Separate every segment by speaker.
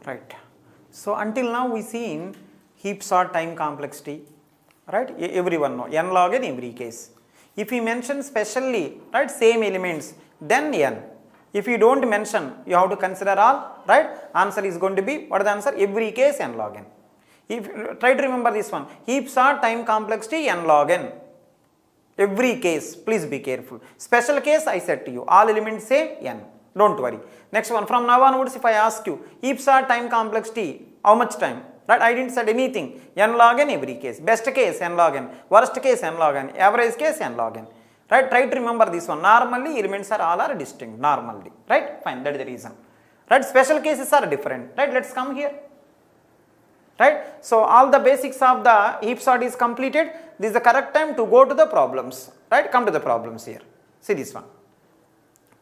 Speaker 1: Right. So until now we seen heaps or time complexity, right? Everyone know n log n every case. If we mention specially, right, same elements, then n. If you don't mention, you have to consider all, right? Answer is going to be, what is the answer? Every case n log n. If try to remember this one, heaps or time complexity n log n. Every case, please be careful. Special case I said to you, all elements same n. Don't worry. Next one, from now onwards if I ask you, heaps or time complexity, how much time? Right, I didn't say anything. N log n every case. Best case n log n. Worst case n log n. Average case n log n. Right, try to remember this one. Normally elements are all are distinct. Normally. Right, fine, that is the reason. Right, special cases are different. Right, let's come here. Right, so all the basics of the heap sort is completed. This is the correct time to go to the problems. Right, come to the problems here. See this one.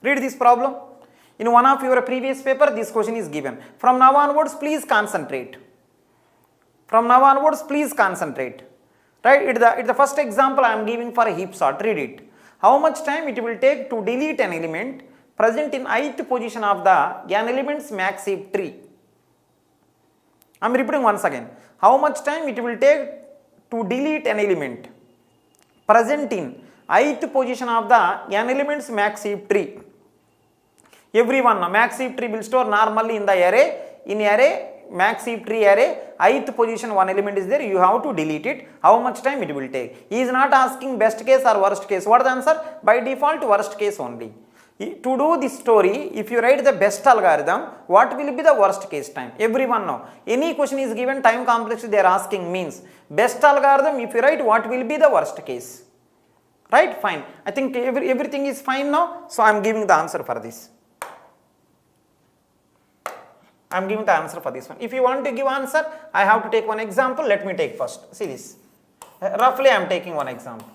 Speaker 1: Read this problem. In one of your previous paper, this question is given. From now onwards, please concentrate. From now onwards, please concentrate. Right, it's the first example I am giving for a heap sort. Read it. How much time it will take to delete an element present in ith position of the n elements max heap tree? I am repeating once again. How much time it will take to delete an element present in ith position of the n elements max heap tree? Everyone, max heap tree will store normally in the array. In array, max heap tree array, ith position one element is there, you have to delete it. How much time it will take? He is not asking best case or worst case. What is the answer? By default, worst case only. To do this story, if you write the best algorithm, what will be the worst case time? Everyone know. Any question is given time complexity they are asking means best algorithm, if you write, what will be the worst case? Right? Fine. I think everything is fine now. So I am giving the answer for this. I am giving the answer for this one. If you want to give answer, I have to take one example. Let me take first. See this. Roughly I am taking one example.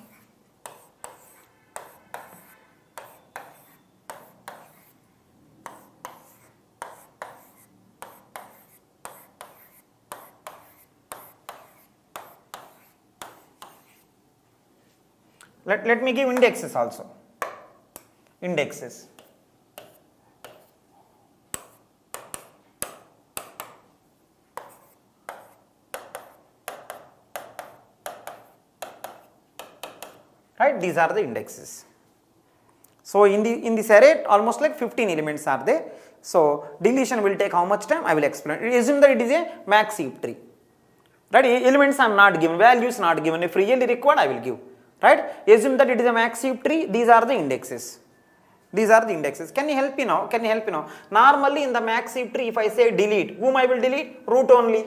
Speaker 1: Let me give indexes also. Indexes. Right, these are the indexes. So in this array almost like 15 elements are there. So deletion will take how much time? I will explain. Assume that it is a max heap tree. Right, elements I am not given, values not given. If really required, I will give. Right, assume that it is a max heap tree. These are the indexes. These are the indexes. Can you help me now? Can you help me now? Normally in the max heap tree, if I say delete, whom I will delete? Root only.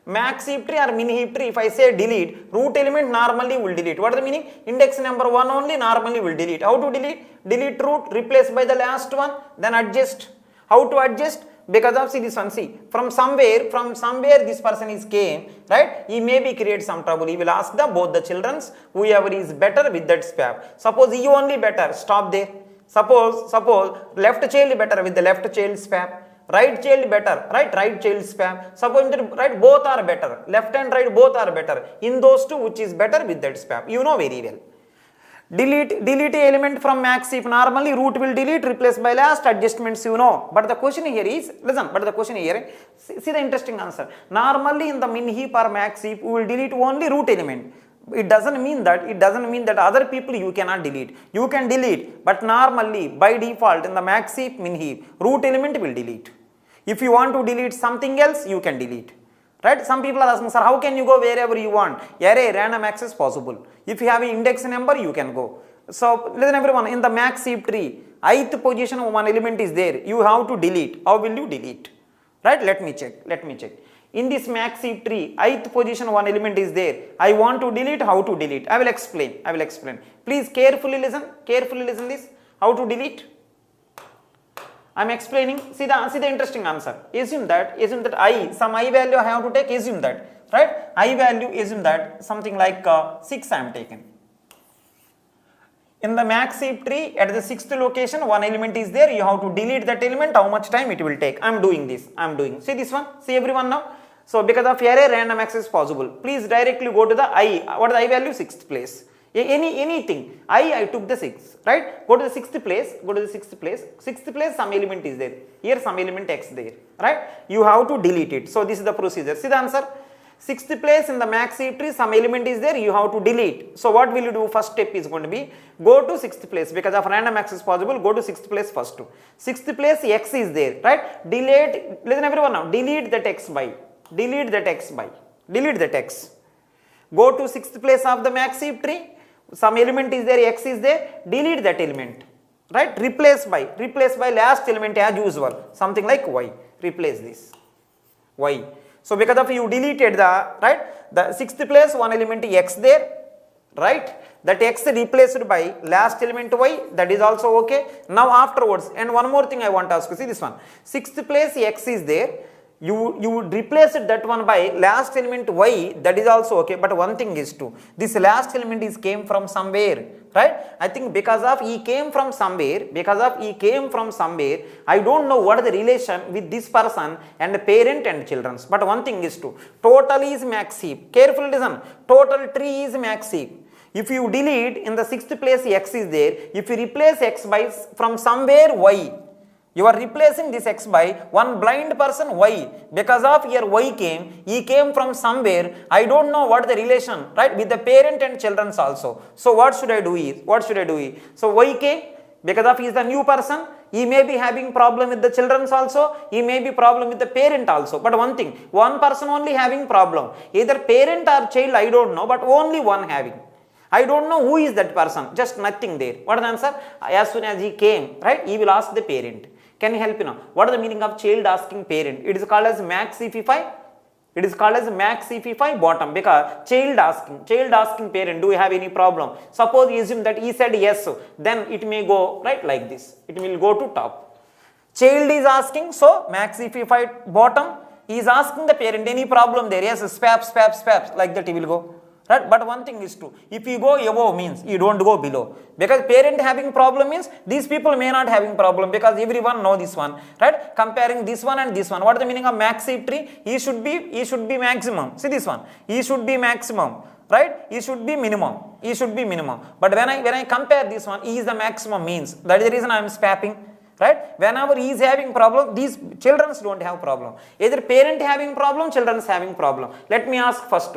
Speaker 1: Max heap tree or min heap tree, if I say delete, root element normally will delete. What is the meaning? Index number 1 only normally will delete. How to delete? Delete root, replace by the last one, then adjust. How to adjust? Because of, see this one, see, from somewhere this person is came, right? He maybe create some trouble. He will ask both the childrens, whoever is better with that swap. Suppose he only better, stop there. Suppose left child better with the left child swap. Right child better, right child spam. Suppose that right both are better, left and right both are better. In those two, which is better with that spam? You know very well. Delete a element from max heap. Normally root will delete, replace by last, adjustments you know. But the question here is, listen, but the question here, see the interesting answer. Normally in the min heap or max heap, we will delete only root element. It doesn't mean that other people you cannot delete. You can delete, but normally by default in the max heap, min heap, root element will delete. If you want to delete something else, you can delete. Right? Some people are asking, sir, how can you go wherever you want? Array, random access possible. If you have an index number, you can go. So, listen everyone, in the max heap tree, ith position one element is there. You have to delete. How will you delete? Right? Let me check. In this max heap tree, ith position one element is there. I want to delete. How to delete? I will explain. Please carefully listen this. How to delete? I am explaining. See the interesting answer. Assume that some I value I have to take. Assume that, right? I value, assume that something like 6 I am taken. In the max heap tree, at the 6th location, one element is there. You have to delete that element. How much time it will take? I am doing this. See this one. See everyone now. So because of array, random access possible. Please directly go to the I. What is the I value? 6th place. Anything. I took the 6, right? Go to the sixth place. Sixth place, some element is there. Here some element x there, right? You have to delete it. So this is the procedure. See the answer. Sixth place in the maxi tree, some element is there. You have to delete. So what will you do? First step is going to be go to sixth place, because of random access possible. Go to sixth place first. Sixth place x is there, right? Delete. Listen everyone now. Delete that x by. Delete that x by. Delete that x. Go to sixth place of the maxi tree. Some element is there, x is there, delete that element, right? Replace by last element as usual, something like y, replace this, y. So because of you deleted the, right, the sixth place, one element x there, right? That x replaced by last element y, that is also okay. Now afterwards, and one more thing I want to ask you, see this one, sixth place x is there, you would replace that one by last element y, that is also okay. But one thing is true, this last element is came from somewhere, right? I think because of he came from somewhere, I don't know what is the relation with this person and the parent and children's. But one thing is true, total is maxi. Carefully listen, total tree is maxi. If you delete in the sixth place x is there, if you replace x by from somewhere y, you are replacing this x by one blind person y, because of here y came, he came from somewhere, I don't know what the relation, right, with the parent and children's also. So what should I do is, so y came, because of he is the new person, he may be having problem with the children's also, he may be problem with the parent also. But one thing, one person only having problem, either parent or child, I don't know, but only one having. I don't know who is that person, just nothing there. What is the answer? As soon as he came, right, he will ask the parent. Can you help me now? What is the meaning of child asking parent? It is called as max CP5. It is called as max CP5 bottom, because child asking parent, do you have any problem? Suppose you assume that he said yes, then it may go right like this. It will go to top. Child is asking, so max CP5 bottom. He is asking the parent, any problem there? Yes, spaps, like that he will go. Right? But one thing is true, if you go above means you don't go below, because parent having problem means these people may not having problem, because everyone know this one, right? Comparing this one and this one, what is the meaning of maxi tree? He should be maximum. See this one, he should be maximum, right? He should be minimum. But when I compare this one, he is the maximum means, that is the reason I am spapping. Right? Whenever he is having problem, these children don't have problem. Either parent having problem, children having problem. Let me ask first.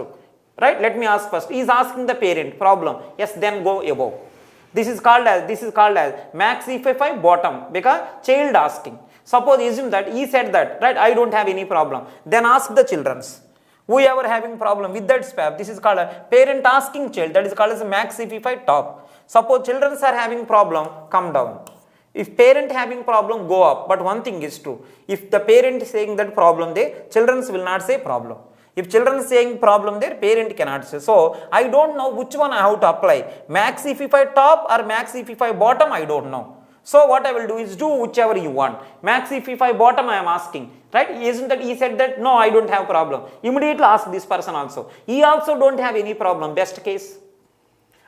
Speaker 1: Right? Let me ask first. He is asking the parent problem. Yes, then go above. This is called as max CP5 bottom, because child asking. Suppose assume that he said that, right, I don't have any problem. Then ask the children's. Whoever having problem with that spap, this is called a parent asking child, that is called as max CP5 top. Suppose children are having problem, come down. If parent having problem, go up. But one thing is true, if the parent is saying that problem there, children will not say problem. If children is saying problem there, parent cannot say. So I don't know which one I have to apply, max CP5 top or max CP5 bottom, I don't know. So what I will do is do whichever you want. Max CP5 bottom I am asking, right? Isn't that he said that no, I don't have problem. Immediately ask this person also. He also don't have any problem, best case.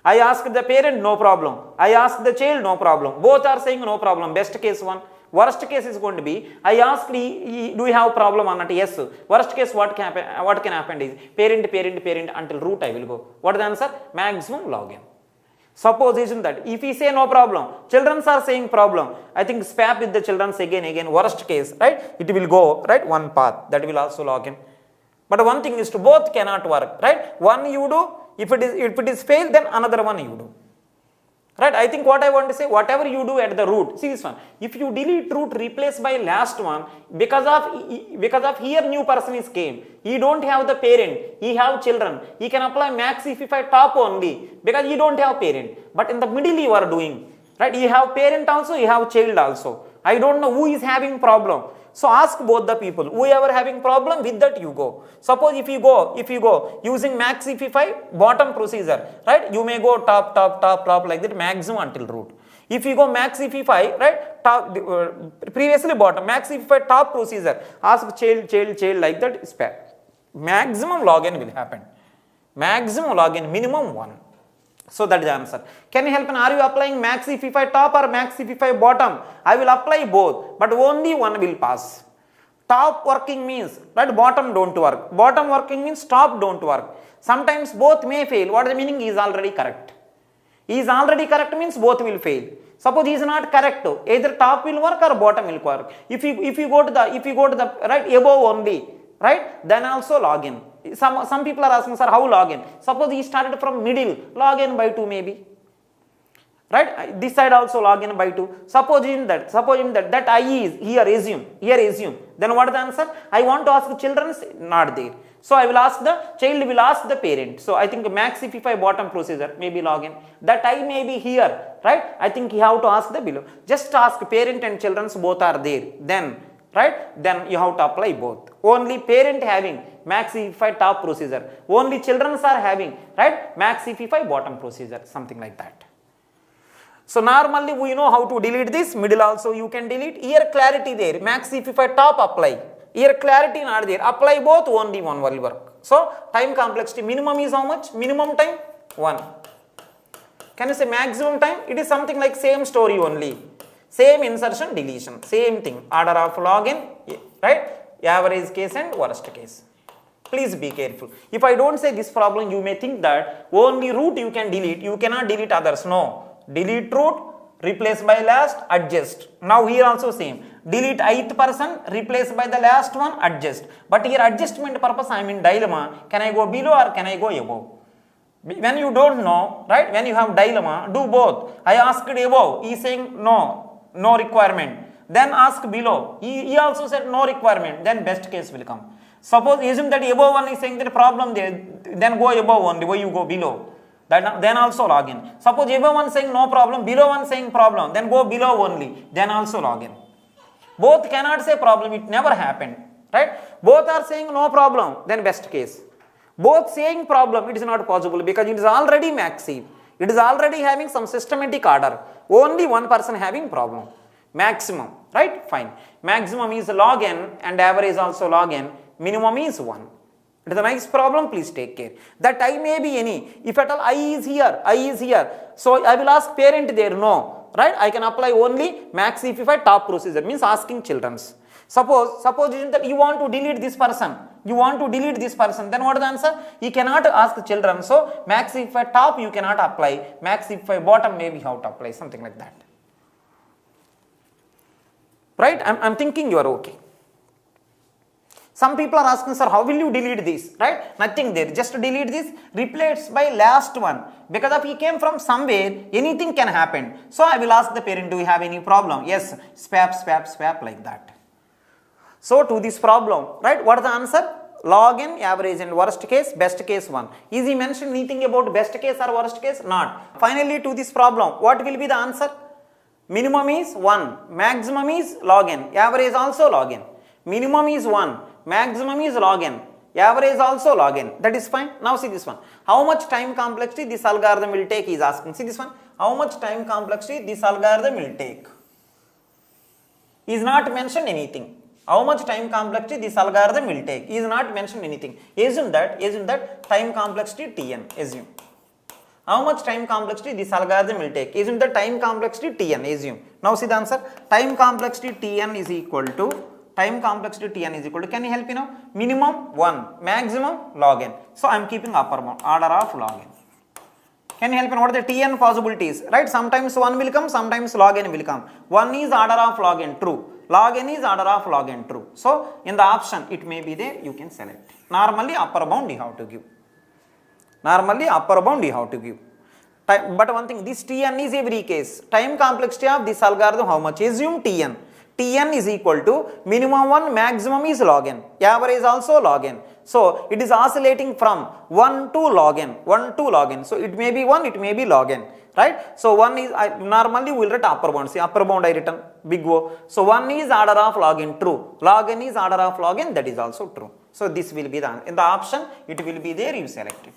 Speaker 1: I asked the parent, no problem. I asked the child, no problem. Both are saying no problem, best case one. Worst case is going to be, I asked, do you have problem or not? Yes. Worst case, what can happen is, parent until root I will go. What is the answer? Maximum log n. Suppose isn't that, if he say no problem, children are saying problem, I think spap with the children again, worst case, right? It will go, right, one path, that will also log in. But one thing is to both cannot work, right? One you do, if it is fail, then another one you do. Right, I think what I want to say, whatever you do at the root, see this one, if you delete root, replace by last one, because of here new person is came, he don't have the parent, he have children, he can apply max CP5 top only, because he don't have parent. But in the middle you are doing, right, you have parent also, you have child also. I don't know who is having problem. So ask both the people, whoever having problem, with that you go. Suppose if you go using max CP5 bottom procedure, right, you may go top like that, maximum until root. If you go max CP5, right, top, previously bottom, max CP5 top procedure, ask child like that, spam. Maximum log n will happen. Maximum log n, minimum 1. So that is the answer. Can you help me? Are you applying max CP5 top or max CP5 bottom? I will apply both, but only one will pass. Top working means, right, bottom don't work. Bottom working means top don't work. Sometimes both may fail. What is the meaning is already correct. He is already correct means both will fail. Suppose he is not correct, either top will work or bottom will work. If you go to the right above only, right, then also log in. Some people are asking, sir, how log in? Suppose he started from middle, log in by 2 maybe. Right, this side also log in by 2. Suppose that I is here, assume. Then what is the answer? I want to ask children, not there. So I will ask the child will ask the parent. So I think maxify bottom procedure maybe login. That I may be here, right? I think you have to ask the below. Just ask parent and children's both are there. Then, right? Then you have to apply both. Only parent having maxify top procedure. Only children's are having, right? Maxify bottom procedure. Something like that. So normally we know how to delete this. Middle also you can delete. Here clarity there. Maxify top apply. Here clarity not there. Apply both, only one will work. So time complexity minimum is how much? Minimum time 1. Can you say maximum time? It is something like same story only. Same insertion deletion. Same thing. Order of login, right? Average case and worst case. Please be careful. If I don't say this problem, you may think that only root you can delete. You cannot delete others. No. Delete root, replace by last, adjust. Now here also same. Delete ith person, replace by the last one, adjust. But here adjustment purpose I am in dilemma. Can I go below or can I go above? When you don't know, right? When you have dilemma, do both. I asked above. He is saying no requirement. Then ask below. He also said no requirement. Then best case will come. Suppose assume that above one is saying that problem there. Then go above only. Why you go below? Then also log in. Suppose above one saying no problem, below one saying problem, then go below only, then also log in. Both cannot say problem, it never happened, right? Both are saying no problem, then best case. Both saying problem, it is not possible because it is already maxive. It is already having some systematic order. Only one person having problem. Maximum, right? Fine. Maximum is log n and average also log n. Minimum is 1. It is a nice problem, please take care. That I may be any. If at all I is here. So I will ask parent there, no. Right? I can apply only maxify top procedure, means asking children's. Suppose that you want to delete this person. Then what is the answer? You cannot ask children. So maxify top you cannot apply. Maxify bottom maybe how to apply. Something like that. Right? I'm thinking you are okay. Some people are asking, sir, how will you delete this? Right? Nothing there. Just delete this. Replace by last one. Because if he came from somewhere, anything can happen. So I will ask the parent, do you have any problem? Yes. Swap like that. So to this problem, right? What is the answer? Log n, average and worst case, best case 1. Is he mentioned anything about best case or worst case? Not. Finally, to this problem, what will be the answer? Minimum is 1. Maximum is log n. Average also log n. Minimum is 1. Maximum is log n. Average also log n. That is fine. Now see this one. How much time complexity this algorithm will take? He is asking. See this one. How much time complexity this algorithm will take? He is not mentioned anything. How much time complexity this algorithm will take? He is not mentioned anything. Assume that time complexity Tn. Assume. How much time complexity this algorithm will take? Assume the time complexity Tn. Assume. Now see the answer. Time complexity Tn is equal to can you help me now? Minimum 1, maximum log n. So I am keeping upper bound, order of log n. Can you help me? What are the Tn possibilities? Right? Sometimes 1 will come, sometimes log n will come. 1 is order of log n, true. Log n is order of log n, true. So in the option, it may be there, you can select. Normally upper bound you have to give. But one thing, this Tn is every case. Time complexity of this algorithm, how much? Assume Tn. Tn is equal to minimum 1, maximum is log n. Average also log n. So it is oscillating from 1 to log n. So it may be 1, it may be log n. Right? So 1 is, normally we will write upper bound. See upper bound I written, big O. So 1 is order of log n, true. Log n is order of log n, that is also true. So this will be the, in the option, it will be there, you select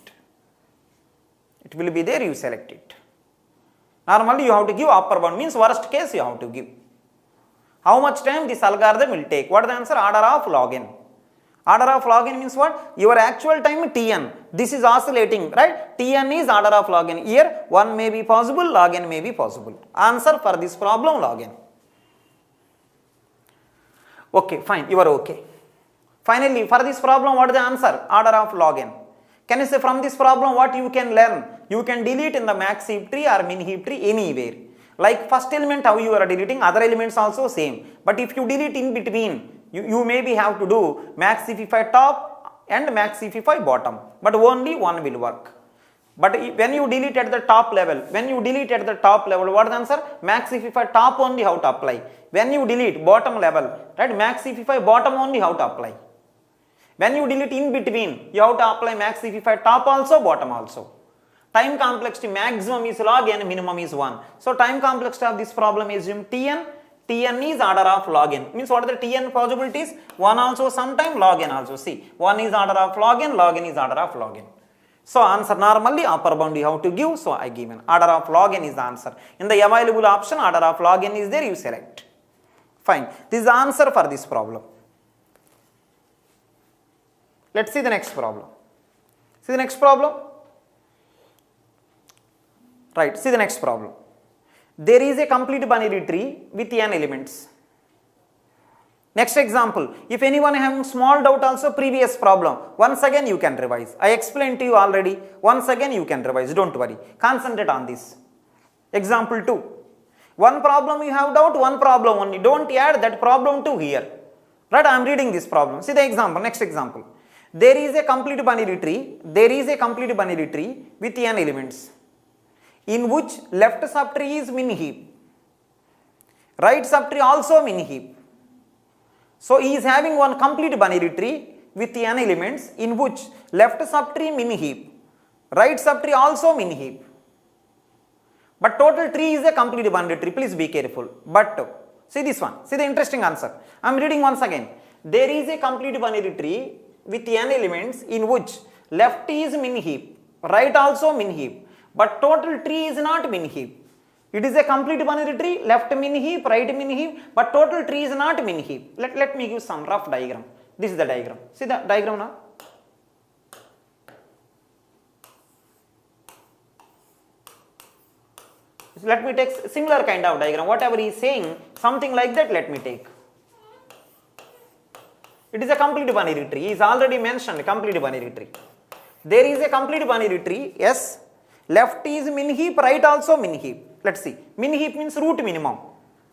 Speaker 1: it. Normally you have to give upper bound, means worst case you have to give. How much time this algorithm will take? What is the answer? Order of log n. Order of log n means what? Your actual time Tn. This is oscillating, right? Tn is order of log n. Here 1 may be possible, log n may be possible. Answer for this problem log n. Okay, fine. You are okay. Finally, for this problem, what is the answer? Order of log n. Can you say from this problem what you can learn? You can delete in the max heap tree or min heap tree anywhere. Like first element how you are deleting, other elements also same. But if you delete in between, you maybe have to do max heapify top and max heapify bottom. But only one will work. But when you delete at the top level, what is the answer? Max heapify top only how to apply. When you delete bottom level, right, max heapify bottom only how to apply. When you delete in between, you have to apply max heapify top also, bottom also. Time complexity maximum is log n, minimum is 1. So time complexity of this problem is Tn. Tn is order of log n. Means what are the Tn possibilities? 1 also sometime, log n also. See, 1 is order of log n is order of log n. So answer normally upper bound you have to give. So I given order of log n is the answer. In the available option order of log n is there, you select. Fine. This is the answer for this problem. Let's see the next problem. See the next problem? Right, see the next problem. There is a complete binary tree with n elements. Next example, if anyone having small doubt also previous problem, once again you can revise. I explained to you already, once again you can revise, don't worry. Concentrate on this. Example 2. One problem you have doubt, one problem only. Don't add that problem to here. Right, I am reading this problem. See the example, next example. There is a complete binary tree with n elements, in which left subtree is min heap, right subtree also min heap. So he is having one complete binary tree with n elements, in which left subtree min heap, right subtree also min heap. But total tree is a complete binary tree. Please be careful. But see this one. See the interesting answer. I am reading once again. There is a complete binary tree with n elements, in which left is min heap, right also min heap, but total tree is not min heap. It is a complete binary tree, left min heap, right min heap, but total tree is not min heap. Let me give some rough diagram. This is the diagram. See the diagram now. So let me take similar kind of diagram. Whatever he is saying, something like that, let me take. It is a complete binary tree. He is already mentioned complete binary tree. There is a complete binary tree. Yes. Left is min heap, right also min heap. Let's see. Min heap means root minimum.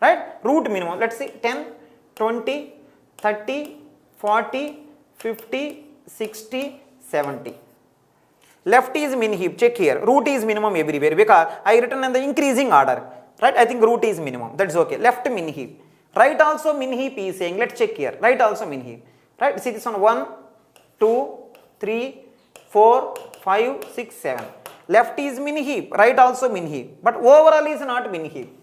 Speaker 1: Right? Root minimum. Let's see. 10, 20, 30, 40, 50, 60, 70. Left is min heap. Check here. Root is minimum everywhere because I written in the increasing order. Right? I think root is minimum. That's okay. Left min heap. Right also min heap is saying. Let's check here. Right also min heap. Right? See this one. 1, 2, 3, 4, 5, 6, 7. Left is min heap. Right also min heap. But overall is not min heap.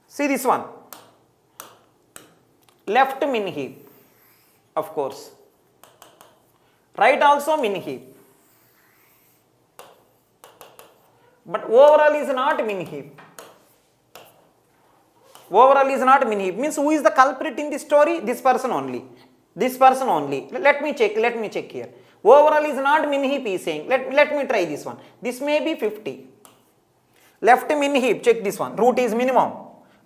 Speaker 1: See this one. Left min heap. Of course. Right also min heap. But overall is not min heap. Overall is not min heap. Means who is the culprit in this story? This person only. This person only. Let me check here. Overall is not min heap, he is saying. Let me try this one. This may be 50. Left min heap, check this one. Root is minimum.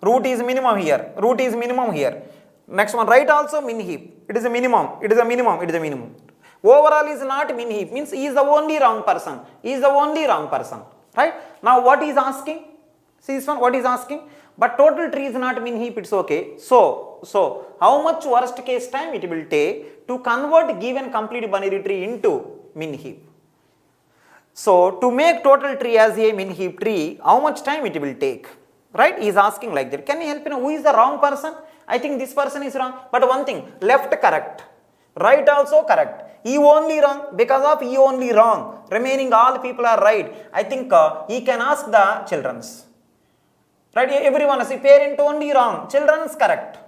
Speaker 1: Root is minimum here. Root is minimum here. Next one, right also min heap. It is a minimum. It is a minimum. It is a minimum. Overall is not min heap. Means he is the only wrong person. He is the only wrong person. Right? Now what he is asking? See this one, what he is asking? But total tree is not min heap, it's okay. So how much worst case time it will take to convert given complete binary tree into min heap? So to make total tree as a min heap tree, how much time it will take? Right? He is asking like that. Can you help me know who is the wrong person? I think this person is wrong. But one thing, left correct. Right also correct. E only wrong. Because of E only wrong. Remaining all people are right. I think he can ask the children's. Right? Everyone say parent only wrong. Children's correct.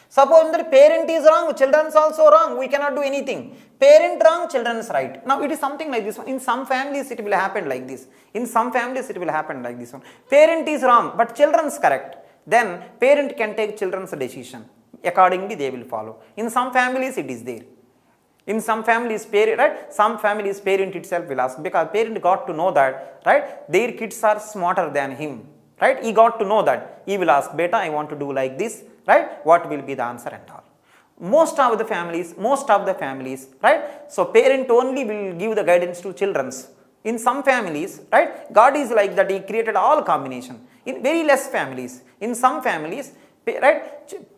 Speaker 1: Suppose that parent is wrong, children's also wrong. We cannot do anything. Parent wrong, children's right. Now it is something like this one. In some families it will happen like this. In some families it will happen like this one. Parent is wrong, but children's correct. Then parent can take children's decision. Accordingly they will follow. In some families it is there. In some families, parent, right? Some families parent itself will ask, because parent got to know that, right? Their kids are smarter than him. Right? He got to know that. He will ask, beta, I want to do like this. Right? What will be the answer and all. most of the families, right? So parent only will give the guidance to children's. In some families, right, God is like that, he created all combination. In very less families, in some families, right,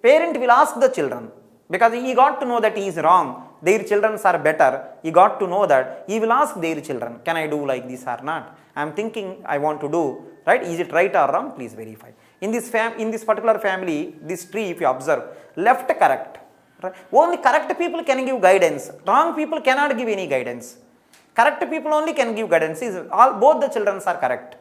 Speaker 1: parent will ask the children, because he got to know that he is wrong, their children are better, he got to know that, he will ask their children, can I do like this or not? I am thinking I want to do, right, is it right or wrong, please verify. In this particular family, this tree, if you observe, left correct, right? Only correct people can give guidance, wrong people cannot give any guidance. Correct people only can give guidance. Both the children are correct.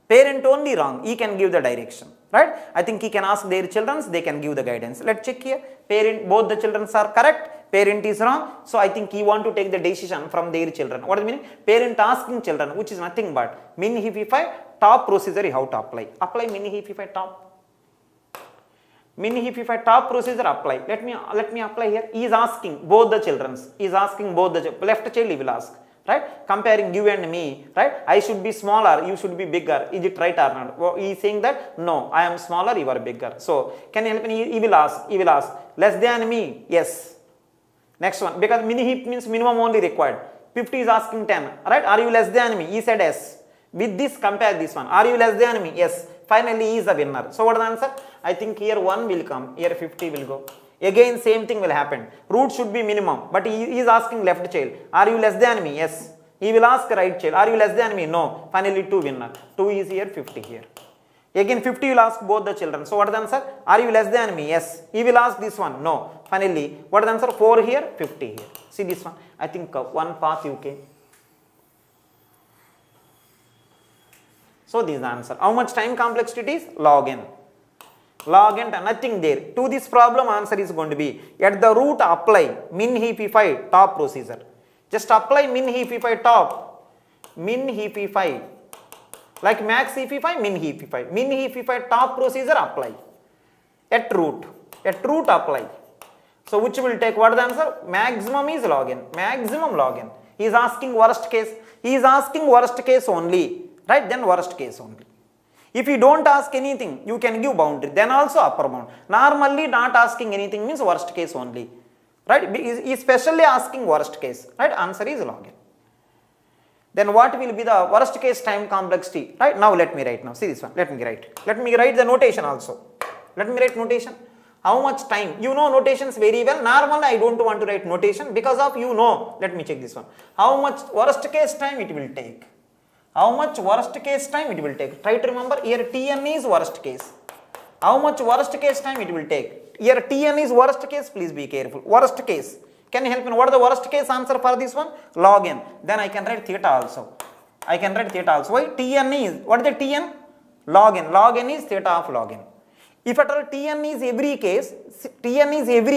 Speaker 1: Parent only wrong, he can give the direction, right? I think he can ask their children, they can give the guidance. Let's check here. Parent, both the children are correct, parent is wrong. So I think he want to take the decision from their children. What is the meaning? Parent asking children, which is nothing but min he 5 top procedure, how to apply. Apply min he 5 top. Min he 5 top procedure apply. Let me apply here. He is asking both the children. He is asking both the left child he will ask. Right, comparing you and me, right, I should be smaller, you should be bigger, is it right or not? Well, he is saying that no, I am smaller, you are bigger. So can you help me? He will ask less than me, yes. Next one, because mini heap means minimum only required. 50 is asking 10, right? Are you less than me? He said yes. With this, compare this one. Are you less than me? Yes. Finally he is the winner. So what is the answer? I think here 1 will come, here 50 will go. Again same thing will happen. Root should be minimum, but he is asking left child. Are you less than me? Yes. He will ask right child. Are you less than me? No. Finally 2 winner. 2 is here, 50 here. Again 50 will ask both the children. So what is the answer? Are you less than me? Yes. He will ask this one. No. Finally, what is the answer? 4 here, 50 here. See this one. I think one path you came. So this is the answer. How much time complexity is? Log n. Log n, nothing there. To this problem, answer is going to be at the root apply min heap 5 top procedure. Just apply min heap 5 top. Min heap 5. Like max heap 5, min heap 5. Min heap 5 top procedure apply. At root. At root apply. So which will take what is the answer? Maximum is log n. Maximum log n. He is asking worst case. He is asking worst case only. Right? Then worst case only. If you don't ask anything, you can give boundary, then also upper bound. Normally not asking anything means worst case only. Right? He is specially asking worst case. Right? Answer is log n. Then what will be the worst case time complexity? Right? Now let me write now. See this one. Let me write. Let me write the notation also. Let me write notation. How much time? You know notations very well. Normally I don't want to write notation because of you know. Let me check this one. How much worst case time it will take? How much worst case time it will take? Try to remember, here Tn is worst case. How much worst case time it will take? Here Tn is worst case, please be careful. Worst case. Can you help me? What is the worst case answer for this one? Log n. Then I can write theta also. I can write theta also. Why? Tn is, what is the Tn? Log n. Log n is theta of log n. If at all Tn is every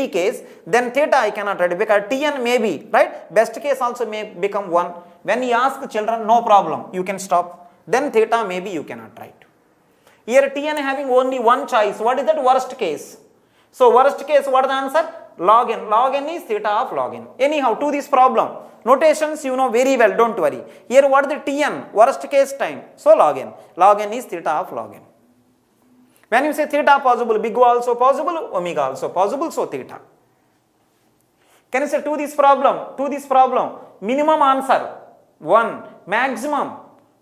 Speaker 1: case, then theta I cannot write because Tn may be, right? Best case also may become 1. When you ask the children, no problem, you can stop. Then theta maybe you cannot write. Here Tn having only one choice. What is that? Worst case. So worst case, what is the answer? Log n. Log n is theta of log n. Anyhow, to this problem, notations you know very well, don't worry. Here what is the Tn? Worst case time. So log n. Log n is theta of log n. When you say theta possible, big O also possible, omega also possible, so theta. Can you say to this problem, minimum answer 1, maximum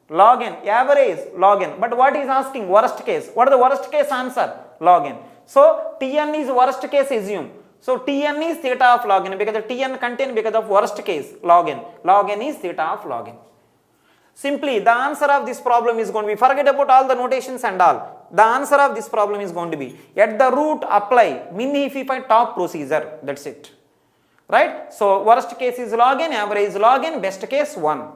Speaker 1: log n, average log n. But what is asking? Worst case. What is the worst case answer? Log n. So Tn is worst case assume. So Tn is theta of log n because the Tn contain because of worst case log n. Log n is theta of log n. Simply the answer of this problem is going to be, forget about all the notations and all. The answer of this problem is going to be at the root apply min heap 5 top procedure. That's it. Right? So worst case is log n, average log n, best case 1.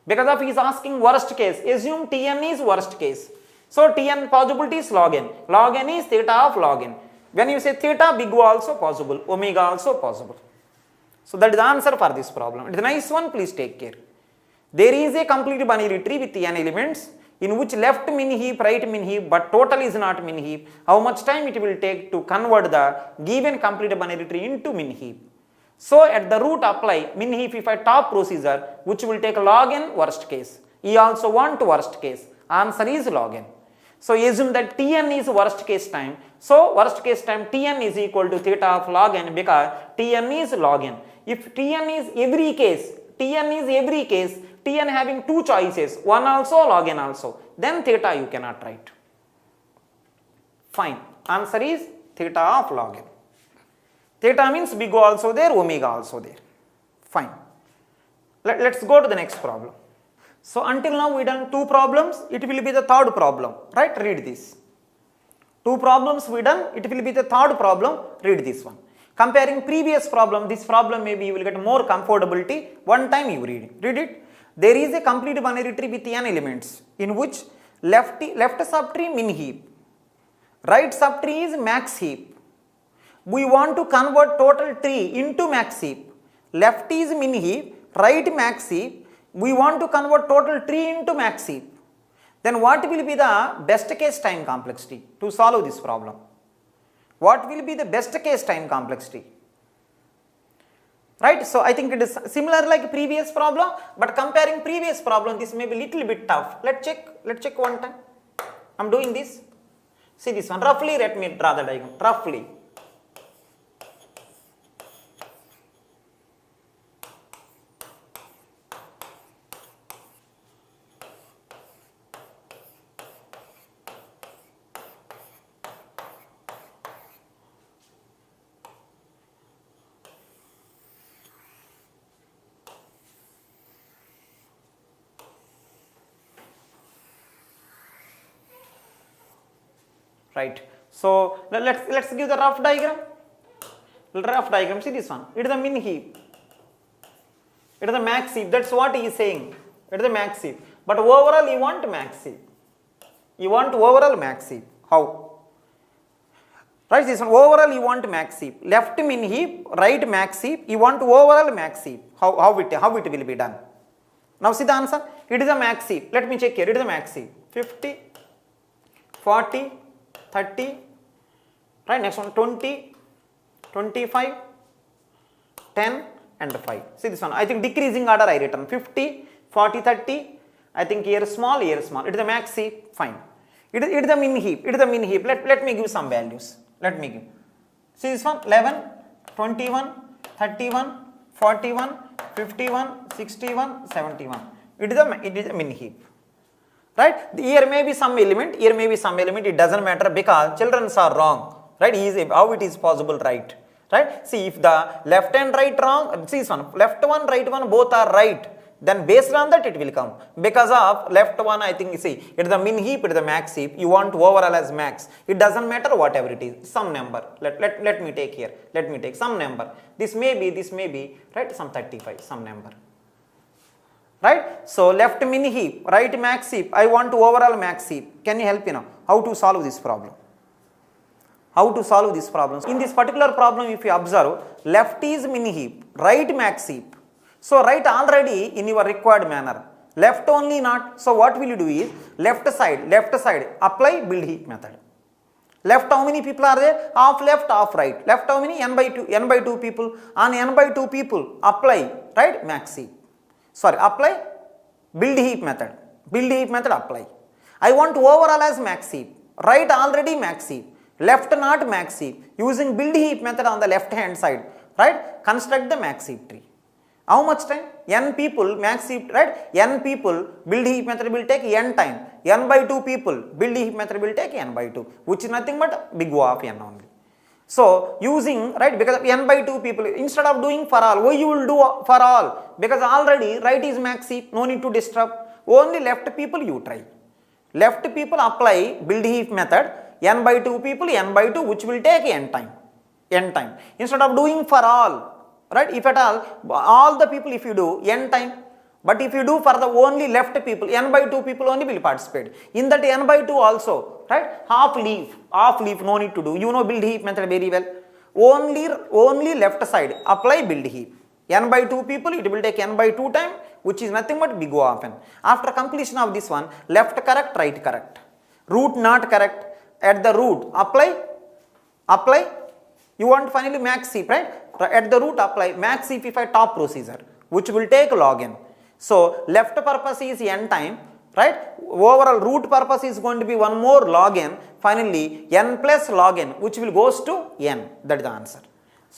Speaker 1: Because of he is asking worst case, assume Tn is worst case. So Tn possibility is log n. Log n is theta of log n. When you say theta, big O also possible, omega also possible. So that is the answer for this problem. It is a nice one, please take care. There is a complete binary tree with n elements in which left min heap, right min heap, but total is not min heap. How much time it will take to convert the given complete binary tree into min heap? So at the root apply min heap 5 top procedure, which will take log n worst case. He also want worst case. Answer is log n. So assume that Tn is worst case time. So worst case time Tn is equal to theta of log n because Tn is log n. If Tn is every case, Tn having two choices, one also log n also, then theta you cannot write. Fine. Answer is theta of log n. Theta means big O also there, omega also there. Fine. Let's go to the next problem. So until now we done two problems, it will be the third problem, right? Read this. Two problems we done, it will be the third problem, read this one. Comparing previous problem, this problem maybe you will get more comfortability, one time you read it. There is a complete binary tree with n elements in which left subtree min heap, right subtree is max heap. We want to convert total tree into max heap. Left is min heap, right max heap. We want to convert total tree into max heap. Then what will be the best case time complexity to solve this problem? What will be the best case time complexity? Right, so I think it is similar like previous problem, but comparing previous problem, this may be little bit tough. Let's check one time. I'm doing this. See this one, roughly let me draw the diagram, roughly. Right. So let's give the rough diagram. See this one. It is the min heap. It is the max heap. That's what he is saying. It is the max heap. But overall you want max heap. You want overall max heap. How? Right. This one overall you want max heap. Left min heap, right max heap. You want overall max heap. How it will be done? Now see the answer. It is a max heap. Let me check here. It is a max heap. 50, 40. 30, right, next one 20, 25, 10 and 5. See this one, I think decreasing order I written 50, 40, 30, I think here small, it is the max heap, fine. It is the min heap, let me give some values, see this one 11, 21, 31, 41, 51, 61, 71, it is a min heap. Right? Here may be some element, it doesn't matter because children are wrong, right? How it is possible, right? See, if the left and right wrong, see this one, left one, right one, both are right, then based on that it will come. Because of left one, I think, see, it is the min heap, it is the max heap, you want overall as max, it doesn't matter whatever it is, some number, let me take here, some number, this may be, right, some 35, some number. Right? So left min heap, right max heap, I want to overall max heap. Can you help me now? How to solve this problem? In this particular problem, if you observe, left is min heap, right max heap. So write already in your required manner. Left only not. So what will you do is, left side, apply build heap method. Left how many people are there? Half left, half right. Left how many? n by 2 people. On n by 2 people, apply, right, max heap. Apply build heap method. Apply. I want overall as max heap. Right already max heap. Left not max heap. Using build heap method on the left hand side. Right? Construct the max heap tree. How much time? N people max heap, right? N people build heap method will take n time. N by 2 people build heap method will take n by 2. Which is nothing but big O of n only. So using, right, because of n by 2 people, instead of doing for all, why you will do for all? Because already right is max heap, no need to disturb. Only left people you try. Left people apply build heap method, n by 2 people, n by 2, which will take n time. Instead of doing for all, right, if at all the people if you do n time, but if you do for the only left people, n by 2 people only will participate. In that n by 2 also, right, half leaf, no need to do. You know build heap method very well. Only left side, apply build heap. N by 2 people, it will take n by 2 time, which is nothing but big O of n. After completion of this one, left correct, right correct. Root not correct. At the root, apply. You want finally max heap, right? At the root, apply max heapify top procedure, which will take log n. So left purpose is n time, right? Overall root purpose is going to be one more log n, finally n plus log n, which will goes to n, that is the answer.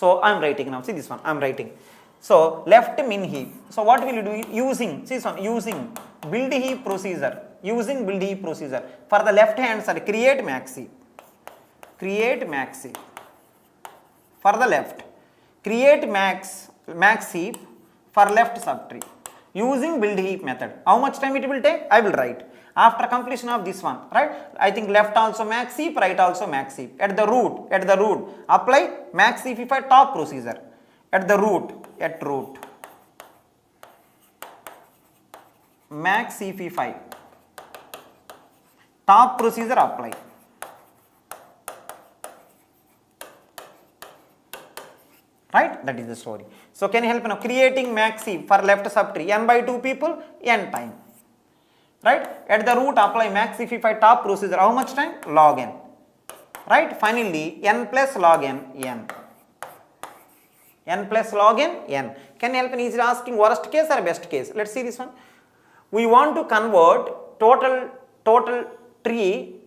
Speaker 1: So I am writing now, see this one, I am writing. So left min heap, so what will you do using, see this one, using build heap procedure, for the left hand side, create max heap, for the left, create max heap for left subtree using build heap method. How much time it will take? I will write after completion of this one, right? I think left also max heap, right also max heap. At the root, apply max heapify top procedure. At the root, max heapify top procedure apply. Right? That is the story. So can you help now? Creating max heap for left subtree, n by 2 people, n time. Right? At the root, apply max heapify top procedure. How much time? Log n. Right? Finally, n plus log n, n. N plus log n, n. Can you help me? Is it asking worst case or best case? Let's see this one. We want to convert total tree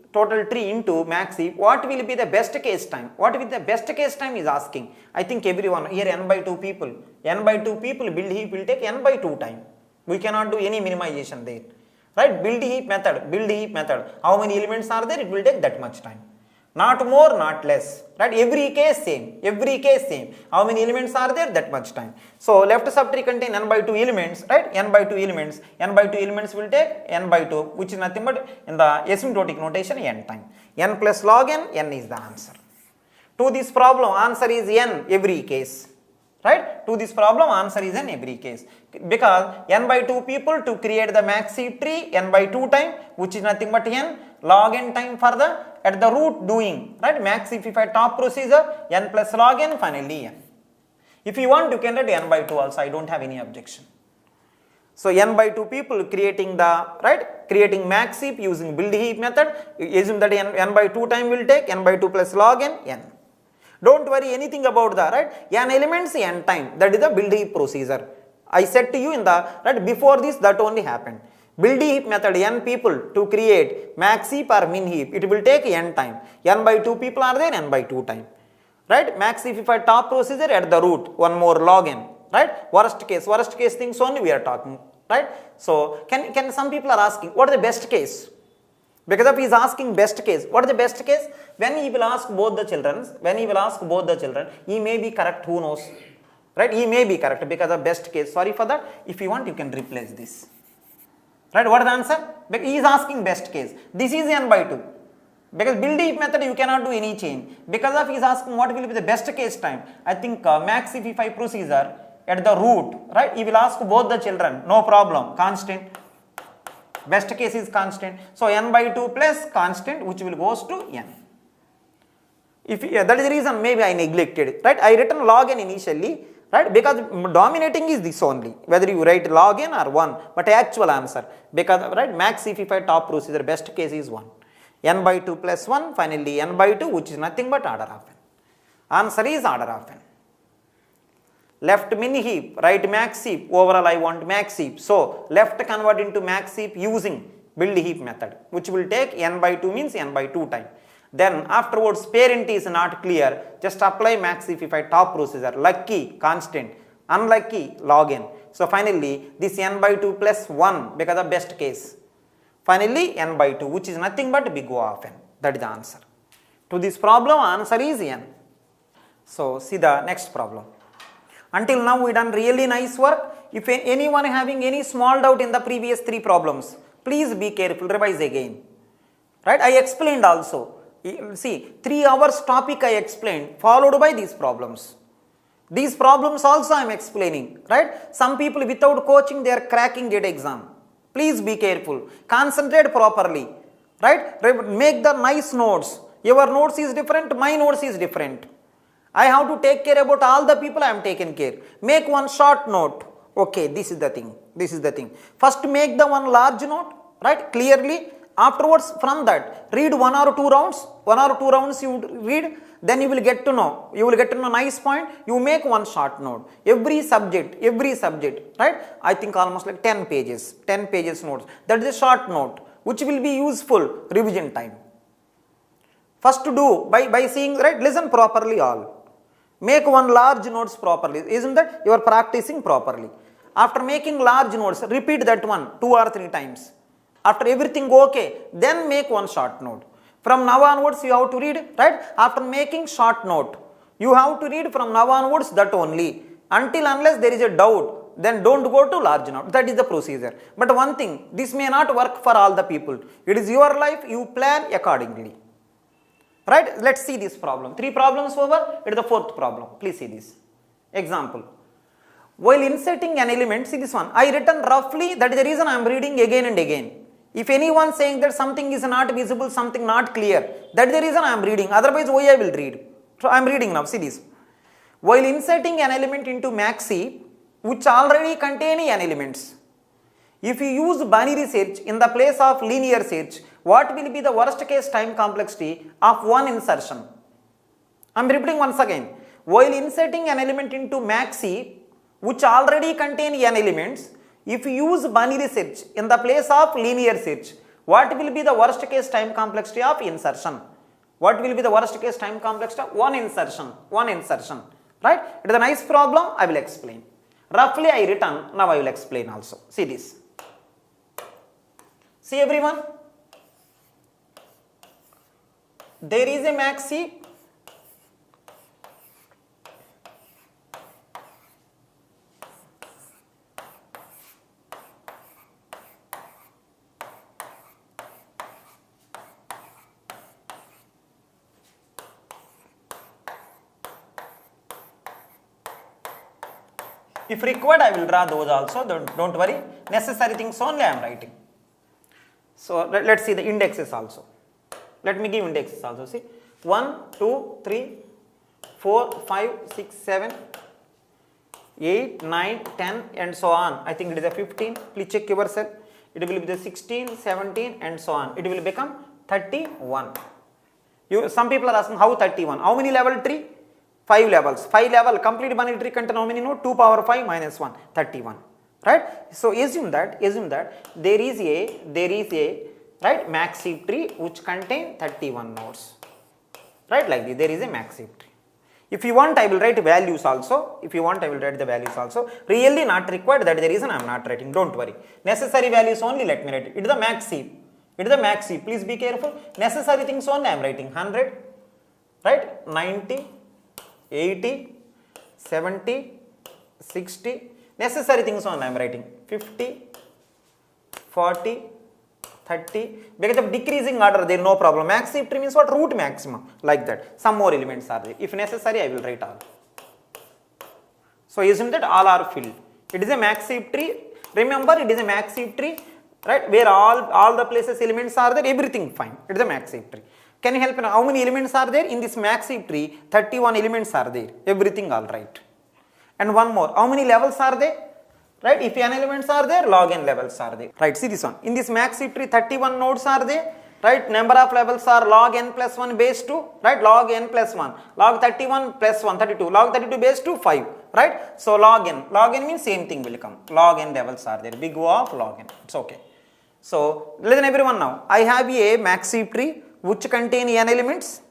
Speaker 1: into max heap. What will be the best case time? What will be the best case time is asking. I think everyone here n by 2 people. N by 2 people build heap will take n by 2 time. We cannot do any minimization there. Right? Build heap method. How many elements are there? It will take that much time. Not more, not less. Right? Every case same. How many elements are there? That much time. So left subtree contain n by 2 elements, right? N by 2 elements will take n by 2, which is nothing but in the asymptotic notation n time. N plus log n, n is the answer. To this problem, answer is n every case. Right? To this problem, answer is n every case. Because n by 2 people to create the max heap tree, n by 2 time, which is nothing but n log n time for the at the root doing, right? Max heapify top procedure, n plus log n, finally n. If you want, you can write n by 2 also, I don't have any objection. So n by 2 people creating max heap using build heap method, assume that n by 2 time will take, n by 2 plus log n, n. Don't worry anything about the, right? N elements, n time, that is the build heap procedure. I said to you in the, right, before this that only happened. Build heap method, n people to create max heap or min heap, it will take n time. N by 2 people are there, n by 2 time. Right? Max heapify top procedure at the root, one more log n. Right? Worst case things only we are talking. Right? So, can some people are asking, what is the best case? Because if he is asking best case, what is the best case? When he will ask both the children, he may be correct, who knows? Right? He may be correct because of best case. Sorry for that. If you want, you can replace this. Right? What is the answer? Because he is asking best case. This is n by 2. Because build heap method you cannot do any change. Because of he is asking what will be the best case time. I think max heapify procedure at the root, right? He will ask both the children. No problem. Constant. Best case is constant. So n by 2 plus constant, which will goes to n. If that is the reason maybe I neglected it. Right? I written log n initially. Right? Because dominating is this only, whether you write log n or 1, but actual answer, because right, max heapify top procedure, best case is 1. N by 2 plus 1, finally n by 2, which is nothing but order of n. Answer is order of n. Left min heap, right max heap, overall I want max heap. So left convert into max heap using build heap method, which will take n by 2 means n by 2 time. Then afterwards parent is not clear, just apply max heapify top procedure, lucky constant, unlucky log n. So finally this n by 2 plus 1 because of best case. Finally n by 2, which is nothing but big O of n, that is the answer. To this problem answer is n. So see the next problem. Until now we done really nice work. If anyone having any small doubt in the previous 3 problems, please be careful, revise again. Right? I explained also. See, 3 hours topic I explained, followed by these problems. These problems also I am explaining, right? Some people without coaching they are cracking GATE exam. Please be careful, concentrate properly, right? Make the nice notes. Your notes is different, my notes is different. I have to take care about all the people I am taking care. Make one short note. Okay, this is the thing. First make the one large note, right? Clearly. Afterwards, from that, read one or two rounds you read, then you will get to know nice point, you make one short note. Every subject, right? I think almost like 10 pages notes. That is a short note, which will be useful revision time. First to do, by seeing, right, listen properly all. Make one large notes properly. Isn't that? You are practicing properly. After making large notes, repeat that one 2 or 3 times. After everything okay, then make one short note. From now onwards, you have to read, right? After making short note, you have to read from now onwards that only. Unless there is a doubt, then don't go to large note. That is the procedure. But one thing, this may not work for all the people. It is your life, you plan accordingly. Right? Let's see this problem. 3 problems over, it is the 4th problem. Please see this. Example. While inserting an element, see this one, I written roughly, that is the reason I am reading again and again. If anyone saying that something is not visible, something not clear, that is the reason I am reading, otherwise why I will read. So I am reading now, see this. While inserting an element into maxi, which already contain n elements, if you use binary search in the place of linear search, what will be the worst case time complexity of one insertion? I am repeating once again. While inserting an element into maxi, which already contain n elements, if you use binary search in the place of linear search, what will be the worst case time complexity of insertion? What will be the worst case time complexity of one insertion? Right? It is a nice problem, I will explain. Roughly I written, now I will explain also. See this. See everyone. There is a maxi. If required, I will draw those also, don't worry. Necessary things only I am writing. So let's see the indexes also. Let me give indexes also. See 1, 2, 3, 4, 5, 6, 7, 8, 9, 10 and so on. I think it is a 15. Please check yourself. It will be the 16, 17 and so on. It will become 31. Some people are asking how 31? How many level tree? 5 levels. 5 level complete binary tree contain how many nodes? 2 power 5 minus 1, 31. Right? So assume that there is a right maxi tree which contain 31 nodes. Right, like this, there is a maxi tree. If you want, I will write values also. Really not required, that is the reason I am not writing. Don't worry. Necessary values only let me write. It is the maxi. Please be careful. Necessary things only I am writing. 100, right? 90, 80, 70, 60. Necessary things only I am writing. 50, 40, 30. Because of decreasing order, there is no problem. Maxi tree means what? Root maximum. Like that. Some more elements are there. If necessary, I will write all. So isn't that all are filled? It is a maxi tree. Remember, it is a maxi tree, right? Where all the places elements are there, everything fine. It is a maxi tree. Can you help me? How many elements are there in this maxi tree? 31 elements are there. Everything all right. And one more. How many levels are there? Right? If n elements are there, log n levels are there. Right? See this one. In this maxi tree, 31 nodes are there. Right? Number of levels are log n plus 1 base 2. Right? Log n plus 1. Log 31 plus 1, 32. Log 32 base 2, 5. Right? So log n. Log n means same thing will come. Log n levels are there. Big O of log n. It's okay. So listen everyone now. I have a maxi tree which contain n elements.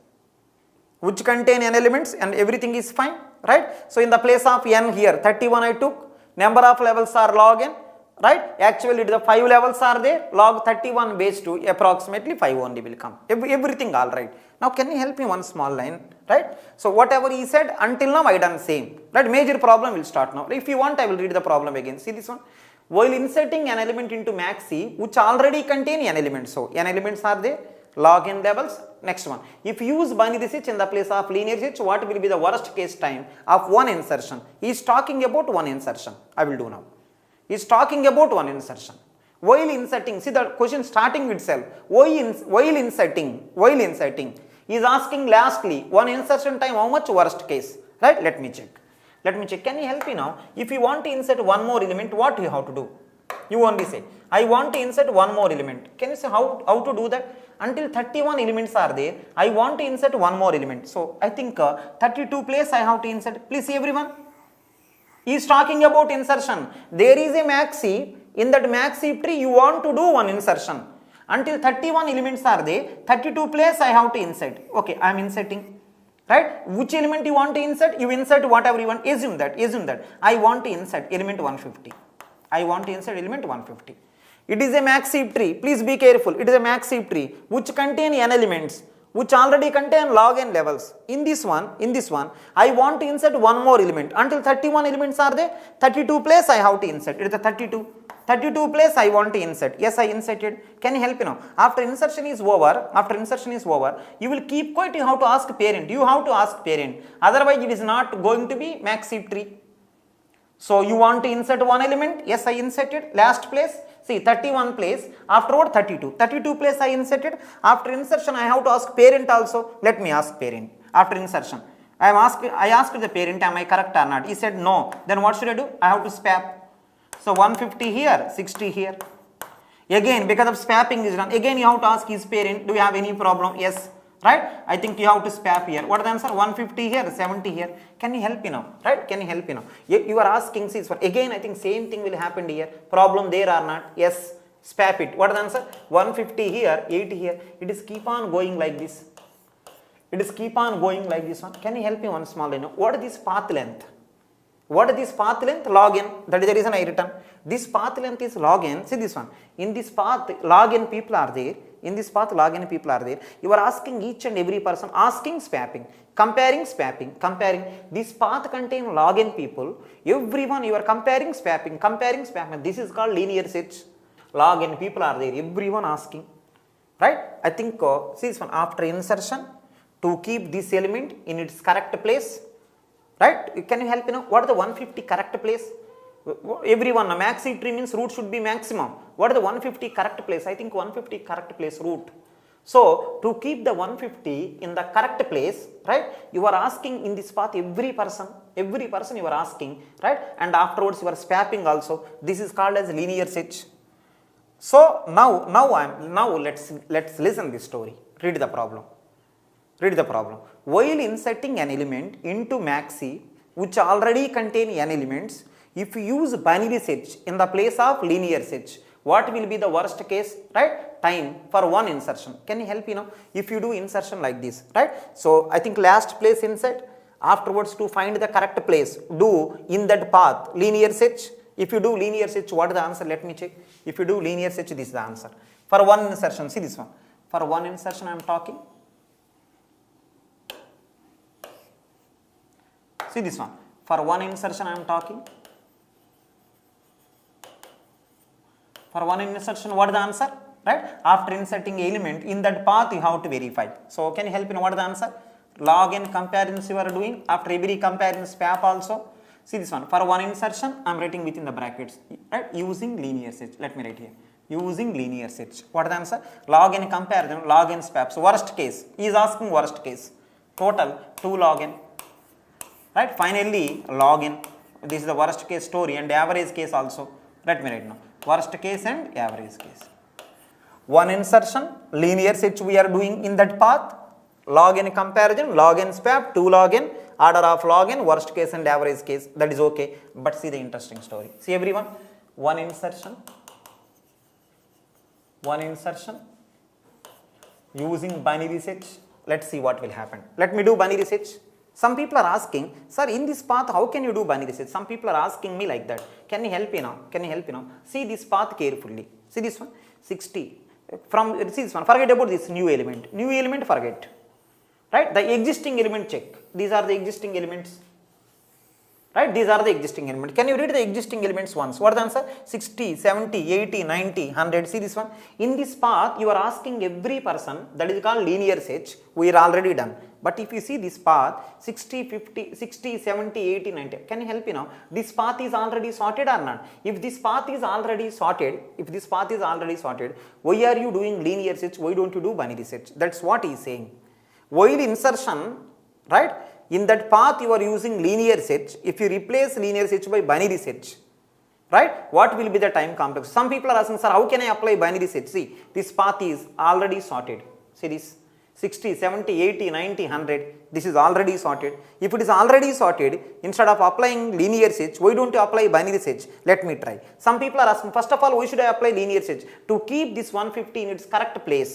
Speaker 1: And everything is fine. Right? So in the place of n here, 31 I took. Number of levels are log n, right? Actually, it is the 5 levels are there. Log 31 base 2, approximately 5 only will come. Everything all right. Now, can you help me one small line, right? So, whatever he said, until now I done same. Right? Major problem will start now. If you want, I will read the problem again. See this one. While inserting an element into maxi, which already contain n elements. So, n elements are there. Log n levels. Next one. If you use binary search in the place of linear search, what will be the worst case time of one insertion? He is talking about one insertion. I will do now. He is talking about one insertion. While inserting, see the question starting itself. While inserting, he is asking lastly, one insertion time, how much worst case? Right? Let me check. Can you help me now? If you want to insert one more element, what you have to do? You only say, I want to insert one more element. Can you say how to do that? Until 31 elements are there, I want to insert one more element. So I think 32 place I have to insert. Please see everyone. He is talking about insertion. There is a max heap. In that max heap tree, you want to do one insertion. Until 31 elements are there, 32 place I have to insert. Okay, I am inserting. Right? Which element you want to insert? You insert whatever you want. Assume that. I want to insert element 150. I want to insert element 150. It is a max heap tree. Please be careful. It is a max heap tree which contain n elements, which already contain log n levels. In this one, I want to insert one more element. Until 31 elements are there, 32 place I have to insert. It is the 32. 32 place I want to insert. Yes, I inserted. Can you help me now? After insertion is over, you will keep quiet. You have to ask parent. Otherwise, it is not going to be max heap tree. So you want to insert one element? Yes, I inserted. Last place. See, 31 place, afterward 32. 32 place I inserted. After insertion, I have to ask parent also. Let me ask parent. After insertion, I asked the parent, am I correct or not? He said no. Then what should I do? I have to swap. So 150 here, 60 here. Again, because of swapping is done. Again, you have to ask his parent, do you have any problem? Yes. Right? I think you have to swap here. What is the answer? 150 here, 70 here. Can you help me now? Right? Can you help me now? You are asking, see, again, I think same thing will happen here. Problem there or not? Yes. Swap it. What is the answer? 150 here, 80 here. It is keep on going like this. One. Can you help me one small? What is this path length? What is this path length? Log n. That is the reason I written. This path length is log n. See this one. In this path, log n people are there. You are asking each and every person, swapping, comparing. This path contains log n people. Everyone you are comparing, swapping. This is called linear search. Log n people are there. Everyone asking. Right? I think, see this one. After insertion, to keep this element in its correct place. Right? Can you help me now? What is the 150 correct place? Everyone, a max heap tree means root should be maximum. What is the 150 correct place? I think 150 correct place root. So, to keep the 150 in the correct place, right, you are asking in this path every person you are asking, right, and afterwards you are swapping also. This is called as linear search. So, now let's listen this story. Read the problem. While inserting an element into max heap which already contain n elements, if you use binary search in the place of linear search, what will be the worst case, right? Time for one insertion. Can you help me now? If you do insertion like this, right? So I think last place insert, afterwards to find the correct place, do in that path linear search. If you do linear search, what is the answer? Let me check. If you do linear search, this is the answer. For one insertion, see this one. For one insertion I am talking. See this one. For one insertion I am talking. For one insertion, what is the answer? Right? After inserting element in that path, you have to verify. So, can you help me know what is the answer? Log n comparisons you are doing. After every comparison, swap also. See this one. For one insertion, I am writing within the brackets. Right? Using linear search. Let me write here. Using linear search. What is the answer? Log n comparison, log n swap. So, worst case. He is asking worst case. Total 2 log n. Right? Finally, log n. This is the worst case story and average case also. Let me write now. Worst case and average case. One insertion, linear search we are doing in that path, log n comparison, log n swap, 2 log n, order of log n, worst case and average case, that is okay. But see the interesting story. See everyone, one insertion, using binary search. Let's see what will happen. Let me do binary search. Some people are asking, sir, in this path, how can you do binary search? Some people are asking me like that. Can you help me now? See this path carefully. See this one, 60. See this one, forget about this new element forget. Right? The existing element check. These are the existing elements. Right? These are the existing elements. Can you read the existing elements once? What is the answer? 60, 70, 80, 90, 100. See this one. In this path, you are asking every person. That is called linear search. We are already done. But if you see this path, 60, 50, 60, 70, 80, 90. Can you help me now? This path is already sorted or not? If this path is already sorted, why are you doing linear search? Why don't you do binary search? That's what he is saying. While insertion, right? In that path you are using linear search. If you replace linear search by binary search, right? What will be the time complex? Some people are asking, sir, how can I apply binary search? See, this path is already sorted. See this, 60, 70, 80, 90, 100, this is already sorted. If it is already sorted, instead of applying linear search, why don't you apply binary search? Let me try. Some people are asking, first of all, why should I apply linear search? To keep this 150 in its correct place,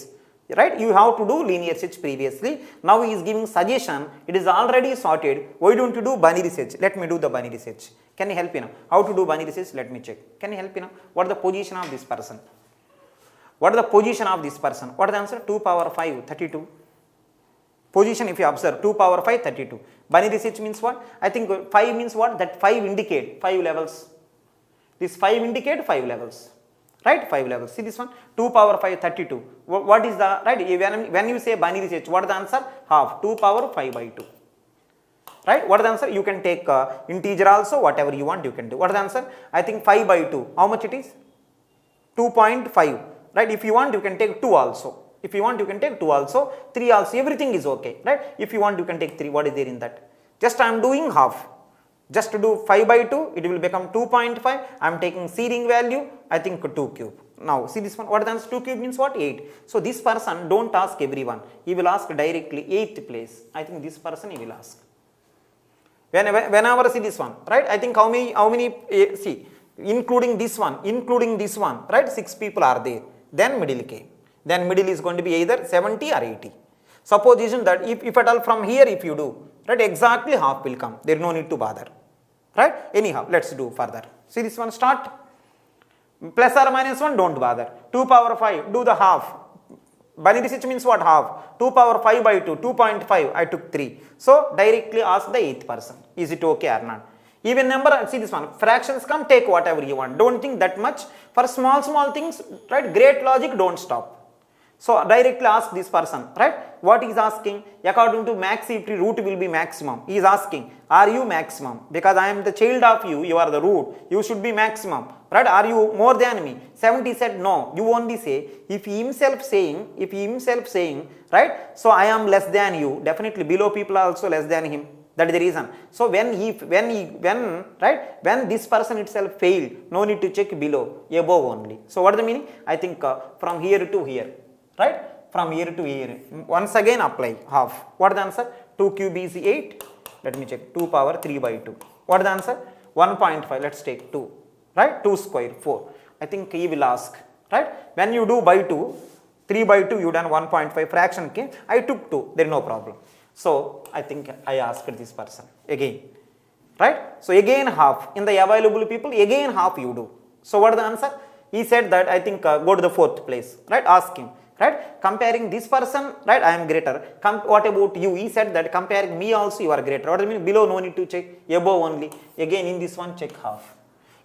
Speaker 1: right? You have to do linear search previously. Now he is giving suggestion, it is already sorted, why don't you do binary search? Let me do the binary search. Can you help me now? How to do binary search? Let me check. Can you help me now? What is the position of this person? What is the position of this person? What is the answer? 2 power 5, 32. Position, if you observe, 2 power 5, 32. Binary search means what? I think 5 means what? That 5 indicate 5 levels. This 5 indicate 5 levels. Right? 5 levels. See this one? 2 power 5, 32. What is the, right? When you say binary search, what is the answer? Half. 2 power 5 by 2. Right? What is the answer? You can take integer also, whatever you want you can do. What is the answer? I think 5 by 2. How much it is? 2.5. Right? If you want, you can take 2 also. If you want, you can take 2 also, 3 also, everything is okay, right? If you want, you can take 3. What is there in that? Just I am doing half. Just to do 5 by 2, it will become 2.5. I am taking seeding value, I think 2 cube. Now, see this one, what is the answer? 2 cube means what? 8. So, this person, don't ask everyone. He will ask directly 8th place. I think this person he will ask. Whenever see this one, right? I think how many see, including this one, right? 6 people are there. Then middle came. Then middle is going to be either 70 or 80. Supposition that if at all from here if you do, right, exactly half will come. There is no need to bother. Right? Anyhow, let's do further. See this one, start. Plus or minus 1, don't bother. 2 power 5, do the half. Binary search means what? Half. 2 power 5 by 2, 2.5, I took 3. So, directly ask the 8th person. Is it okay or not? Even number, see this one, fractions come, take whatever you want. Don't think that much. For small things, right, great logic, don't stop. So, directly ask this person, right? What he is asking? According to maximity, root will be maximum. He is asking, are you maximum? Because I am the child of you, you are the root. You should be maximum, right? Are you more than me? 70 said no. You only say, if he himself saying, right? So, I am less than you. Definitely below people are also less than him. That is the reason. So, when this person itself failed, no need to check below, above only. So, what is the meaning? I think from here to here. Right? From here to here. Once again apply half. What is the answer? 2 cube is 8. Let me check. 2 power 3 by 2. What is the answer? 1.5. Let's take 2. Right? 2 square 4. I think he will ask. Right? When you do by 2, 3 by 2 you done 1.5 fraction came. I took 2. There is no problem. So, I think I asked this person again. Right? So, again half. In the available people, again half you do. So, what is the answer? He said that I think go to the 4th place. Right? Ask him. Right? Comparing this person, right, I am greater. What about you? He said that comparing me also you are greater. What do you mean? Below no need to check, above only. Again in this one check half.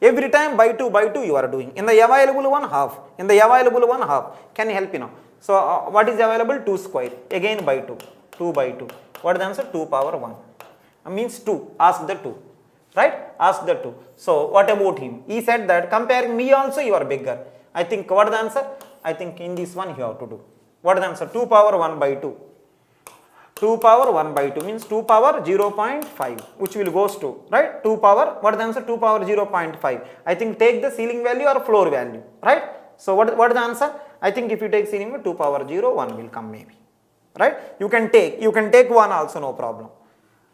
Speaker 1: Every time by 2 you are doing. In the available one half. In the available one half. Can you help me now? So what is available? 2 square. Again by 2. 2 by 2. What is the answer? 2 power 1. Means 2. Ask the 2. Right? Ask the 2. So what about him? He said that comparing me also you are bigger. I think what is the answer? I think in this one you have to do. What is the answer? 2 power 1 by 2. 2 power 1 by 2 means 2 power 0.5, which will goes to, right? 2 power, what is the answer? 2 power 0.5. I think take the ceiling value or floor value, right? So what is the answer? I think if you take ceiling value, 2 power 0, 1 will come maybe, right? You can take 1 also, no problem.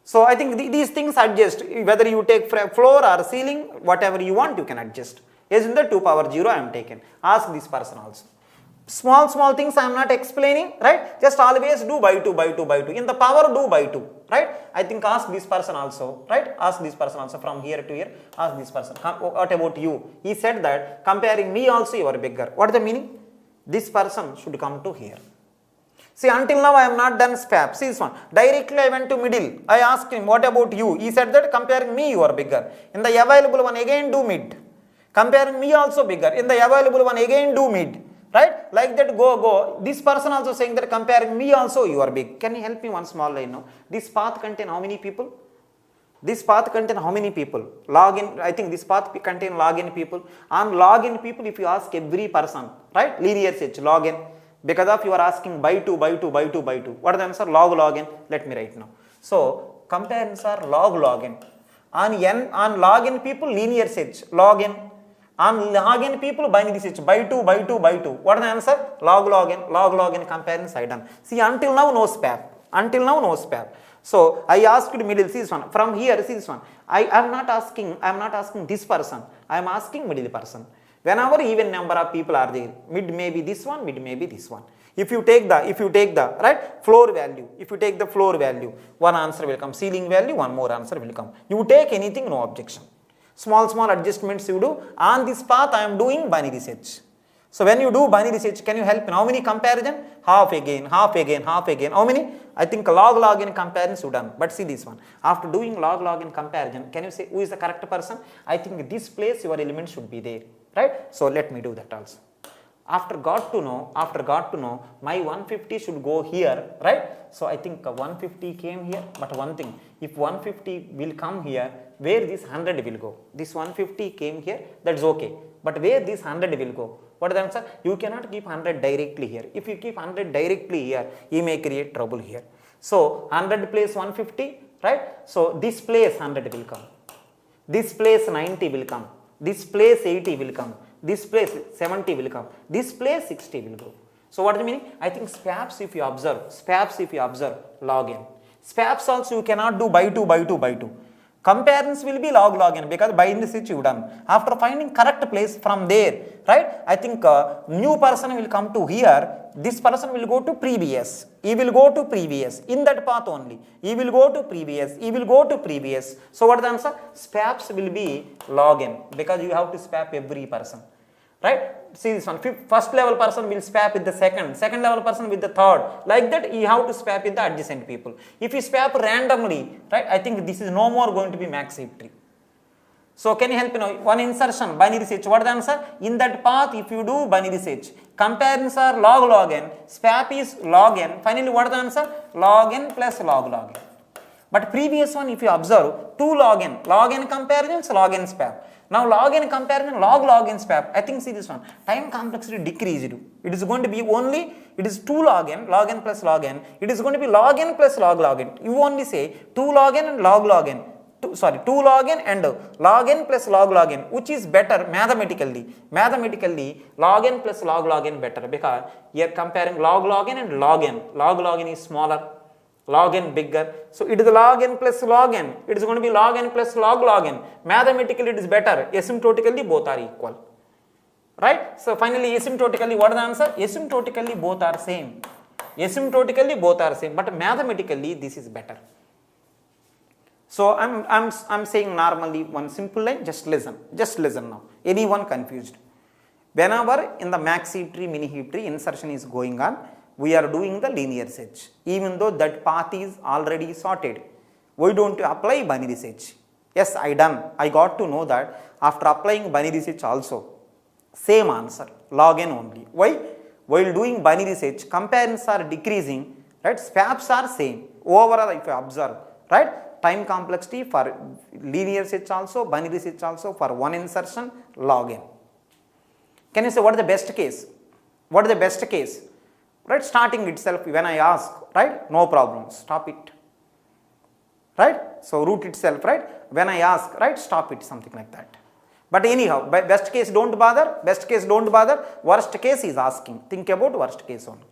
Speaker 1: So I think these things adjust, whether you take floor or ceiling, whatever you want, you can adjust. Isn't the 2 power 0 I am taken? Ask this person also. Small things I am not explaining, right? Just always do by 2. In the power, do by 2, right? I think ask this person also, right? Ask this person also from here to here. Ask this person. What about you? He said that comparing me also you are bigger. What is the meaning? This person should come to here. See, until now I am not done SPAP. See this one. Directly I went to middle. I asked him, what about you? He said that comparing me you are bigger. In the available one again do mid. Comparing me also bigger. In the available one again do mid. Right? Like that go. This person also saying that comparing me also you are big. Can you help me one small line now? This path contain how many people? This path contain how many people? Login, I think this path contain login people. On login people, if you ask every person, right? Linear search, login. Because of you are asking by 2. What is the answer? Login. Let me write now. So, comparisons are login. On login people, linear search, login. On log n people, binary search by 2, by 2, by 2. What is the answer? Log n comparison I done. See, until now no spam. Until now no spam. So I asked middle, see this one. From here, see this one. I am not asking this person. I am asking middle person. Whenever even number of people are there, mid may be this one, mid may be this one. If you take the right floor value, if you take the floor value, one answer will come. Ceiling value, one more answer will come. You take anything, no objection. Small adjustments you do. On this path, I am doing binary search. So when you do binary search, can you help in how many comparison? Half again. How many? I think log n comparison you done. But see this one. After doing log n comparison, can you say who is the correct person? I think this place your element should be there. Right? So let me do that also. After got to know, my 150 should go here, right? So I think 150 came here, but one thing, if 150 will come here, where this 100 will go? This 150 came here, that's okay. But where this 100 will go? What is the answer? You cannot keep 100 directly here. If you keep 100 directly here, you may create trouble here. So 100 place 150, right? So this place 100 will come. This place 90 will come. This place 80 will come. This place 70 will come. This place 60 will go. So what is the meaning? I think SPAPs if you observe log n. SPAPs also you cannot do by 2, by 2, by 2. Comparisons will be log n because by in this which you done. After finding correct place from there, right? I think new person will come to here. This person will go to previous. He will go to previous. In that path only. He will go to previous. He will go to previous. So what is the answer? SPAPs will be log n because you have to SPAP every person. Right? See this one. First level person will SPAP with the second level person with the third. Like that you have to SPAP with the adjacent people. If you SPAP randomly, right? I think this is no more going to be max tree. So can you help me now? One insertion, binary search. What is the answer? In that path, if you do binary search, comparisons are log n, SPAP is log n. Finally, what is the answer? Log n plus log n. But previous one, if you observe, 2 log n comparisons, log n SPAP. Now log n comparison, log n SPAP. I think see this one. Time complexity decreased. It is going to be only, it is 2 log n plus log n. It is going to be log n plus log n. You only say 2 log n and log n. 2 log n and log n plus log n, which is better mathematically. Mathematically, log n plus log n better because you are comparing log n and log n. Log n is smaller, log n bigger. So it is log n plus log n. It is going to be log n plus log n. Mathematically, it is better. Asymptotically, both are equal. Right? So finally, asymptotically, what is the answer? Asymptotically, both are same. Asymptotically, both are same. But mathematically, this is better. So I'm saying normally one simple line, just listen now. Anyone confused? Whenever in the max heap tree, mini heap tree insertion is going on, we are doing the linear search. Even though that path is already sorted, why don't you apply binary search? Yes, I done. I got to know that after applying binary search also, same answer, log n only. Why? While doing binary search, comparisons are decreasing, right? SPAPs are same. Overall, if you observe, right? Time complexity for linear search also, binary search also, for one insertion, log n. Can you say what is the best case? What is the best case? Right, starting itself when I ask, right, no problem, stop it. Right, so root itself, right, when I ask, right, stop it, something like that. But anyhow, best case don't bother, worst case is asking. Think about worst case only.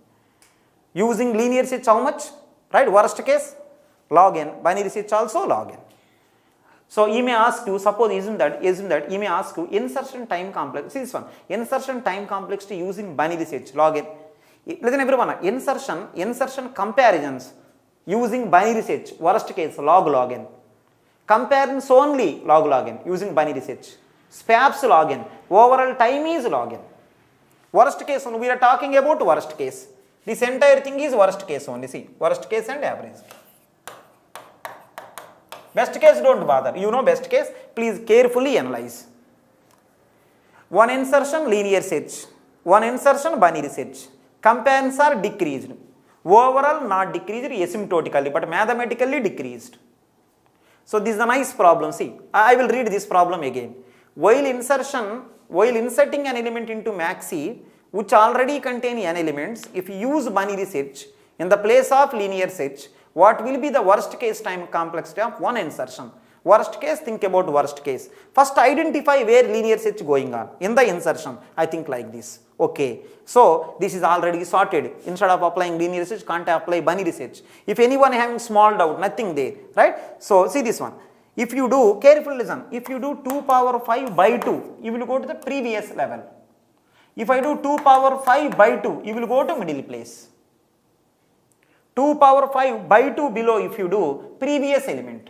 Speaker 1: Using linear search how much? Right, worst case? Log n, binary search also log n. So he may ask you, suppose isn't that, he may ask you insertion time complex, see this one, insertion time complexity using binary search, log n. Listen everyone, insertion comparisons using binary search, worst case log n. Comparisons only log n using binary search. SPAPs log n, overall time is log n. Worst case, we are talking about worst case. This entire thing is worst case only, see, worst case and average. Best case don't bother, you know best case, please carefully analyze. One insertion linear search, one insertion binary search. Comparisons are decreased. Overall not decreased asymptotically, but mathematically decreased. So this is a nice problem. See, I will read this problem again. While inserting an element into max heap, which already contain n elements, if you use binary search in the place of linear search, what will be the worst case time complexity of one insertion? Worst case, think about worst case. First identify where linear search going on in the insertion. I think like this. Okay, so this is already sorted. Instead of applying linear search, can't apply binary search. If anyone having small doubt, nothing there, right? So see this one. If you do, careful listen, if you do 2 power 5 by 2, you will go to the previous level. If I do 2 power 5 by 2, you will go to middle place. 2 power 5 by 2 below if you do previous element.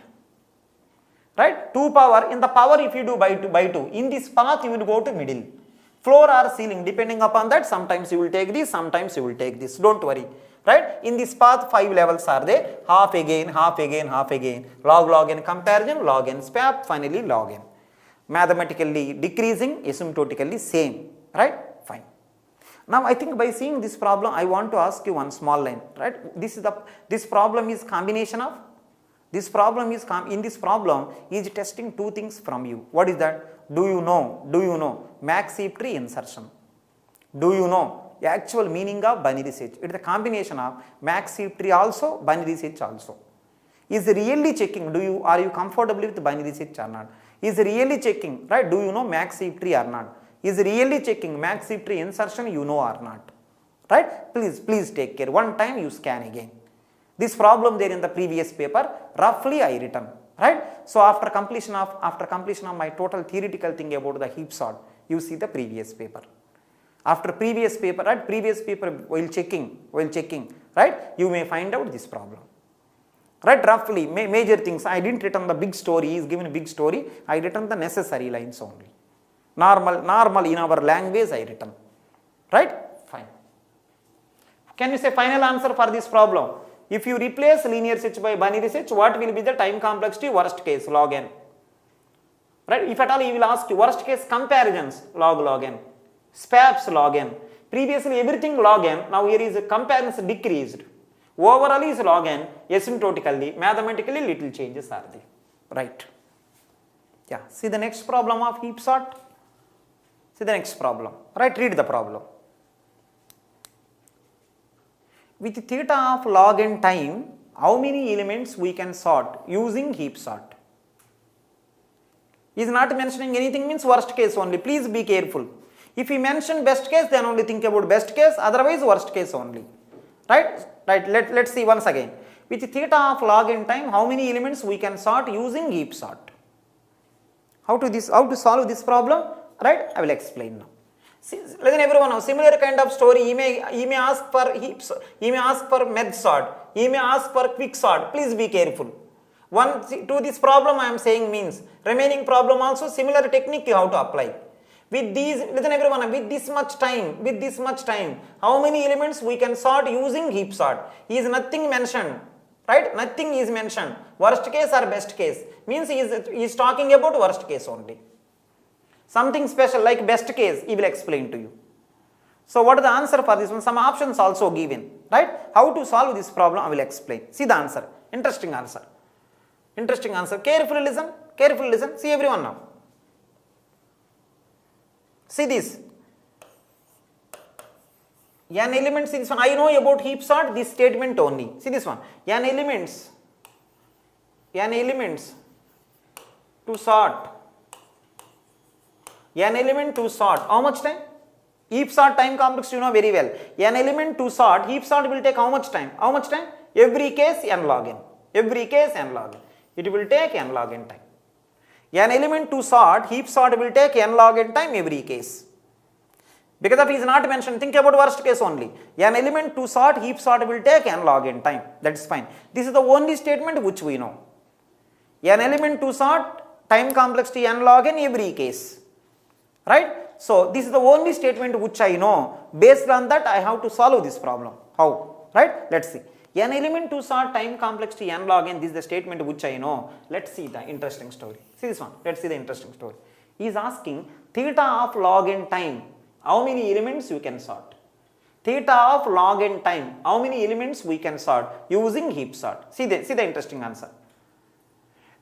Speaker 1: Right? 2 power, in the power if you do by 2, in this path you will go to middle. Floor or ceiling, depending upon that, sometimes you will take this, sometimes you will take this, don't worry. Right? In this path 5 levels are there, half again, half again, half again, log n comparison, log n swap, finally log n. Mathematically decreasing, asymptotically same, right? Fine. Now I think by seeing this problem, I want to ask you one small line, right? This problem is combination of, in this problem is testing two things from you. What is that? Do you know max heap tree insertion? Do you know the actual meaning of binary search? It is a combination of max heap tree also, binary search also. Is really checking, are you comfortable with binary search or not? Is really checking, right? Do you know max heap tree or not? Is really checking max heap tree insertion, you know or not? Right? Please take care. One time you scan again. This problem there in the previous paper, roughly I written, right? So after completion of my total theoretical thing about the heap sort, you see the previous paper. After previous paper, right? Previous paper while checking, right? You may find out this problem. Right? Roughly, major things. I didn't written the big story. He is given a big story. I written the necessary lines only. Normal in our language I written. Right? Fine. Can you say final answer for this problem? If you replace linear search by binary search, what will be the time complexity? Worst case, log n. Right? If at all he will ask you, worst case comparisons, log n. Swaps, log n. Previously everything log n, now here is a comparison decreased. Overall is log n, asymptotically, mathematically little changes are there. Right. Yeah. See the next problem of heap sort. See the next problem. Right. Read the problem. With theta of log n time, how many elements we can sort using heap sort? He is not mentioning anything, means worst case only. Please be careful. If he mention best case, then only think about best case, otherwise worst case only. Right? Right. Let's see once again. With theta of log n time, how many elements we can sort using heap sort? How to solve this problem? Right? I will explain now. See, listen everyone now, similar kind of story, he may ask for heaps, he may ask for merge sort, he may ask for quick sort. Please be careful. To this problem I am saying means, remaining problem also similar technique you have to apply. With these, listen everyone, with this much time, how many elements we can sort using heap sort? Is nothing mentioned, right? Nothing is mentioned. Worst case or best case, means he is talking about worst case only. Something special like best case, he will explain to you. So what is the answer for this one? Some options also given, right? How to solve this problem, I will explain. See the answer. Interesting answer. Interesting answer. Carefully listen. See everyone now. See this. N elements, see this one. I know about heap sort, this statement only. See this one. N elements to sort. N element to sort. How much time? Heap sort time complex you know very well. N element to sort, heap sort will take how much time? Every case n log n. It will take n log n time. N element to sort, heap sort will take n log n time every case. Because of it is not mentioned, think about worst case only. N element to sort, heap sort will take n log n time. That is fine. This is the only statement which we know. N element to sort, time complexity n log n every case. Right? So this is the only statement which I know. Based on that I have to solve this problem. How? Right? Let's see. N element to sort, time complexity n log n, this is the statement which I know. Let's see the interesting story. See this one. Let's see the interesting story. He is asking theta of log n time, how many elements you can sort? Theta of log n time, how many elements we can sort using heap sort? See the interesting answer.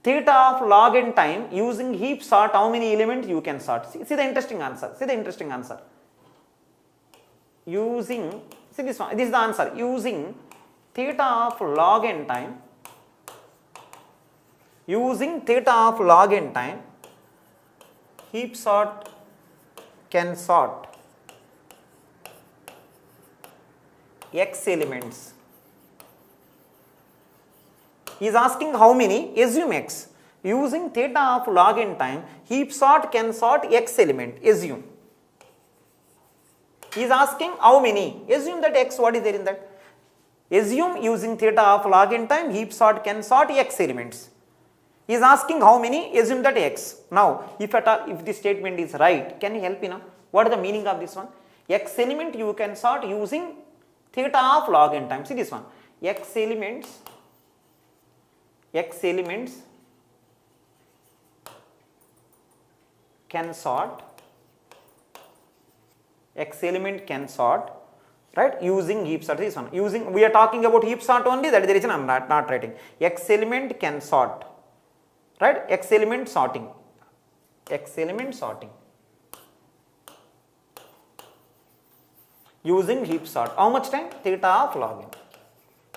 Speaker 1: Theta of log n time using heap sort, how many elements you can sort? See the interesting answer. Using, see this one, this is the answer. Using theta of log n time, using theta of log n time, heap sort can sort x elements. He is asking how many, assume x. Using theta of log n time, heap sort can sort x element, assume. He is asking how many, assume that x, what is there in that? Assume using theta of log n time, heap sort can sort x elements. He is asking how many, assume that x. Now, if the statement is right, can you help me now? What is the meaning of this one? X element you can sort using theta of log n time. See this one, x elements can sort, x element can sort, right, using heap sort. This one, using, we are talking about heap sort only, that is the reason I am not writing. X element can sort, right, x element sorting, using heap sort. How much time? Theta of log n.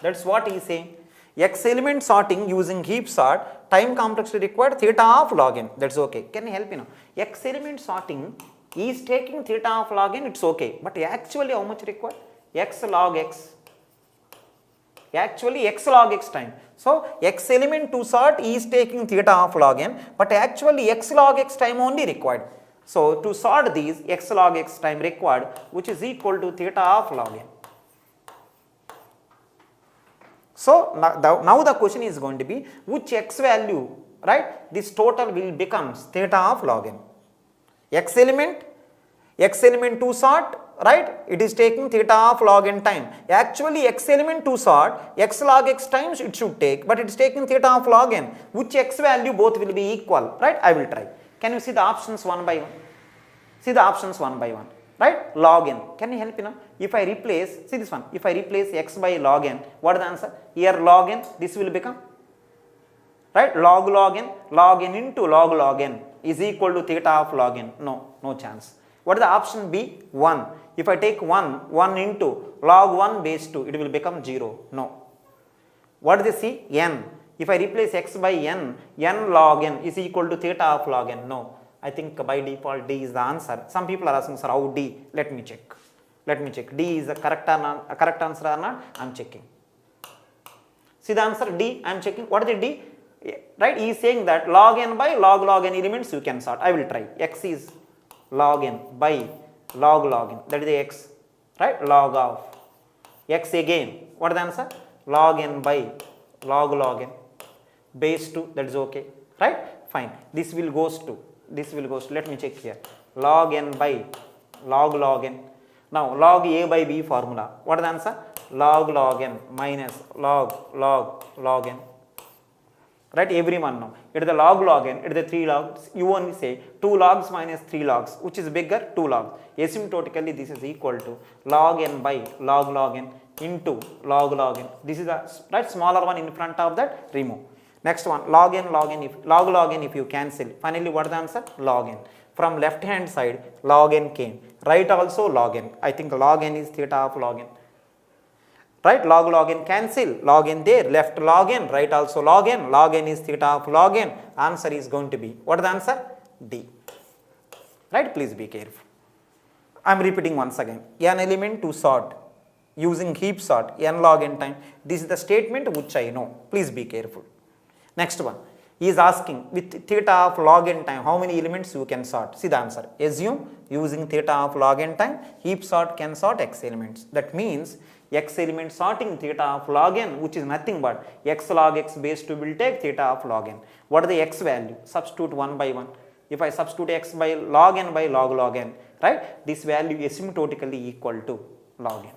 Speaker 1: That's what he is saying. X element sorting using heap sort, time complexity required theta of log n. That's okay. Can you help me now? X element sorting is taking theta of log n, it's okay. But actually how much required? X log x. Actually x log x time. So x element to sort is taking theta of log n, but actually x log x time only required. So to sort these, x log x time required, which is equal to theta of log n. So now the question is going to be, which x value, right, this total will becomes theta of log n. X element to sort, right, it is taking theta of log n time. Actually x element to sort, x log x times it should take, but it is taking theta of log n. Which x value both will be equal, right? I will try. Can you see the options one by one? See the options one by one, right? Log n. Can you help me now? If I replace, see this one, if I replace x by log n, what is the answer? Here log n, this will become, right, log n into log n is equal to theta of log n. No chance. What is the option B? 1. If I take 1 into log 1 base 2, it will become 0. No. What is the C? N. If I replace x by n log n is equal to theta of log n. No. I think by default D is the answer. Some people are asking, sir, how D? Let me check. D is the correct answer or not? I am checking. See the answer D, I am checking. What is the D? Right, he is saying that log n by log n elements you can sort. I will try. X is log n by log n, that is the x, right, log of x again. What is the answer? Log n by log n base 2, that is okay, right? Fine. This will goes to, let me check here, log n by log n. Now log a by b formula, what is the answer? Log n minus log n, right? Everyone now, it is the log n, it is the 3 logs, you only say 2 logs minus 3 logs, which is bigger? 2 logs. Asymptotically this is equal to log n by log n into log n. This is the, right, smaller one in front of that, remove. Next one, log n, if you cancel, finally what is the answer? Log n. From left hand side, log n came, right also log n. I think log n is theta of log n. Right, log n cancel, log n there, left log n, right also log n is theta of log n. Answer is going to be, what is the answer? D. Right, please be careful. I am repeating once again, n element to sort using heap sort, n log n time. This is the statement which I know, please be careful. Next one, he is asking with theta of log n time, how many elements you can sort? See the answer, assume using theta of log n time, heap sort can sort x elements. That means x element sorting theta of log n, which is nothing but x log x base 2 will take theta of log n. What is the x value? Substitute 1 by 1. If I substitute x by log n, right, this value is asymptotically equal to log n.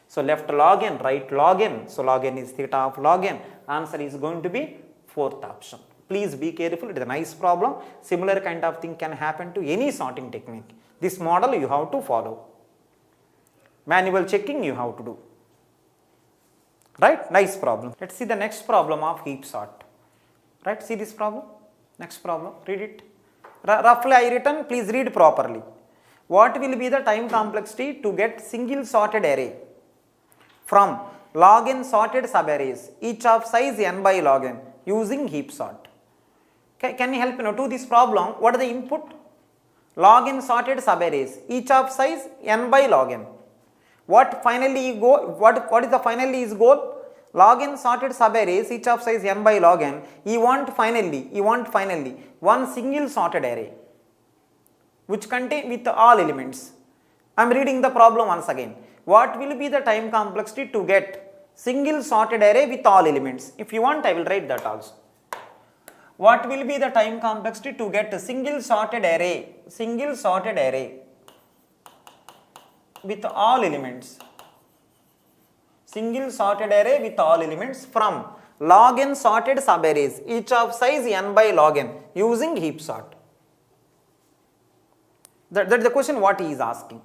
Speaker 1: So left log n, right log n, so log n is theta of log n. Answer is going to be fourth option. Please be careful, it is a nice problem. Similar kind of thing can happen to any sorting technique. This model you have to follow. Manual checking you have to do. Right, nice problem. Let's see the next problem of heap sort. Right, see this problem. Next problem, read it. Roughly I written, please read properly. What will be the time complexity to get single sorted array from log n sorted subarrays, each of size n by log n, using heap sort? Can you help to this problem? What is the input? Log n sorted subarrays, each of size n by log n. What finally what is the finally is goal? Log n sorted subarrays, each of size n by log n. You want finally one single sorted array which contain with all elements. I am reading the problem once again. What will be the time complexity to get single sorted array with all elements? If you want, I will write that also. What will be the time complexity to get a single sorted array with all elements? Single sorted array with all elements from log n sorted subarrays, each of size n by log n, using heap sort. That's the question what he is asking.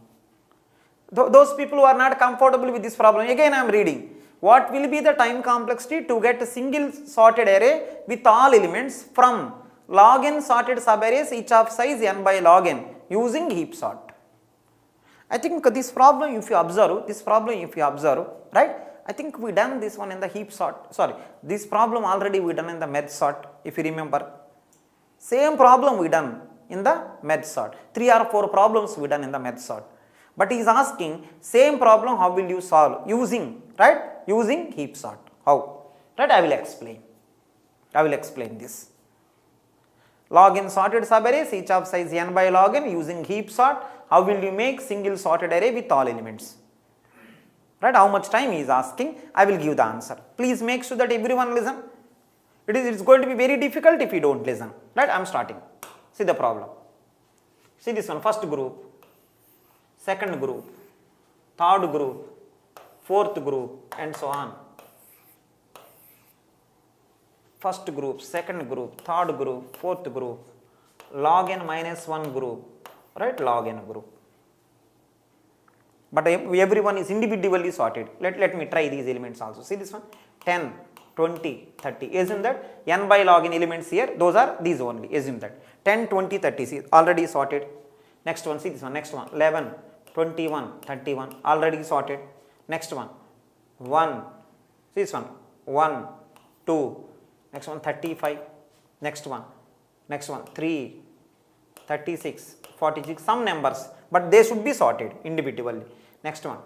Speaker 1: Those people who are not comfortable with this problem, again I am reading. What will be the time complexity to get a single sorted array with all elements from log n sorted subarrays, each of size n by log n, using heap sort? I think this problem if you observe, right? I think we done this one in the heap sort. Sorry, this problem already we done in the merge sort, if you remember. Same problem we done in the merge sort. 3 or 4 problems we done in the merge sort. But he is asking same problem how will you solve? Using, right? Using heap sort. How? Right? I will explain. This. Log n sorted subarrays, each of size n by log n, using heap sort. How will you make single sorted array with all elements? Right? How much time he is asking? I will give the answer. Please make sure that everyone listen. It's going to be very difficult if you don't listen. Right? I am starting. See the problem. See this one. First group, second group, third group, fourth group, and so on. First group, second group, third group, fourth group, log n minus 1 group, right? Log n group. But everyone is individually sorted. Let me try these elements also. See this one, 10, 20, 30. Assume that n by log n elements here, those are these only. Assume that 10, 20, 30, see, already sorted. Next one, see this one, next one, 11, 21, 31, already sorted. Next one, 1, see this one, 1, 2, next one, 35, next one, 3, 36, 46, some numbers, but they should be sorted individually. Next one,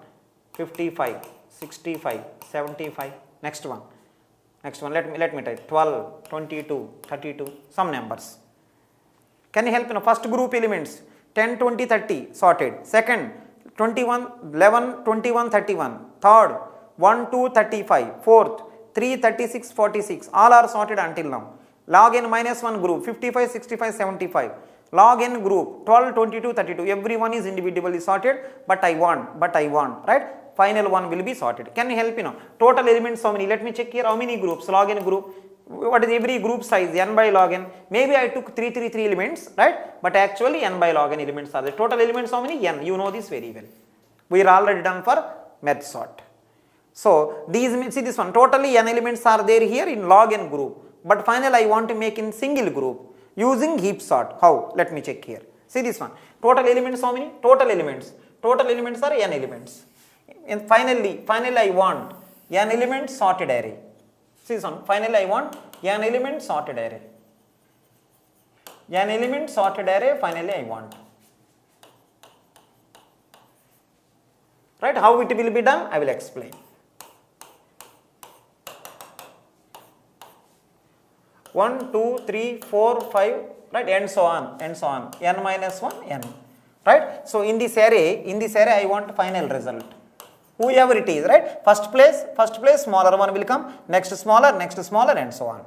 Speaker 1: 55, 65, 75, next one, let me try, 12, 22, 32, some numbers. Can you help? First group elements, 10, 20, 30, sorted. Second, 21, 11, 21, 31. Third, 1, 2, 35. Fourth, 3, 36, 46. All are sorted until now. Log n minus 1 group, 55, 65, 75. Log n group, 12, 22, 32. Everyone is individually sorted, but I want, right? Final one will be sorted. Can you help? Total elements how many? Let me check here. How many groups? Log n group. What is every group size? N by log n. Maybe I took 3 elements, right? But actually n by log n elements are the total elements how many? N. You know this very well. We are already done for merge sort. So these, see this one, totally n elements are there here in log n group. But finally I want to make in single group using heap sort. How? Let me check here. See this one. Total elements how many? Total elements are n elements. And finally I want n element sorted array. See this one. Finally I want n element sorted array. N element sorted array finally I want. Right? How it will be done? I will explain. 1, 2, 3, 4, 5, right? And so on. N minus 1, n. Right? So in this array I want final result. Whoever it is, right? First place, smaller one will come, next smaller, and so on.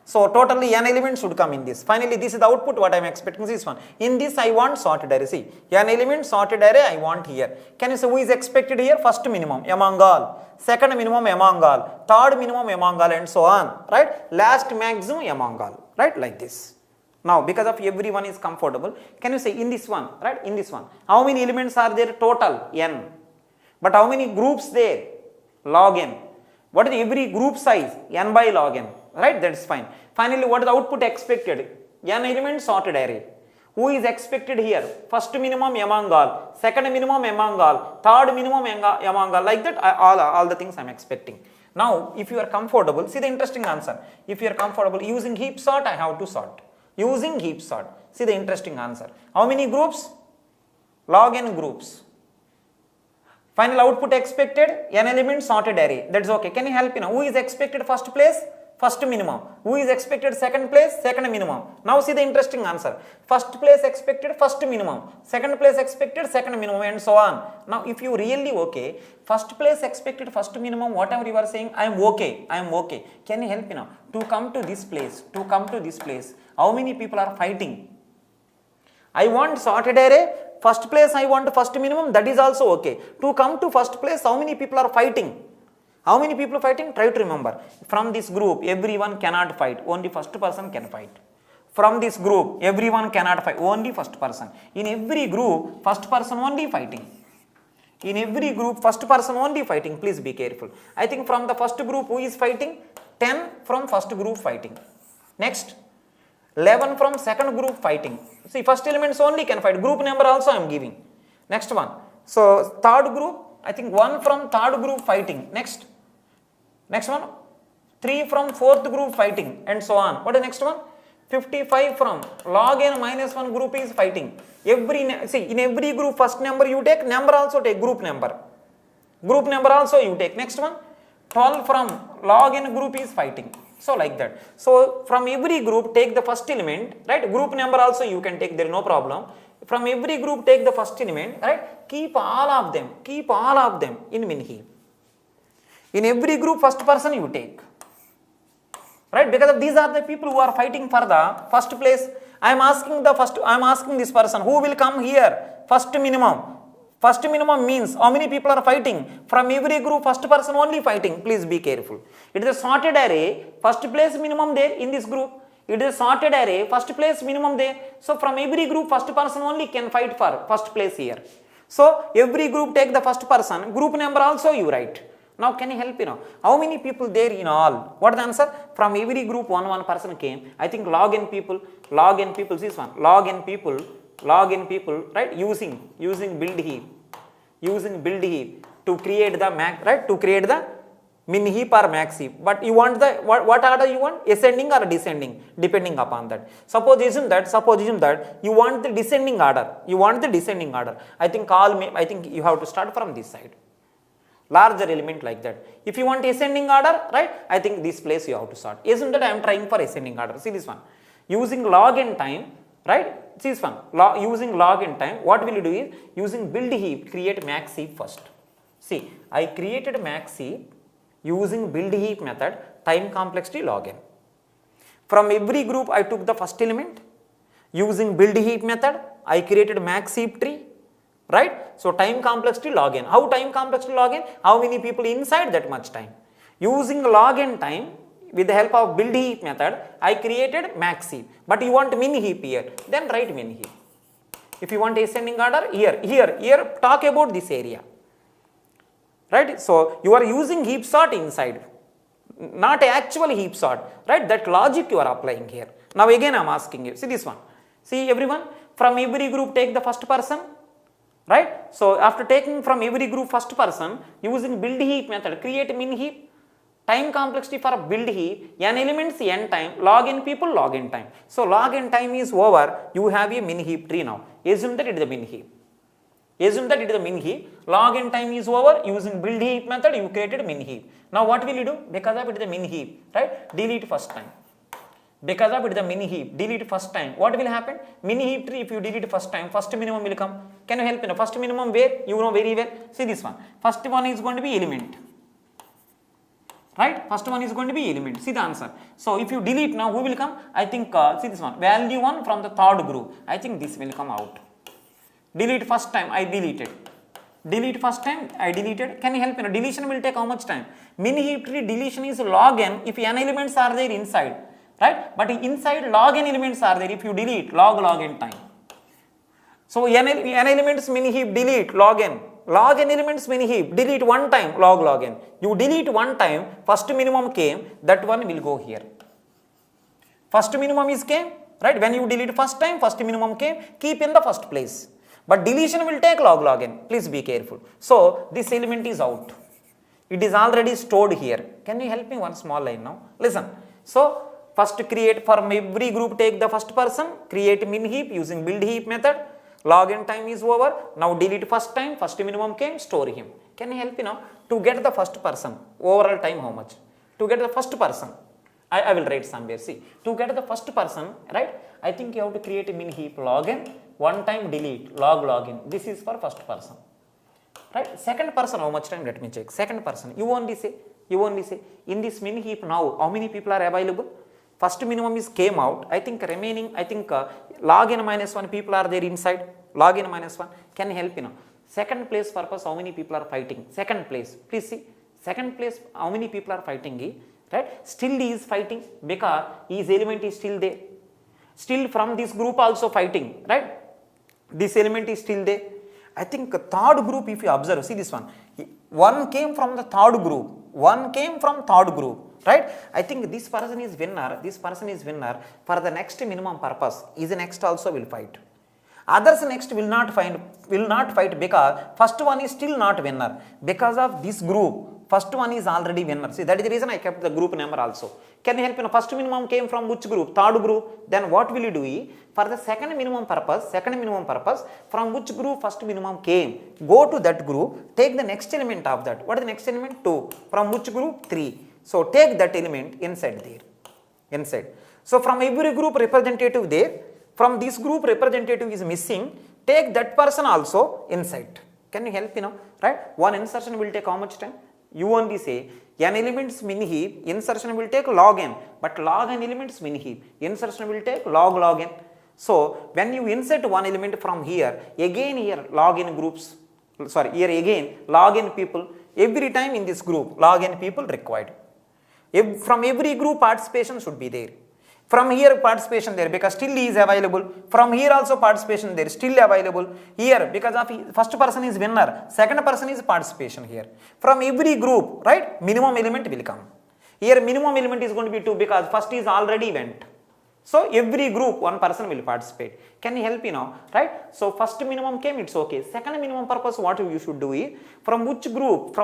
Speaker 1: So totally n elements should come in this. Finally, this is the output what I am expecting. This one. In this I want sorted array. See, n element sorted array I want here. Can you say who is expected here? First minimum among all, second minimum among all, third minimum among all, and so on. Right? Last maximum among all. Right? Like this. Now, because of everyone is comfortable, can you say in this one? Right? In this one, how many elements are there? Total n. But how many groups there? Log n. What is every group size? N by log n. Right? That's fine. Finally, what is the output expected? N element sorted array. Who is expected here? First minimum among all, second minimum among all, third minimum among all. Like that, all the things I am expecting. Now, if you are comfortable, see the interesting answer. If you are comfortable using heap sort, I have to sort. using heap sort. See the interesting answer. How many groups? Log n groups. Final output expected, n element sorted array. That's okay. Can you help? Who is expected first place? First minimum. Who is expected second place? Second minimum. Now see the interesting answer. First place expected, first minimum. Second place expected, second minimum, and so on. Now if you really okay, first place expected, first minimum, whatever you are saying, I am okay. I am okay. Can you help me now? To come to this place, how many people are fighting? I want sorted array. First place I want first minimum, that is also okay. To come to first place, how many people are fighting? How many people fighting? Try to remember. From this group, everyone cannot fight. Only first person can fight. From this group, everyone cannot fight. Only first person. In every group, first person only fighting. In every group, first person only fighting. Please be careful. I think from the first group, who is fighting? 10 from first group fighting. Next, 11 from second group fighting. See, first elements only can fight. Group number also I am giving. Next one. So, third group, I think 1 from third group fighting. Next one, 3 from fourth group fighting, and so on. What is the next one? 55 from log n minus 1 group is fighting. See, in every group, first number you take, number also take, group number. Group number also you take. Next one, 12 from log n group is fighting. So like that. So from every group take the first element, right? Group number also you can take, there is no problem. From every group take the first element, right? Keep all of them in min heap. In every group, first person you take, right? Because these are the people who are fighting for the first place. I am asking this person, who will come here? First minimum. First minimum means how many people are fighting? From every group, first person only fighting. Please be careful. It is a sorted array, first place minimum there in this group. It is a sorted array, first place minimum there. So from every group, first person only can fight for first place here. So every group take the first person, group number also you write. Now can you help how many people there in all? What is the answer? From every group one person came. I think log n people this one. Log n people, right? Using build heap to create the max, right? To create the min heap or max heap. But you want the what order you want? Ascending or descending, depending upon that. Suppose assume that you want the descending order. I think you have to start from this side. Larger element like that. If you want ascending order, right? I think this place you have to sort. Assume that I am trying for ascending order. See this one. Using log n time, right? See this one. Using log n time, what will you do is, using build heap, create max heap first. See, I created max heap using build heap method, time complexity log n. From every group, I took the first element. Using build heap method, I created max heap tree. Right? So time complexity log n. How time complexity log n? How many people inside that much time? Using log n time, with the help of build heap method, I created max heap. But you want min heap here, then write min heap. If you want ascending order, here talk about this area. Right? So you are using heap sort inside, not actual heap sort. Right? That logic you are applying here. Now again I am asking you, see this one. See everyone, from every group take the first person. Right? So after taking from every group first person, using build heap method, create min heap, time complexity for build heap, n elements n time, log n people log n time. So log n time is over, you have a min heap tree now. Assume that it is the min heap. Log n time is over, using build heap method, you created min heap. Now what will you do? Because of it is the min heap, right? Delete first time. Because of it is the min heap, delete first time. What will happen? Min heap tree, if you delete first time, first minimum will come. Can you help? First minimum where? You know very well. See this one. First one is going to be element. Right? First one is going to be element. See the answer. So if you delete now, who will come? I think, see this one. Value 1 from the third group. I think this will come out. Delete first time, I deleted. Delete first time, I deleted. Can you help? Deletion will take how much time? Min heap tree deletion is log n if n elements are there inside. Right? But inside log n elements are there. If you delete, log n time. So n elements min heap, delete log n. Log n elements min heap, delete one time, log n. You delete one time, first minimum came, that one will go here. First minimum is came, right? When you delete first time, first minimum came, keep in the first place. But deletion will take log n. Please be careful. So this element is out. It is already stored here. Can you help me one small line now? Listen. So First create from every group, take the first person, create min heap using build heap method. Login time is over. Now delete first time, first minimum came, store him. Can you help me now? To get the first person, overall time how much? To get the first person, I will write somewhere. See, to get the first person, right? I think you have to create a min heap login, one time delete, login. This is for first person. Right? Second person, how much time? Let me check. Second person, you only say. In this min heap now, how many people are available? First minimum is came out. I think remaining, login minus 1 people are there inside. Login minus 1. Can you help me now? Second place purpose, how many people are fighting? Second place, please see. Second place, how many people are fighting? Right? Still he is fighting because his element is still there. Still from this group also fighting, right? This element is still there. I think third group, if you observe, see this one. One came from the third group. Right? I think this person is winner. For the next minimum purpose, is the next also will fight. Others next will not fight because first one is still not winner. Because of this group, first one is already winner. See, that is the reason I kept the group number also. Can you help me? First minimum came from which group? Third group. Then what will you do? For the second minimum purpose, from which group first minimum came? Go to that group, take the next element of that. What is the next element? 2. From which group? 3. So take that element inside there. So from every group representative there, from this group representative is missing, take that person also inside. Can you help me now? Right? One insertion will take how much time? You only say n elements min heap, insertion will take log n, but log n elements min heap, insertion will take log n. So when you insert one element from here, again here log n groups, here again log n people, every time in this group log n people required. From every group participation should be there. From here participation there because still he is available. From here also participation there, still available. Here because of first person is winner, second person is participation here. From every group, right, minimum element will come. Here minimum element is going to be 2 because first is already went. So every group one person will participate. Can you help me now? Right? So first minimum came, it's okay. Second minimum purpose, what you should do is from which group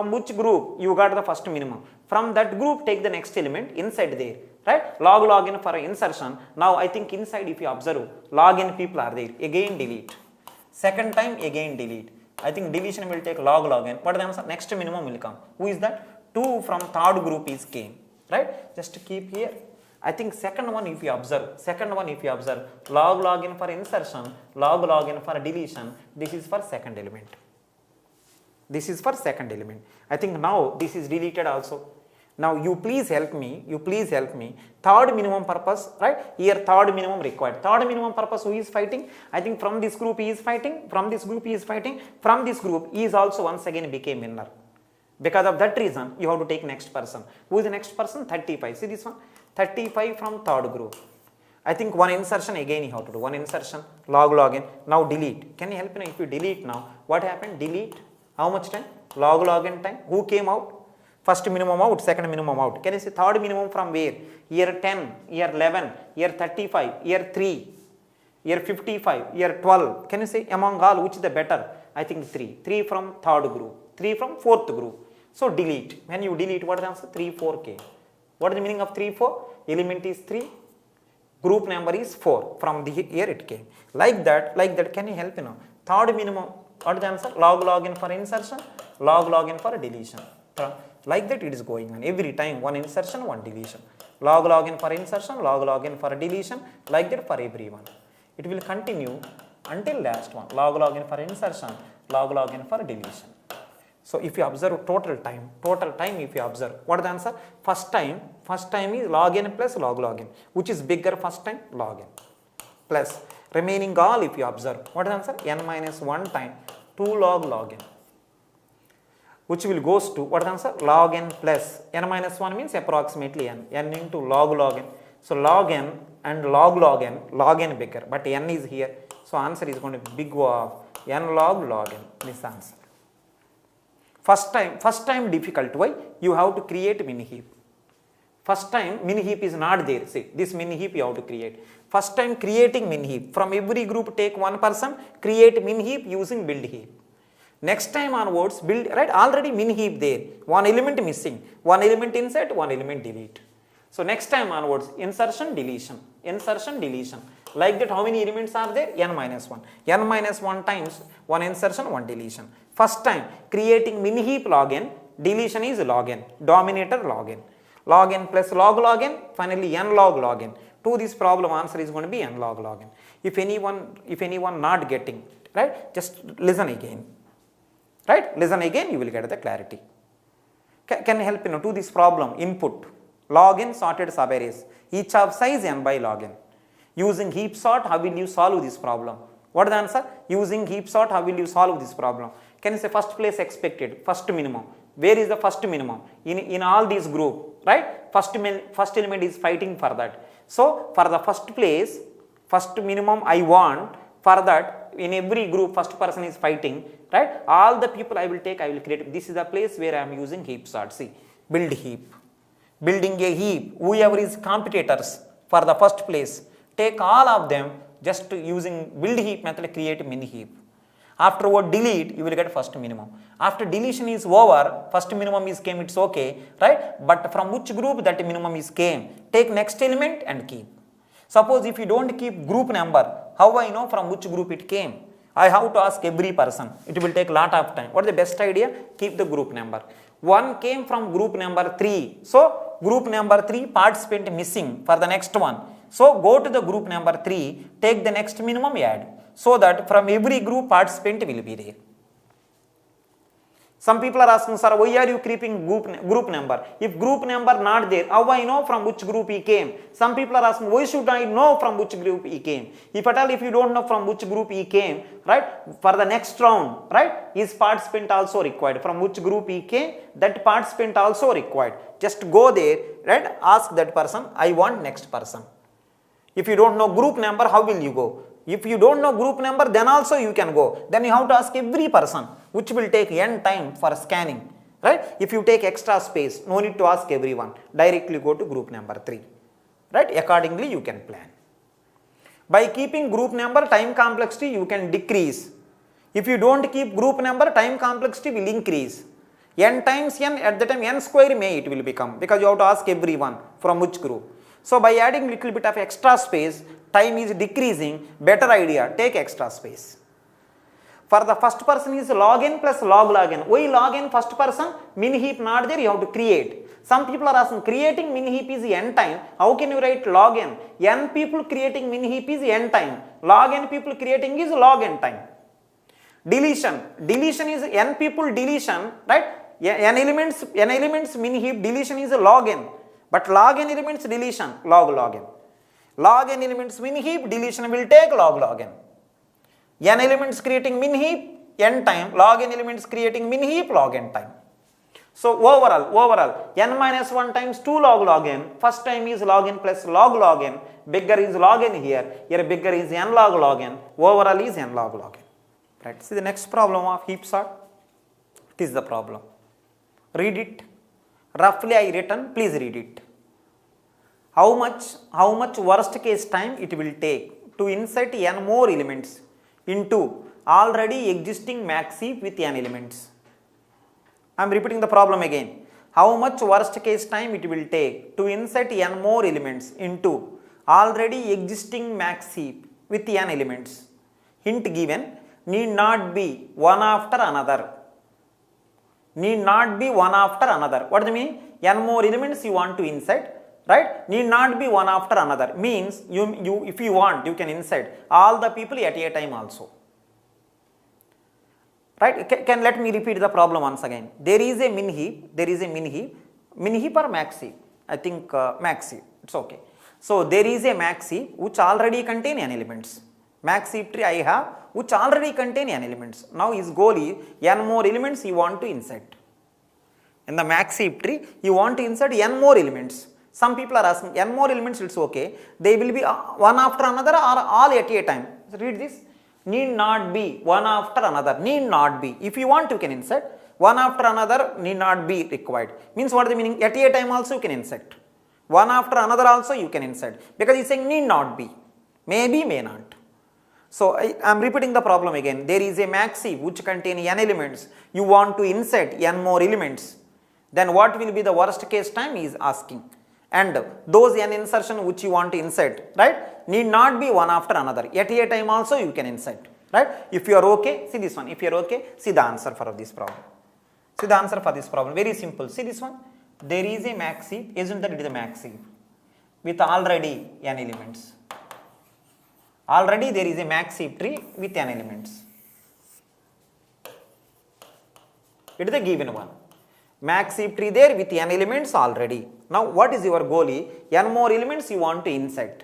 Speaker 1: you got the first minimum. From that group take the next element inside there. Right? Log in for insertion. Now I think inside if you observe, log in people are there. Again delete. Second time again delete. I think deletion will take log in. What is the answer? Next minimum will come. Who is that? 2 from third group is came. Right? Just keep here. I think second one if you observe, log in for insertion, log in for deletion, this is for second element. I think now this is deleted also. Now you please help me, third minimum purpose, right? Here third minimum required. Third minimum purpose, who is fighting? I think from this group he is fighting, from this group he is also once again became winner. Because of that reason, you have to take next person. Who is the next person? 35. See this one? 35 from third group. I think one insertion again you have to do. One insertion, log in. Now delete. Can you help me now? If you delete now, what happened? Delete. How much time? Log in time. Who came out? First minimum out, second minimum out. Can you see third minimum from where? Year 10, year 11, year 35, year 3, year 55, year 12. Can you say among all which is the better? I think 3. 3 from third group, 3 from fourth group. So delete. When you delete, what is the answer? 3, 4K. What is the meaning of 3, 4? Element is 3, group number is 4. From the here it came. Like that, can you help me now? Third minimum, what is the answer? Log in for insertion, log in for deletion. Like that it is going on. Every time one insertion, one deletion. Log in for insertion, log in for deletion. Like that for everyone. It will continue until last one. Log in for insertion, log in for deletion. So if you observe total time if you observe, what is the answer? First time is log in plus log in. Which is bigger first time? Log in. Plus remaining all if you observe, what is the answer? N minus 1 time 2 log in. Which will goes to, what is the answer? Log n plus, n minus 1 means approximately n into log n. So log n and log n bigger, but n is here. So answer is going to be big O of n log n, this answer. First time difficult, why? You have to create min heap. First time min heap is not there, see, this min heap you have to create. First time creating min heap, from every group take one person, create min heap using build heap. Next time onwards, build, right, already min heap there, one element missing, one element insert, one element delete. So next time onwards, insertion, deletion, insertion, deletion. Like that, how many elements are there? N minus 1. N minus 1 times 1 insertion, 1 deletion. First time, creating mini heap log n, deletion is log n, dominator log n. Log n plus log n, finally n log n. To this problem, answer is going to be n log n. If anyone not getting, right, just listen again. Right, listen again, you will get the clarity. Can help to this problem. Input log n sorted subarrays, each of size n by log n. Using heap sort, how will you solve this problem? What is the answer? Using heap sort, how will you solve this problem? Can you say first place expected, first minimum? Where is the first minimum? In all these group, right? First element is fighting for that. So for the first place, first minimum I want, for that in every group first person is fighting, right? All the people I will take, I will create. This is the place where I am using heap sort. See, build heap. Building a heap, whoever is competitors for the first place, take all of them, just using build heap method, create mini heap. Afterward delete, you will get first minimum. After deletion is over, first minimum is came, it's okay, right? But from which group that minimum is came, take next element and keep. Suppose if you don't keep group number, how I know from which group it came? I have to ask every person. It will take lot of time. What is the best idea? Keep the group number. One came from group number 3. So group number 3 participant missing for the next one. So go to the group number 3, take the next minimum, add. So that from every group participant will be there. Some people are asking, sir, why are you keeping group number? If group number not there, how I know from which group he came? Some people are asking, why should I know from which group he came? If at all, if you don't know from which group he came, right, for the next round, right, is participant also required. From which group he came, that participant also required. Just go there, right, ask that person, I want next person. If you don't know group number, how will you go? If you don't know group number, then also you can go. Then you have to ask every person, which will take n time for scanning, right? If you take extra space, no need to ask everyone. Directly go to group number 3, right? Accordingly, you can plan. By keeping group number, time complexity you can decrease. If you don't keep group number, time complexity will increase. N times n, at the time n square may it will become, because you have to ask everyone from which group. So by adding little bit of extra space, time is decreasing. Better idea, take extra space. For the first person is log n plus log n. Why log n first person? Mini heap not there, you have to create. Some people are asking, creating mini heap is n time. How can you write log n? N people creating mini heap is n time. Log n people creating is log n time. Deletion. Deletion is n people deletion, right? N elements mini heap deletion is log n. But log n elements deletion, log n. Log n elements mini heap deletion will take log n. N elements creating min heap n time, log n elements creating min heap log n time. So overall n minus 1 times 2 log n, first time is log n plus log n, bigger is log n here bigger is n log n, overall is n log n. Right, see the next problem of heap sort. It is the problem. Read it. Roughly I written, please read it. How much worst case time it will take to insert n more elements into already existing max heap with n elements? I am repeating the problem again. How much worst case time it will take to insert n more elements into already existing max heap with n elements? Hint given, need not be one after another. Need not be one after another. What does it mean? N more elements you want to insert, right? Need not be one after another. Means you if you want, you can insert all the people at a time also. Right? Can let me repeat the problem once again. There is a min heap. Min heap or max heap? I think max heap. It's okay. So there is a max heap which already contain n elements. Max heap tree I have which already contain n elements. Now his goal is n more elements you want to insert. In the max heap tree, you want to insert n more elements. Some people are asking, n more elements, it's okay. They will be one after another or all at a time. So read this. Need not be one after another. Need not be. If you want, you can insert. One after another need not be required. Means what is the meaning? At a time also you can insert. One after another also you can insert. Because he is saying need not be. Maybe, may not. So I am repeating the problem again. There is a max heap which contain n elements. You want to insert n more elements. Then what will be the worst case time he is asking. and those n insertion which you want to insert, right, need not be one after another. At a time also you can insert, right? If you are okay, see this one. If you are okay, see the answer for this problem. See the answer for this problem. Very simple. See this one. There is a max heap. Isn't that it is a max heap with already n elements? Already there is a max heap tree with n elements. It is a given one. Max heap tree there with n elements already. Now what is your goal? N more elements you want to insert.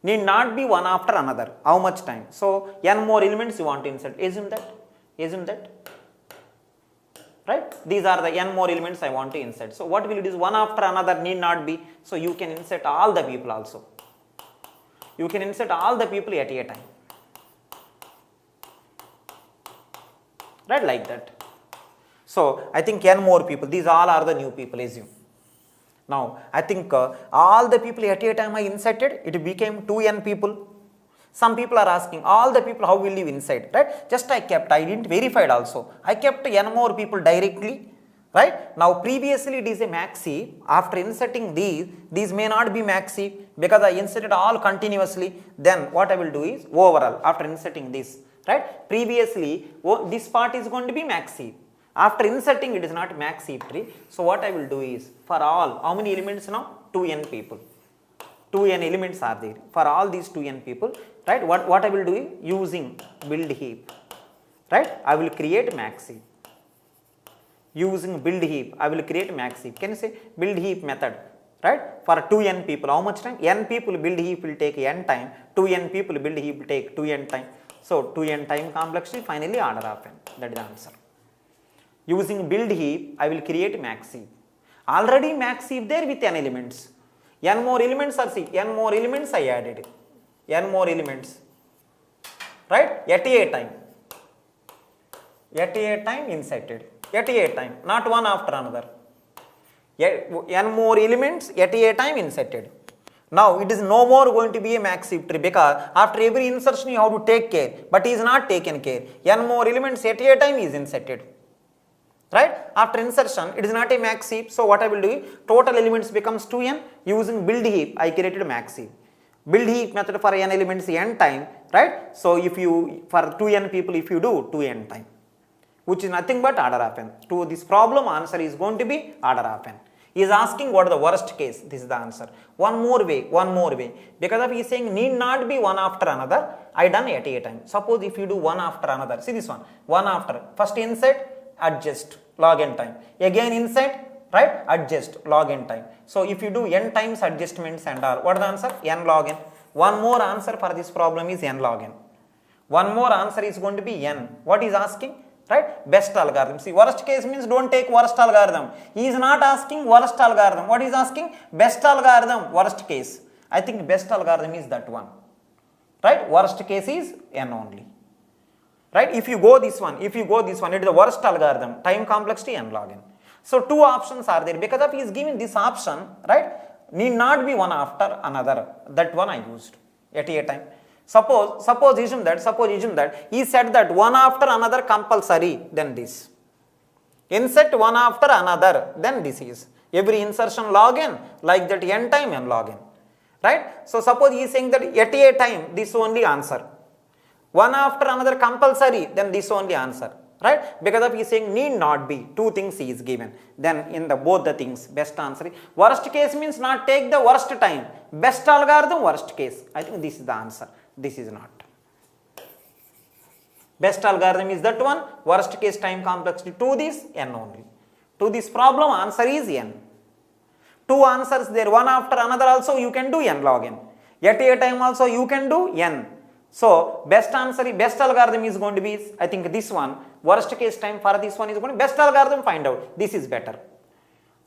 Speaker 1: Need not be one after another. How much time? So n more elements you want to insert. Isn't that? Isn't that? Right? These are the n more elements I want to insert. So what will it is one after another need not be. So you can insert all the people also. You can insert all the people at a time. Right? Like that. So I think n more people. These all are the new people, assume. Now I think all the people at a time I inserted, it became 2n people. Some people are asking, all the people how will you insert, right? Just I kept, I didn't verify it also. I kept n more people directly, right? Now previously it is a max heap. After inserting these may not be max heap because I inserted all continuously. Then what I will do is overall after inserting this, right? Previously this part is going to be max heap. After inserting it is not max heap tree. So what I will do is for all, how many elements now? 2n people. 2n elements are there. For all these 2n people, right? What I will do is using build heap, right? I will create max heap. Using build heap, I will create max heap. Can you say build heap method, right? For 2n people, how much time? n people build heap will take n time. 2n people build heap will take 2n time. So 2n time complexity, finally order of n. That is the answer. Using build heap, I will create max heap. Already max heap there with n elements. N more elements are see, n more elements I added. N more elements, right? At a time. At a time inserted. At a time, not one after another. N more elements at a time inserted. Now it is no more going to be a max heap tree because after every insertion you have to take care, but he is not taken care. N more elements at a time is inserted. Right? After insertion, it is not a max heap. So what I will do, total elements becomes 2n. Using build heap, I created max heap. Build heap method for n elements n time, right? So if you, for 2n people, if you do 2n time, which is nothing but order of n. To this problem, answer is going to be order of n. He is asking what is the worst case. This is the answer. One more way. Because of he is saying need not be one after another, I done at a time. Suppose if you do one after another, see this one, one after, first insert, adjust, log n time, again insert, right, adjust, log n time. So if you do n times adjustments and all, what is the answer? N log n. One more answer for this problem is n log n. One more answer is going to be n. What is asking? Right, best algorithm. See, worst case means don't take worst algorithm. He is not asking worst algorithm. What is asking? Best algorithm, worst case. I think best algorithm is that one. Right, worst case is n only. Right, if you go this one, it is the worst algorithm, time complexity n log n. So two options are there. Because of he is giving this option, right, need not be one after another. That one I used at a time. Suppose assume that he said that one after another compulsory, then this. Insert one after another, then this is. Every insertion log n, like that n time n log n. Right? So suppose he is saying that at a time, this only answer. One after another compulsory, then this only answer. Right? Because of he is saying need not be, two things he is given. Then in the both the things, best answer. Worst case means not take the worst time. Best algorithm, worst case. I think this is the answer. This is not. Best algorithm is that one. Worst case time complexity to this n only. To this problem answer is n. Two answers there, one after another also you can do n log n. At a time also you can do n. So best answer, best algorithm is going to be, I think this one. Worst case time for this one is going to be best algorithm, find out. This is better.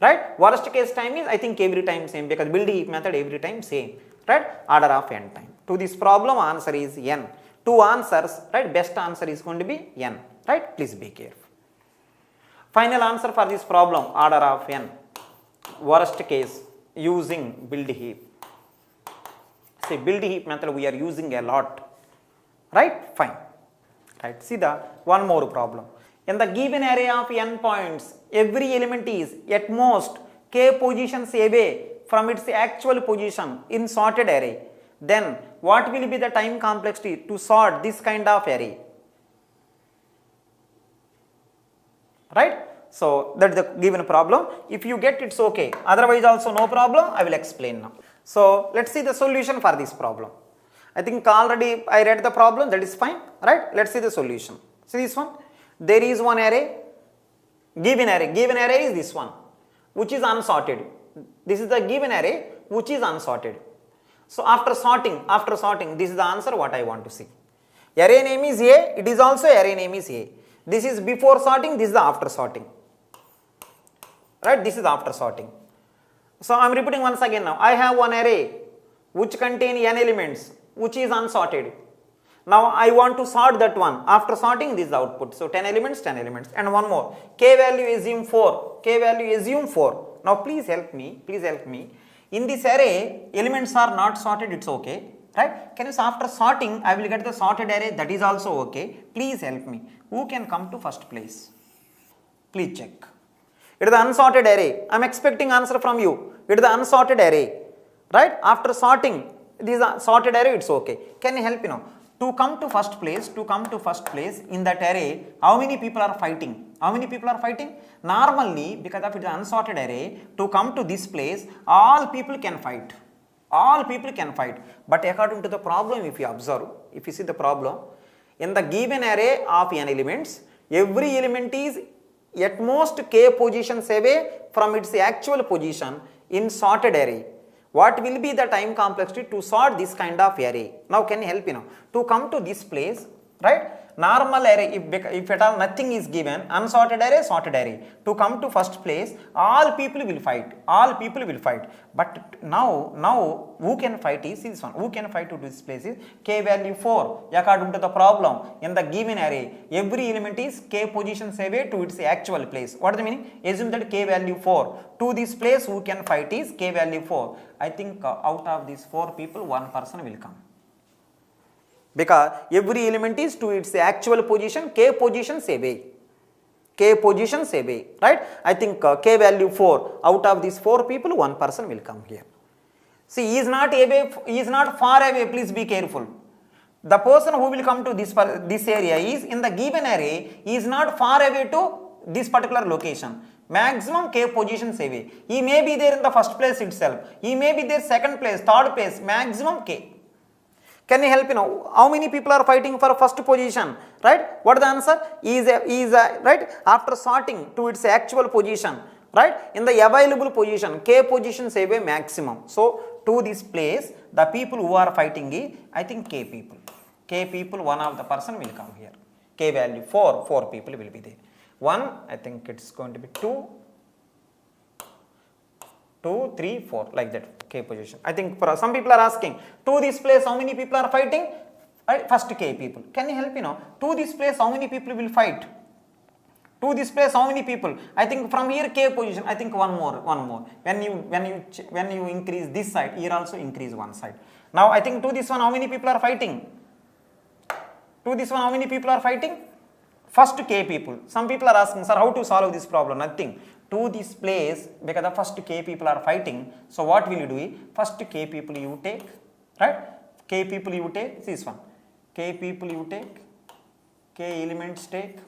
Speaker 1: Right? Worst case time is I think every time same because build heap method every time same. Right? Order of n time. To this problem answer is n. Two answers, right? Best answer is going to be n. Right? Please be careful. Final answer for this problem, order of n. Worst case using build heap. See, build heap method we are using a lot. Right? Fine. Right? See the one more problem. In the given array of n points, every element is at most k positions away from its actual position in sorted array, then what will be the time complexity to sort this kind of array? Right? So that is the given problem. If you get, it's okay, otherwise also no problem, I will explain now. So let's see the solution for this problem. I think already I read the problem, that is fine, right? Let's see the solution. See this one, there is one array, given array is this one, which is unsorted. This is the given array which is unsorted. So after sorting, this is the answer what I want to see. Array name is A, it is also array name is A. This is before sorting, this is the after sorting. Right, this is after sorting. So I am repeating once again now. I have one array which contain n elements, which is unsorted. Now I want to sort that one. After sorting, this is the output. So 10 elements, 10 elements. And one more. K value assume 4. K value assume 4. Now please help me. In this array, elements are not sorted, it's okay. Right? Can you say after sorting, I will get the sorted array, that is also okay. Please help me. Who can come to first place? Please check. It is the unsorted array. I am expecting answer from you. It is the unsorted array. Right? After sorting, this is a sorted array, it's okay. Can you help me now? To come to first place in that array, how many people are fighting? Normally, because of it is an unsorted array, to come to this place, all people can fight. But according to the problem, if you see the problem, in the given array of n elements, every element is at most k positions away from its actual position in sorted array. What will be the time complexity to sort this kind of array? Now can you help me now? To come to this place, right? Normal array, if at all nothing is given, unsorted array, sorted array. To come to first place, all people will fight. But now who can fight is this one. Who can fight to this place is k value 4. According to the problem, in the given array, every element is k positions away to its actual place. What is the meaning? Assume that k value 4. To this place, who can fight is k value 4. I think out of these 4 people, one person will come. Because every element is to its actual position, k positions away, right? I think k value 4, out of these 4 people, one person will come here. See, he is not far away, please be careful. The person who will come to this area is in the given array, he is not far away to this particular location. Maximum k positions away. He may be there in the first place itself, he may be there second place, third place, maximum k. Can you help me now? How many people are fighting for first position? Right? What is the answer? Is right? After sorting to its actual position, right? In the available position, k positions away maximum. So to this place, the people who are fighting is, I think k people. K people, one of the person will come here. K value 4 people will be there. 1, I think it's going to be 2, 3, 4, like that. K position. I think for some people are asking, to this place how many people are fighting? First k people. Can you help me now? To this place how many people will fight? To this place how many people? I think from here k position. I think one more. When you increase this side, here also increase one side. Now I think to this one how many people are fighting? To this one how many people are fighting? First k people. Some people are asking, sir, how to solve this problem? Nothing. To this place, because the first k people are fighting, so what will you do? First k people you take, right? K people you take, this one. K people you take, k elements take,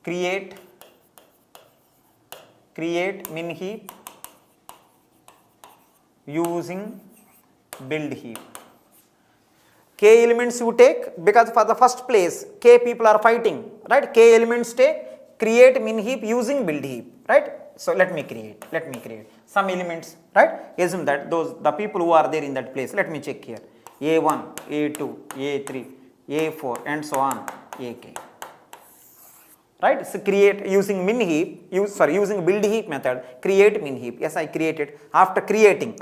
Speaker 1: create min heap using build heap. K elements you take, because for the first place, k people are fighting, right? K elements take, create min heap using build heap, right? So let me create some elements, right? Assume that the people who are there in that place, let me check here, A1, A2, A3, A4 and so on, AK, right? So create using min heap, using build heap method, create min heap. Yes, I created. After creating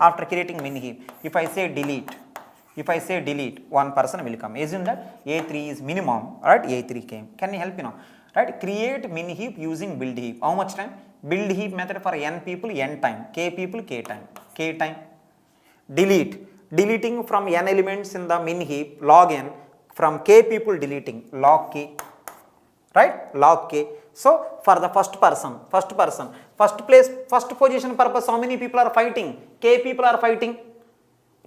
Speaker 1: min heap, if I say delete, one person will come. Assume that A3 is minimum, right? A3 came. Can you help me now? Right? Create min heap using build heap. How much time? Build heap method for n people, n time. K people, k time. Deleting from n elements in the min heap, log n. From k people deleting, log k. Right? Log k. So for the first person, First place, first position purpose, how many people are fighting? K people are fighting,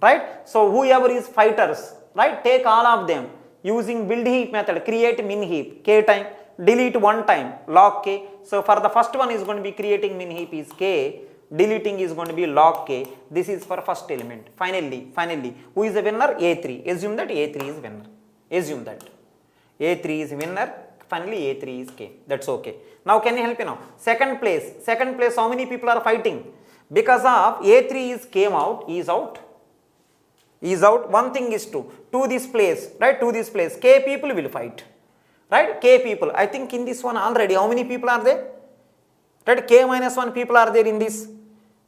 Speaker 1: right? So whoever is fighters, right, take all of them using build heap method, create min heap, K time, delete one time, log K. So for the first one is going to be creating min heap is K, deleting is going to be log K. This is for first element. Finally, who is the winner? A3. Assume that A3 is winner. Assume that A3 is winner. Finally, A3 is K. That's okay. Now, can you help me now? Second place, how many people are fighting? Because of A3 is came out, is out. One thing is to this place, right? To this place, K people will fight, right? K people. I think in this one already, how many people are there? Right? K minus 1 people are there in this.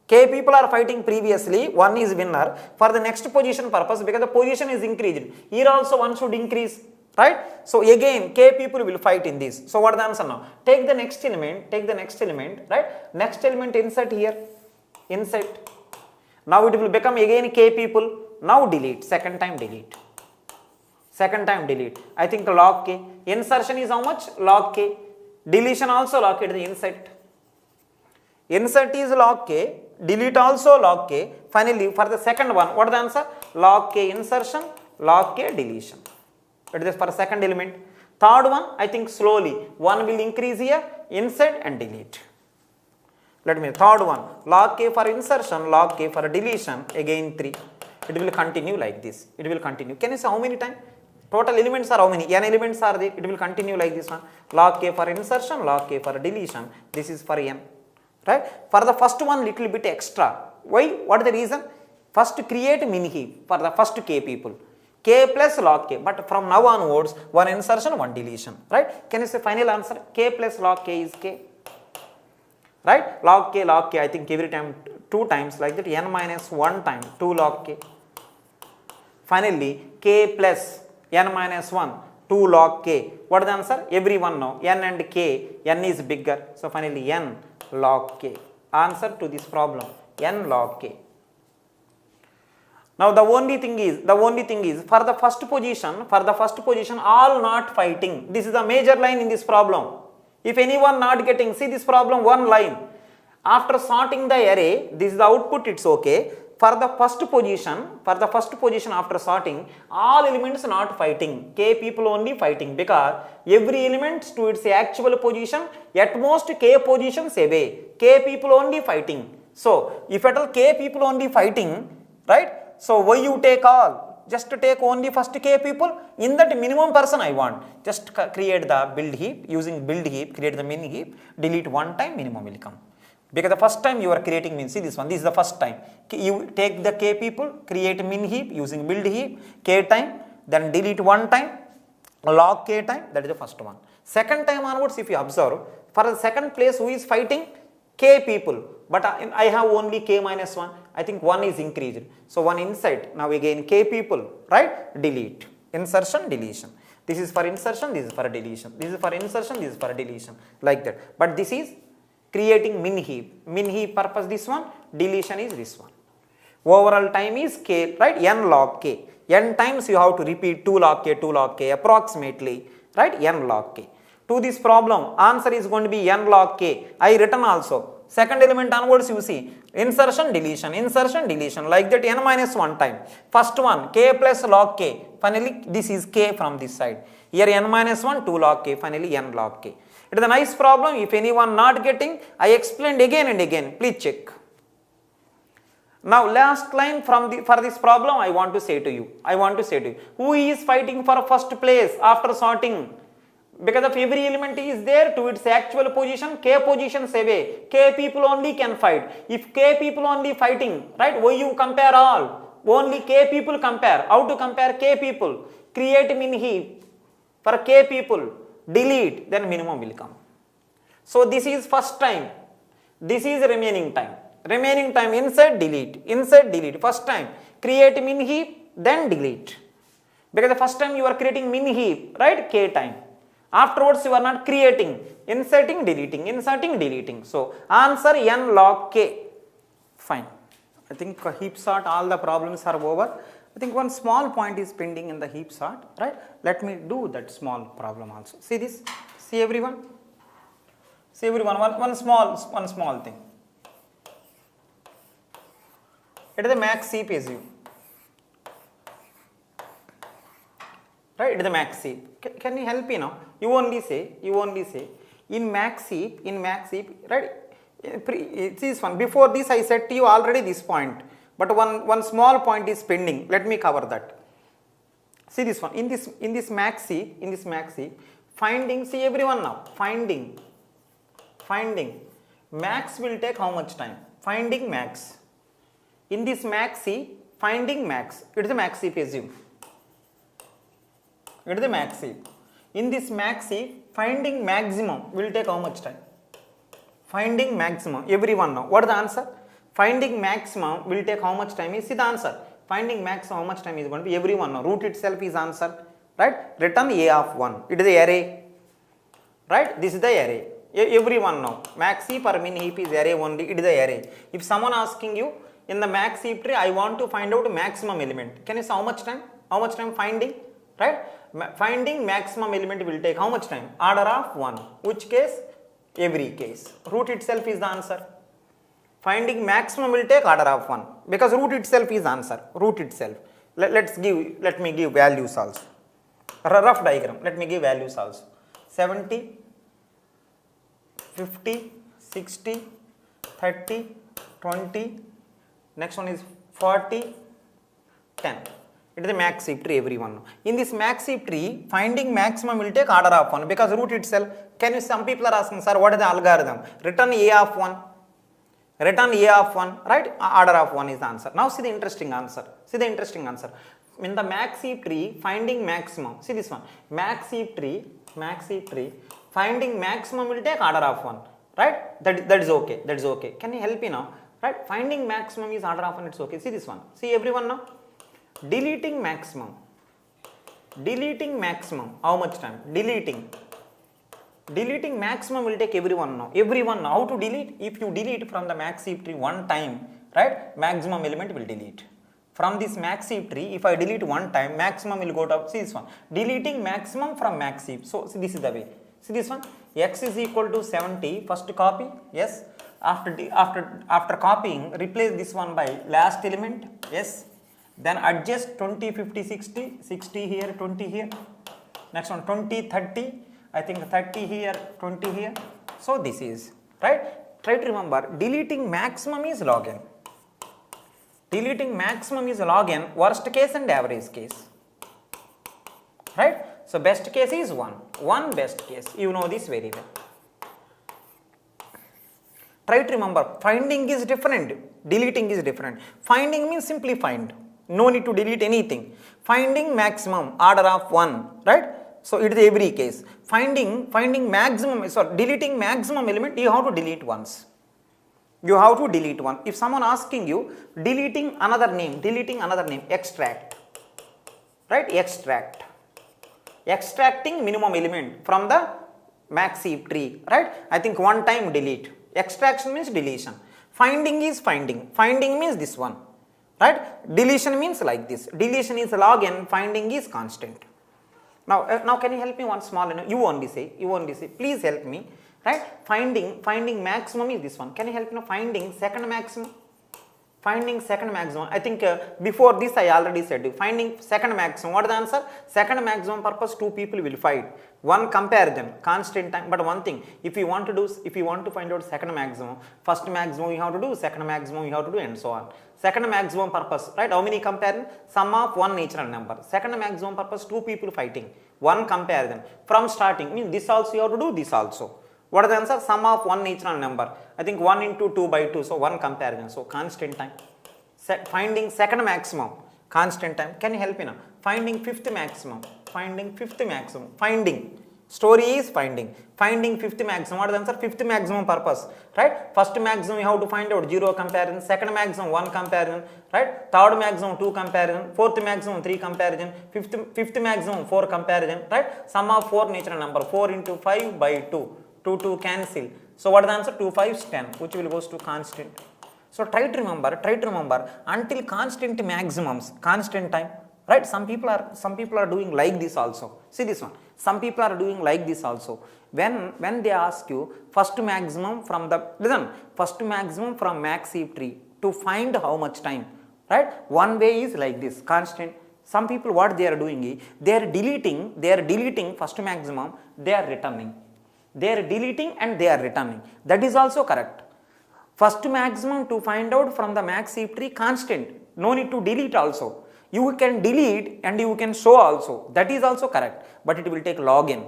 Speaker 1: K people are fighting previously, one is winner. For the next position purpose, because the position is increased, here also one should increase, right? So again, K people will fight in this. So what is the answer now? Take the next element, right? Next element insert here, insert. Now it will become again K people. Now delete, second time delete. I think log K. Insertion is how much? Log K. Deletion also log K, the insert. Insert is log K, delete also log K. Finally, for the second one, what is the answer? Log K insertion, log K deletion. It is for second element. Third one, I think slowly, one will increase here, insert and delete. Third one, log K for insertion, log K for deletion, again 3. It will continue like this. It will continue. Can you say how many times? Total elements are how many? N elements are there. It will continue like this one. Log K for insertion, log K for deletion. This is for N. Right? For the first one, little bit extra. Why? What is the reason? First create min heap for the first K people. K plus log K. But from now onwards, one insertion, one deletion. Right? Can you say final answer? K plus log K is K. Right? Log K, I think every time 2 times like that. N minus 1 time, 2 log K. Finally, K plus N minus 1, 2 log K. What is the answer? Everyone know. N and K, N is bigger. So finally, N log K. Answer to this problem, N log K. Now the only thing is for the first position, all not fighting. This is a major line in this problem. If anyone not getting, see this problem, one line. After sorting the array, this is the output, it's okay. For the first position after sorting, all elements not fighting. K people only fighting, because every element to its actual position, at most K positions away. K people only fighting. So if at all K people only fighting, right? So why you take all? Just take only first K people. In that minimum person I want, just create the build heap. Using build heap, create the min heap, delete one time, minimum will come. Because the first time you are creating min, see this one, this is the first time. You take the K people, create min heap using build heap, K time, then delete one time, log K time, that is the first one. Second time onwards, if you observe, for the second place who is fighting? K people, but I have only K minus 1, I think 1 is increased. So one inside, now again K people, right? Delete, insertion, deletion. This is for insertion, this is for deletion. This is for insertion, this is for deletion, like that. But this is creating min heap. Min heap purpose this one, deletion is this one. Overall time is K, right? N log K. N times you have to repeat 2 log K approximately, right? N log K. To this problem, answer is going to be N log K. I written also. Second element onwards you see, insertion, deletion, like that N minus 1 time. First one, K plus log K. Finally, this is K from this side. Here N minus 1, 2 log K, finally N log K. It is a nice problem. If anyone not getting, I explained again and again. Please check. Now last line for this problem I want to say to you. Who is fighting for first place after sorting? Because of every element is there to its actual position, K positions away. K people only can fight. If K people only fighting, right? Why you compare all? Only K people compare. How to compare K people? Create min heap for K people. Delete, then minimum will come. So this is first time. This is remaining time. Insert, delete. First time, create min heap, then delete. Because the first time you are creating min heap, right? K time. Afterwards you are not creating, inserting, deleting. So answer N log K. Fine. I think heap sort, all the problems are over. I think one small point is pending in the heap sort, right? Let me do that small problem also. See this, see everyone. See everyone, one small thing. It is the max heap assume. Right, it is the max heap. Can you help me now? You only say, in max heap, right? This one. Before this, I said to you already this point, but one small point is pending. Let me cover that. See this one. In this max heap, finding. See everyone now. Finding. Max will take how much time? Finding max. In this max heap, finding max. It is the max heap assume. It is the max heap. In this max heap, finding maximum will take how much time? Finding maximum. Everyone now. What is the answer? Finding maximum will take how much time? See the answer. Finding maximum how much time is going to be? Everyone now. Root itself is answer. Right? Return A of 1. It is the array. Right? This is the array. Everyone now. Max heap or min heap is array only. It is the array. If someone asking you in the max heap tree, I want to find out maximum element. Can you say how much time? How much time finding? Right? Finding maximum element will take how much time? Order of 1. Which case? Every case. Root itself is the answer. Finding maximum will take order of 1 because root itself is answer. Root itself. Let me give values also. Rough diagram. Let me give values also. 70, 50, 60, 30, 20. Next one is 40, 10. It is the max heap tree, everyone. In this max heap tree, finding maximum will take order of 1 because root itself. Some people are asking, sir, what is the algorithm? Return A of 1. Return A of 1, right? Order of 1 is the answer. Now see the interesting answer. In the max heap tree, finding maximum. See this one. Max heap tree, finding maximum will take order of 1. Right? That is okay. Can you help me now? Right? Finding maximum is order of 1, it's okay. See this one. See everyone now. Deleting maximum, how much time? Deleting maximum will take everyone now. How to delete? If you delete from the max heap tree one time, right, maximum element will delete. From this max heap tree, if I delete one time, maximum will go to, see this one, deleting maximum from max heap. So see, this is the way. See this one, x is equal to 70, first copy, yes. After copying, replace this one by last element, yes. Then adjust 20, 50, 60, 60 here, 20 here. Next one 20, 30, I think 30 here, 20 here. So this is, right? Try to remember, deleting maximum is log n. Worst case and average case. Right? So best case is 1. 1 best case. You know this very well. Try to remember, finding is different, deleting is different. Finding means simply find. No need to delete anything. Finding maximum, order of 1, right? So it is every case. Deleting maximum element, you have to delete once. If someone asking you, deleting another name, extract, right? Extracting minimum element from the max heap tree, right? I think one time delete. Extraction means deletion. Finding is finding. Finding means this one. Right? Deletion means like this. Deletion is log n, finding is constant. Now can you help me one small, you only say, please help me. Right? Finding maximum is this one. Can you help me? Finding second maximum. I think before this I already said, finding second maximum. What is the answer? Second maximum purpose, two people will fight. One comparison, constant time. But one thing, if you want to find out second maximum, first maximum you have to do, second maximum you have to do, and so on. Second maximum purpose, right? How many comparison? Sum of one natural number. Second maximum purpose, two people fighting. One comparison. From starting, means this also you have to do, this also. What is the answer? Sum of one natural number. I think 1 into 2 by 2. So 1 comparison. So constant time. Finding second maximum. Constant time. Can you help me now? Finding fifth maximum. Finding. Story is finding. Finding fifth maximum. What is the answer? Fifth maximum purpose. Right? First maximum you have to find out 0 comparison. Second maximum 1 comparison. Right? Third maximum 2 comparison. Fourth maximum 3 comparison. Fifth maximum 4 comparison. Right? Sum of 4 natural number. 4 into 5 by 2. 2 cancel. So what is the answer? 2 5s 10, which will goes to constant. So try to remember until constant maximums, constant time, right? Some people are doing like this also. See this one. Some people are doing like this also. When they ask you first maximum from the, listen, first maximum from max heap tree to find how much time, right? One way is like this, constant. Some people what they are doing is they are deleting first maximum, they are returning. They are deleting and they are returning. That is also correct. First maximum to find out from the max heap tree, constant. No need to delete also. You can delete and you can show also. That is also correct. But it will take log n.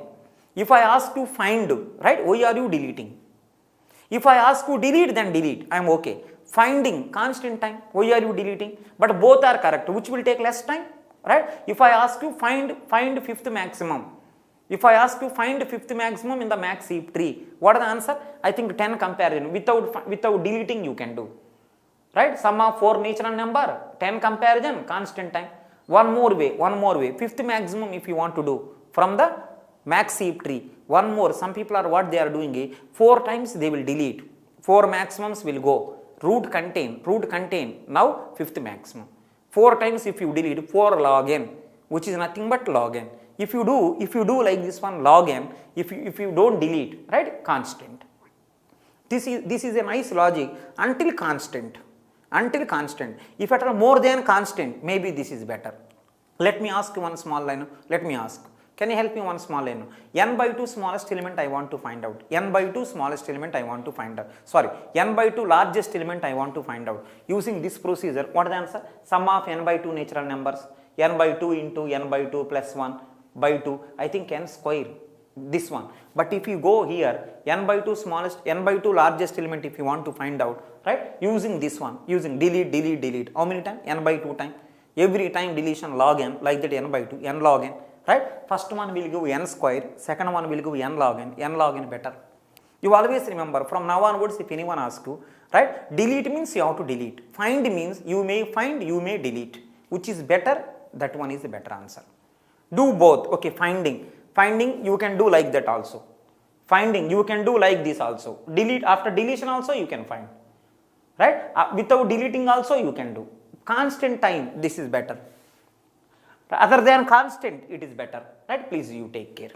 Speaker 1: If I ask to find, right, why are you deleting? If I ask to delete, then delete. I am okay. Finding, constant time. Why are you deleting? But both are correct. Which will take less time? Right? If I ask you find fifth maximum. If I ask you find fifth maximum in the max heap tree, what is the answer? I think 10 comparison. Without deleting you can do. Right? Sum of 4 natural number, 10 comparison, constant time. One more way. Fifth maximum if you want to do from the max heap tree. One more. Some people are what they are doing is 4 times they will delete. 4 maximums will go. Root contain. Now fifth maximum. 4 times if you delete, 4 log n, which is nothing but log n. If you do like this one, log n, if you don't delete, right, constant. This is a nice logic until constant. If at all more than constant, maybe this is better. Let me ask one small line. Can you help me one small line? N by 2 smallest element I want to find out. N by 2 smallest element I want to find out. Sorry, N by 2 largest element I want to find out. Using this procedure, what is the answer? Sum of N by 2 natural numbers. N by 2 into N by 2 plus 1 by 2. I think N square. This one. But if you go here, N by 2 largest element if you want to find out, right? Using this one. Using delete. How many times? N by 2 times. Every time deletion log n, like that N by 2, N log n. Right? First one will give n square, second one will give n log n better. You always remember from now onwards if anyone asks you, right? Delete means you have to delete. Find means you may find, you may delete. Which is better? That one is the better answer. Do both. Okay, finding you can do like that also. Finding you can do like this also. Delete, after deletion also you can find. Right? Without deleting also you can do. Constant time, this is better. Other than constant, it is better, right? Please you take care,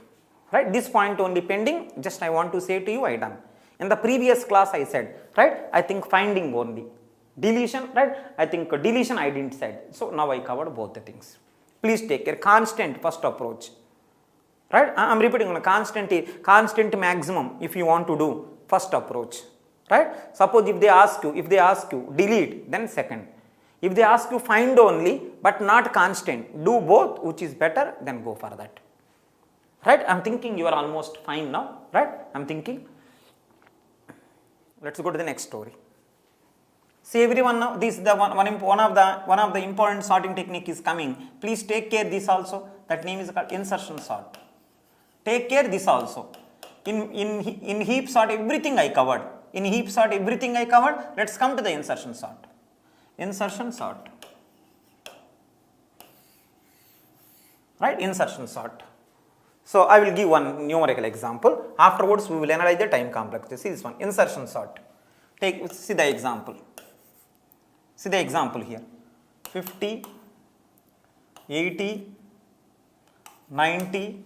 Speaker 1: right? This point only pending, just I want to say to you, I done. In the previous class I said, right? I think finding only. Deletion, right? I think deletion I didn't said. So now I covered both the things. Please take care. Constant first approach, right? I am repeating on a constant maximum if you want to do first approach, right? Suppose if they ask you delete, then second. If they ask you find only but not constant, do both, which is better, then go for that. Right? I am thinking you are almost fine now. Right? I am thinking. Let's go to the next story. See everyone now, this is the one of the important sorting technique is coming. Please take care this also. That name is called insertion sort. Take care this also. In heap sort everything I covered. Let's come to the insertion sort. Insertion sort, right? Insertion sort. So I will give one numerical example. Afterwards we will analyze the time complexity. See this one, insertion sort. See the example. See the example here. 50, 80, 90.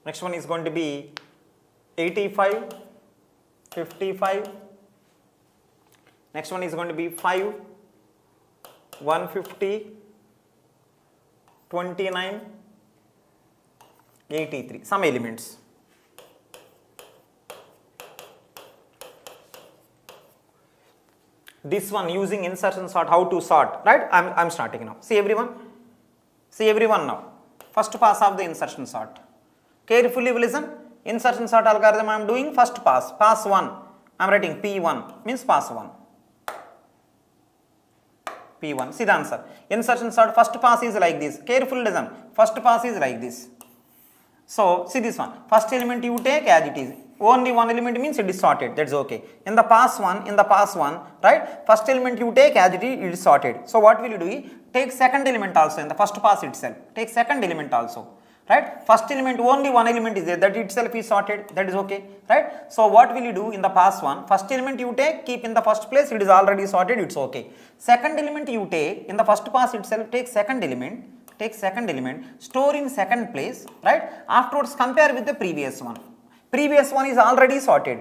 Speaker 1: Next one is going to be 85, 55. Next one is going to be 5, 150, 29, 83. Some elements. This one using insertion sort, how to sort, right? I'm starting now. See everyone now. First pass of the insertion sort. Carefully listen. Insertion sort algorithm I am doing first pass. Pass 1. I am writing P1 means pass 1. P1. See the answer. Insertion sort first pass is like this. Carefully listen. First pass is like this. So see this one. First element you take as it is. Only one element means it is sorted. That's okay. In the pass one, right? First element you take as it is sorted. So what will you do? Take second element also in the first pass itself. Take second element also. right? First element, only one element is there, that itself is sorted, that is okay, right? So what will you do in the pass one? First element you take, keep in the first place, it is already sorted, it's okay. Second element you take, in the first pass itself, take second element, store in second place, right? Afterwards compare with the previous one. Previous one is already sorted,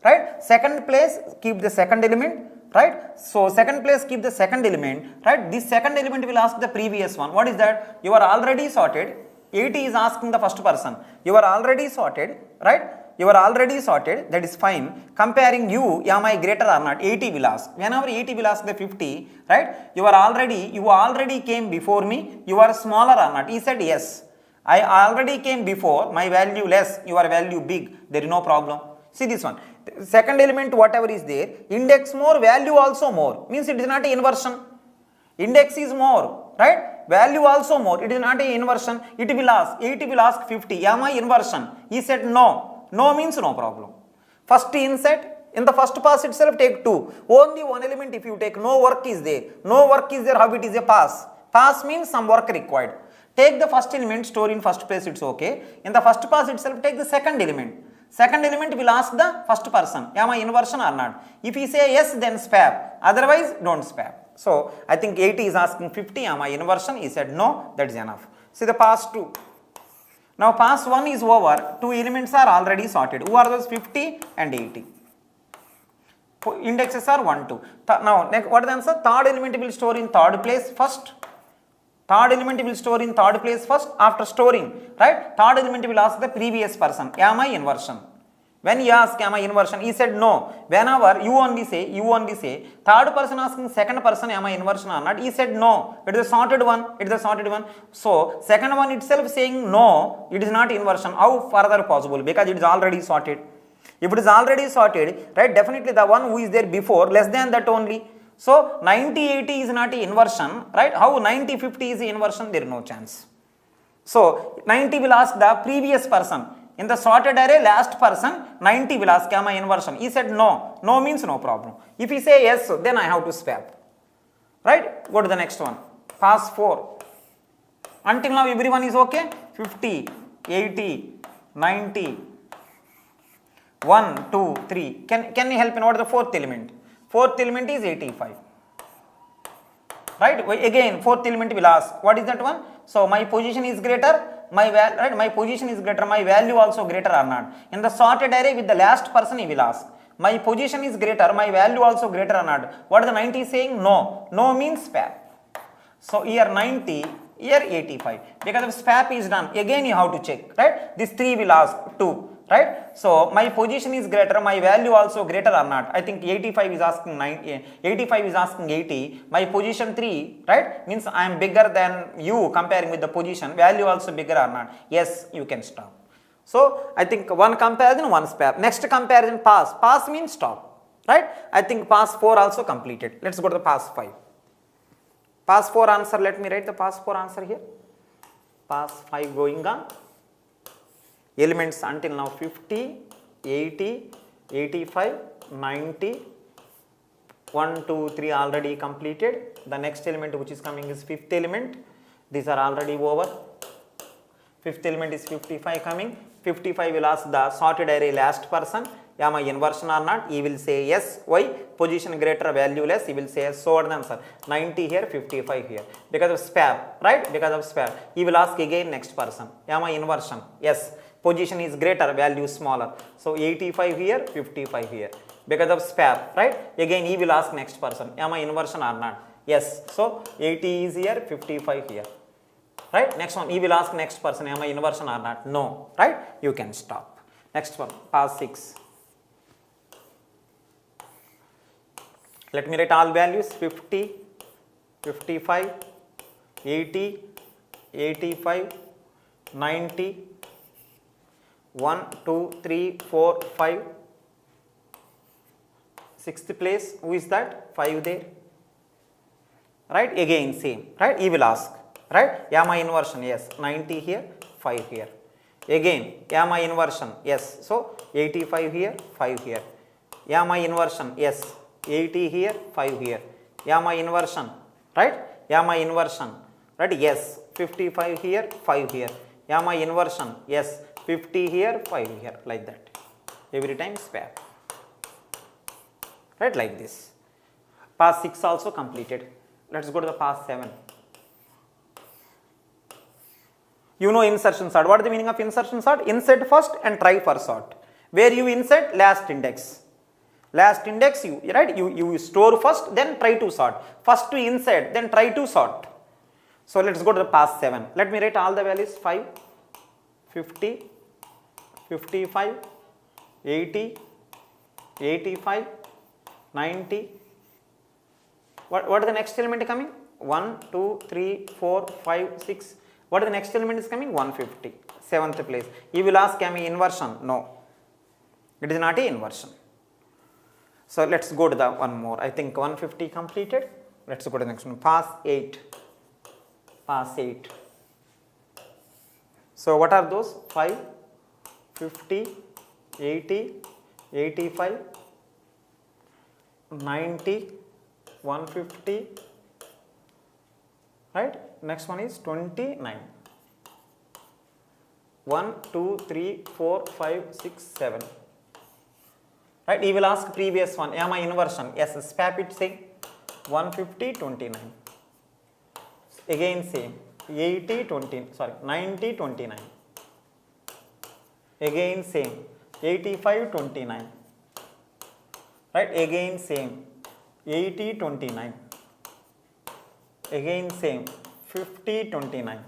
Speaker 1: right? Second place, keep the second element, right? So second place, keep the second element, right? This second element will ask the previous one. What is that? You are already sorted. 80 is asking the first person. You are already sorted, right? You are already sorted, that is fine. Comparing you, am I greater or not? 80 will ask. Whenever 80 will ask the 50, right? You already came before me. You are smaller or not? He said yes. I already came before, my value less, your value big. There is no problem. See this one. Second element, whatever is there, index more, value also more. Means it is not an inversion. Index is more, right? Value also more. It is not an inversion. It will ask, 80 will ask 50. Am I inversion? He said no. No means no problem. First inset, in the first pass itself take 2. Only one element if you take, no work is there. No work is there, how it is a pass? Pass means some work required. Take the first element, store in first place, it's okay. In the first pass itself, take the second element. Second element will ask the first person, am I inversion or not? If he say yes, then swap. Otherwise, don't swap. So, I think 80 is asking 50, am I inversion? He said no, that is enough. See the pass 2. Now, pass 1 is over. 2 elements are already sorted. Who are those? 50 and 80. Indexes are 1, 2. Now, what is the answer? Third element will store in third place first. Third element will store in third place first. After storing, right? Third element will ask the previous person, am I inversion? When he asked, am I inversion? He said no. Whenever you only say, third person asking second person, am I inversion or not? He said no. It is a sorted one. So, second one itself saying no, it is not inversion. How further possible? Because it is already sorted. If it is already sorted, right, definitely the one who is there before, less than that only. So, 90-80 is not an inversion, right? How 90-50 is an inversion? There is no chance. So, 90 will ask the previous person. In the sorted array, last person, 90 will ask, am I inversion? He said no. No means no problem. If he say yes, then I have to swap. Right? Go to the next one. Pass 4. Until now, everyone is okay? 50, 80, 90, 1, 2, 3. Can you help me? What is the fourth element? Fourth element is 85. Right? Again, fourth element will ask, what is that one? So, my position is greater, my position is greater, my value also greater or not. In the sorted array with the last person he will ask, my position is greater, my value also greater or not. What is the 90 saying? No. No means swap. So, here 90, here 85. Because if swap is done, again you have to check, right? This 3 will ask 2. Right? So, my position is greater, my value also greater or not. I think 85 is asking 90, 85 is asking 80. My position 3, right? Means I am bigger than you comparing with the position. Value also bigger or not. Yes, you can stop. So, I think one comparison, one swap. Next comparison, pass. Pass means stop. Right? I think pass 4 also completed. Let's go to the pass 5. Pass 4 answer, let me write the pass 4 answer here. Pass 5 going on. Elements until now 50, 80, 85, 90, 1, 2, 3 already completed. The next element which is coming is fifth element. These are already over. Fifth element is 55 coming. 55 will ask the sorted array last person, am I inversion or not? He will say yes. Why? Position greater, value less. He will say yes. So what is the answer? 90 here, 55 here. Because of swap, right? Because of swap. He will ask again next person, am I inversion? Yes. Position is greater, value smaller. So 85 here, 55 here. Because of swap, right? Again he will ask next person, am I inversion or not? Yes. So 80 is here, 55 here. Right? Next one, he will ask next person, am I inversion or not? No. Right? You can stop. Next one, pass 6. Let me write all values, 50, 55, 80, 85, 90, 1, 2, 3, 4, 5, 6th place, who is that? 5 there, right? Again same, right? He will ask, right? Am I inversion? Yes. 90 here, 5 here. Again, am I inversion? Yes. So, 85 here, 5 here. Am I inversion? Yes. 80 here, 5 here. Am I inversion? Right? Am I inversion? Right? Yes. 55 here, 5 here. Am I inversion? Yes. 50 here, 5 here, like that. Every time swap. Right, like this. Pass 6 also completed. Let's go to the pass 7. You know insertion sort. What is the meaning of insertion sort? Insert first and try for sort. Where you insert last index. Last index you store first, then try to sort. First to insert, then try to sort. So let's go to the pass 7. Let me write all the values 5, 50, 55, 80, 85, 90. What is the next element coming? 1, 2, 3, 4, 5, 6. What is the next element is coming? 150. 7th place. You will ask, am I inversion? No. It is not a inversion. So let's go to the one more. I think 150 completed. Let's go to the next one. Pass 8. Pass 8. So what are those? 5, 50, 80, 85, 90, 150. Right? Next one is 29. 1, 2, 3, 4, 5, 6, 7. Right? You will ask previous one. Am I inversion? Yes. Swap it, say 150, 29. Again same. 80, 20. Sorry, 90, 29. Again same. 85, 29. Right? Again same. 80, 29. Again same. 50, 29.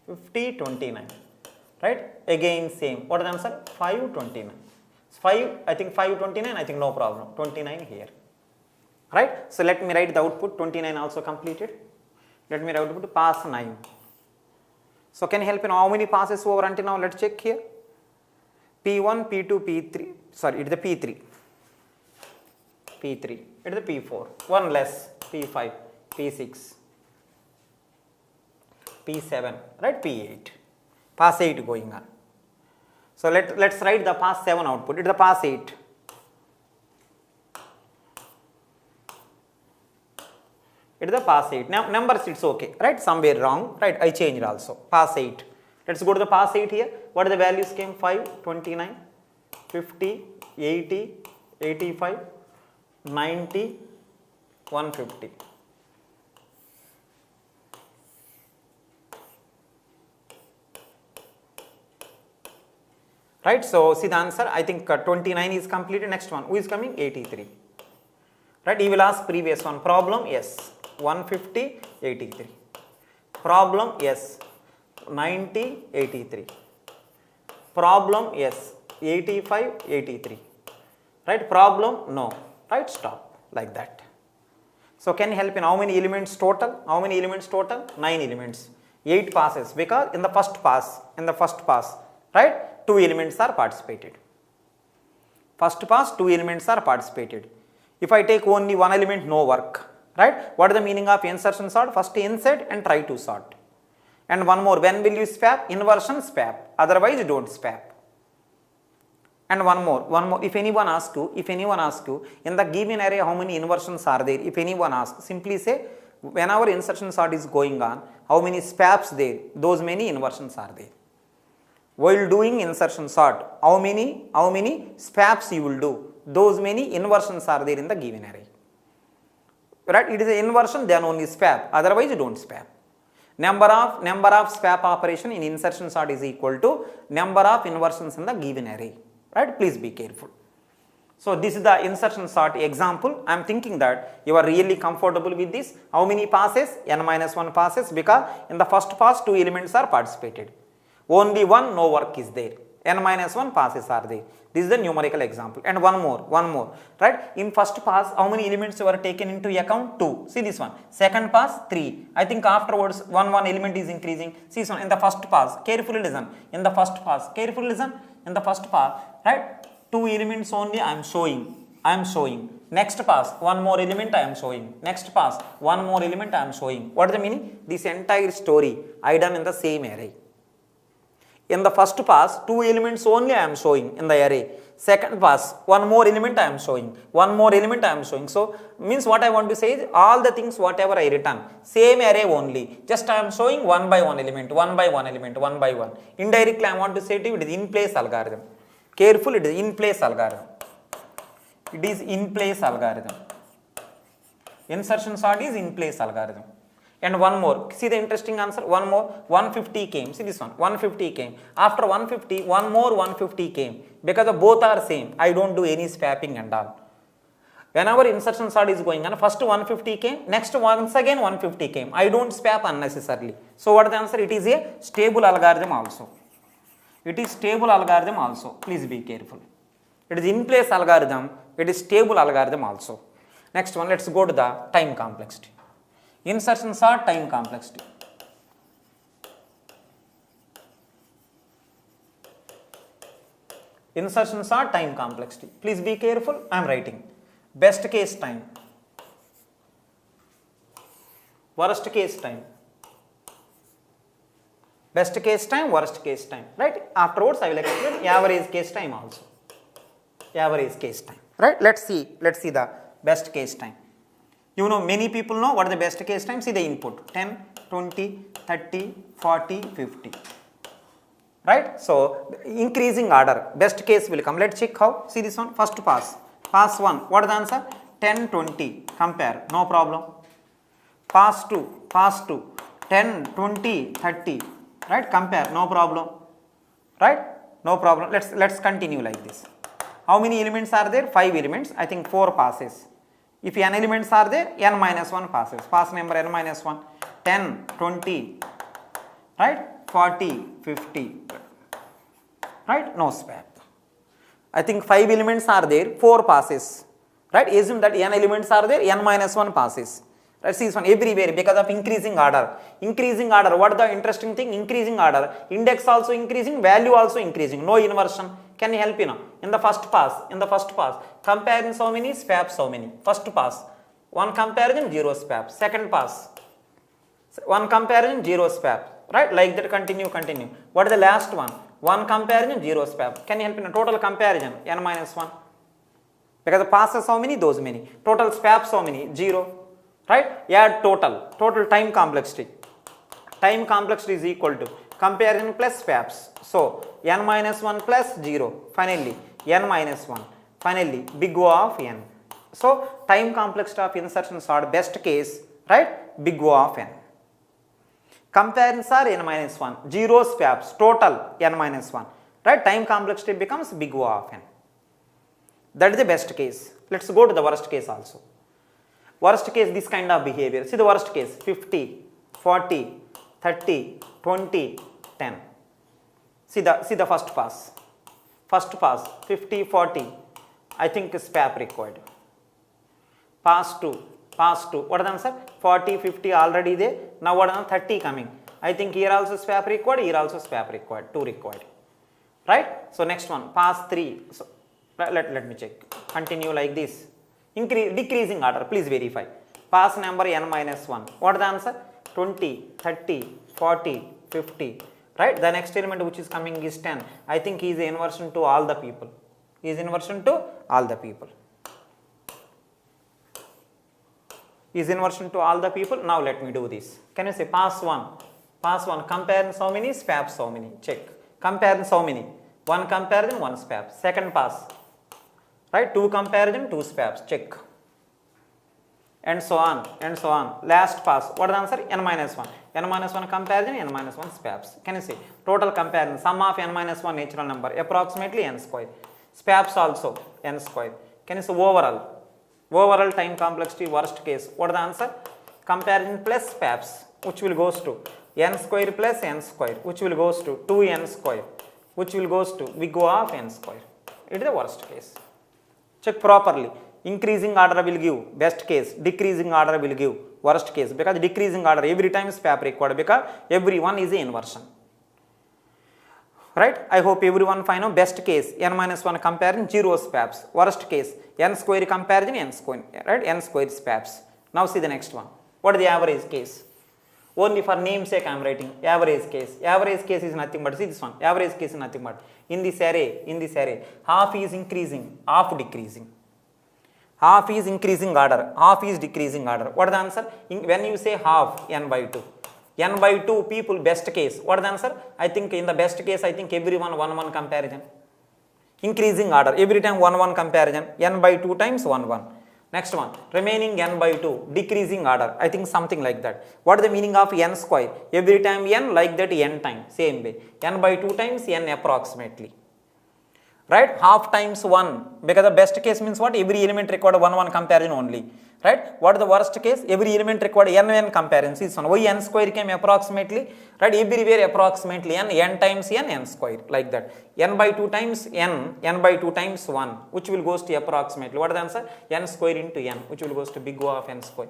Speaker 1: 50, 29. Right? Again same. What is the answer? 5, 29. 5, I think 5, 29, I think no problem. 29 here. Right? So let me write the output. 29 also completed. Let me write output pass 9. So can you help in how many passes over until now? Let's check here. P1, P2, P3. Sorry, it is the P3. P3. It is the P4. One less. P5, P6, P7, right? P8. Pass 8 going on. So let's write the pass 7 output. It is the pass 8. It is the pass 8. Now numbers it's okay, right? Somewhere wrong, right? I changed also. Pass 8. Let's go to the pass 8 here. What are the values came? 5, 29, 50, 80, 85, 90, 150. Right? So see the answer. I think 29 is completed. Next one. Who is coming? 83. Right? You will ask previous one. Problem? Yes. 150, 83. Problem? Yes. 90, 83. Problem? Yes. 85, 83. Right? Problem? No. Right? Stop. Like that. So can you help in how many elements total? How many elements total? 9 elements. 8 passes because in the first pass, right? 2 elements are participated. First pass, 2 elements are participated. If I take only one element, no work. Right? What is the meaning of insertion sort? First insert and try to sort. And one more, when will you swap? Inversion swap. Otherwise don't swap. And one more. If anyone asks you, in the given array how many inversions are there? If anyone asks, simply say, whenever insertion sort is going on, how many swaps there? Those many inversions are there. While doing insertion sort, how many swaps you will do? Those many inversions are there in the given array. Right? It is an inversion, then only swap. Otherwise, you don't swap. Number of swap operation in insertion sort is equal to number of inversions in the given array. Right? Please be careful. So this is the insertion sort example. I am thinking that you are really comfortable with this. How many passes? N-1 passes, because in the first pass 2 elements are participated. Only one no work is there. N-1 passes are there. This is the numerical example. And one more. Right? In first pass, how many elements were taken into account? 2. See this one. Second pass, 3. I think afterwards, one element is increasing. See this one. In the first pass, carefully listen. In the first pass, right? 2 elements only I am showing. Next pass, one more element I am showing. Next pass, one more element I am showing. What is the meaning? This entire story I done in the same array. In the first pass, 2 elements only I am showing in the array. Second pass, one more element I am showing. One more element I am showing. So, means what I want to say is all the things whatever I return, same array only. Just I am showing one by one element, one by one element, one by one. Indirectly I want to say to you, it is in place algorithm. Careful, it is in place algorithm. It is in place algorithm. Insertion sort is in place algorithm. And one more, see the interesting answer, one more, 150 came, see this one, 150 came. After 150, one more 150 came. Because of both are same, I don't do any swapping and all. Whenever insertion sort is going on, first 150 came, next once again 150 came. I don't swap unnecessarily. So what is the answer? It is a stable algorithm also. It is stable algorithm also. Please be careful. It is in place algorithm, it is stable algorithm also. Next one, let's go to the time complexity. Insertion sort, time complexity. Insertion sort, time complexity. Please be careful, I am writing. Best case time, worst case time, best case time, worst case time, right? Afterwards I will explain average case time also. Average case time, right? Let's see the best case time. You know, many people know what is the best case time. See the input 10, 20, 30, 40, 50. Right? So, increasing order, best case will come. Let's check how. See this one, first pass. Pass 1, what is the answer? 10, 20, compare, no problem. Pass 2, 10, 20, 30, right? Compare, no problem. Right? No problem. Let's continue like this. How many elements are there? 5 elements. I think 4 passes. If n elements are there, n minus 1 passes. Pass number n minus 1, 10, 20, right? 40, 50, right? No swap. I think 5 elements are there, 4 passes, right? Assume that n elements are there, n minus 1 passes. Let's see this one everywhere because of increasing order. Increasing order, what is the interesting thing? Increasing order, index also increasing, value also increasing, no inversion. Can you help you now? In the first pass, comparing so many, swap so many. First pass, one comparison, 0 swap. Second pass, one comparison, 0 swap. Right? Like that, continue. What is the last one? One comparison, 0 swap. Can you help me now? Total comparison, n minus 1. Because the passes so many, those many. Total swaps so many, 0. Right? Add total time complexity. Time complexity is equal to comparison plus swaps. So, n minus 1 plus 0, finally n minus 1, finally big O of n. So, time complexity of insertions are best case, right? Big O of n. Comparisons are n minus 1, 0 swaps, total n minus 1, right? Time complexity becomes big O of n. That is the best case. Let's go to the worst case also. Worst case, this kind of behavior. See the worst case, 50, 40, 30, 20, 10. See the first pass. 50, 40. I think swap required. Pass 2. What is the answer? 40, 50 already there. Now what is the 30 coming? I think here also swap required, here also swap required, 2 required. Right? So next one, pass 3. So let me check. Continue like this. Decreasing order, please verify. Pass number n minus 1. What is the answer? 20, 30, 40, 50. Right? The next element which is coming is 10. I think he is inversion to all the people. Now let me do this. Can you say pass 1, compare so many, swap so many. Check. Compare so many. 1 comparison, 1 swap. Second pass. Right? 2 comparison, 2 swaps. Check. And so on. Last pass. What is the answer? N minus 1. N minus 1 comparison, N minus 1 swaps. Can you see? Total comparison. Sum of N minus 1 natural number. Approximately N square. Swaps also N square. Can you see overall time complexity worst case? What is the answer? Comparison plus swaps, which will goes to N square plus N square, which will goes to 2N square, which will goes to big O of N square. It is the worst case. Check properly. Increasing order will give best case, decreasing order will give worst case, because decreasing order every time swap required, because every one is an inversion. Right? I hope everyone find out best case, n minus 1 comparison, 0 swaps. Worst case, n square comparison, n square, right? N square swaps. Now see the next one. What is the average case? Only for namesake I am writing average case. Average case is nothing but, see this one, average case is nothing but, in this array, half is increasing, half decreasing. Half is increasing order, half is decreasing order. What is the answer? When you say half, n by 2. N by 2 people, best case. What is the answer? I think in the best case, I think everyone 1-1 comparison. Increasing order, every time 1-1 comparison, n by 2 times 1-1. Next one, remaining n by 2, decreasing order, I think something like that. What is the meaning of n square? Every time n, like that n time, same way. N by 2 times n approximately. Right? Half times 1, because the best case means what? Every element required 1-1 comparison only. Right? What is the worst case? Every element required n comparison. See this one, why n square came approximately? Right? Everywhere approximately n times n square, like that. N by 2 times n by 2 times 1, which will goes to approximately. What is the answer? N square into n, which will goes to big O of n square.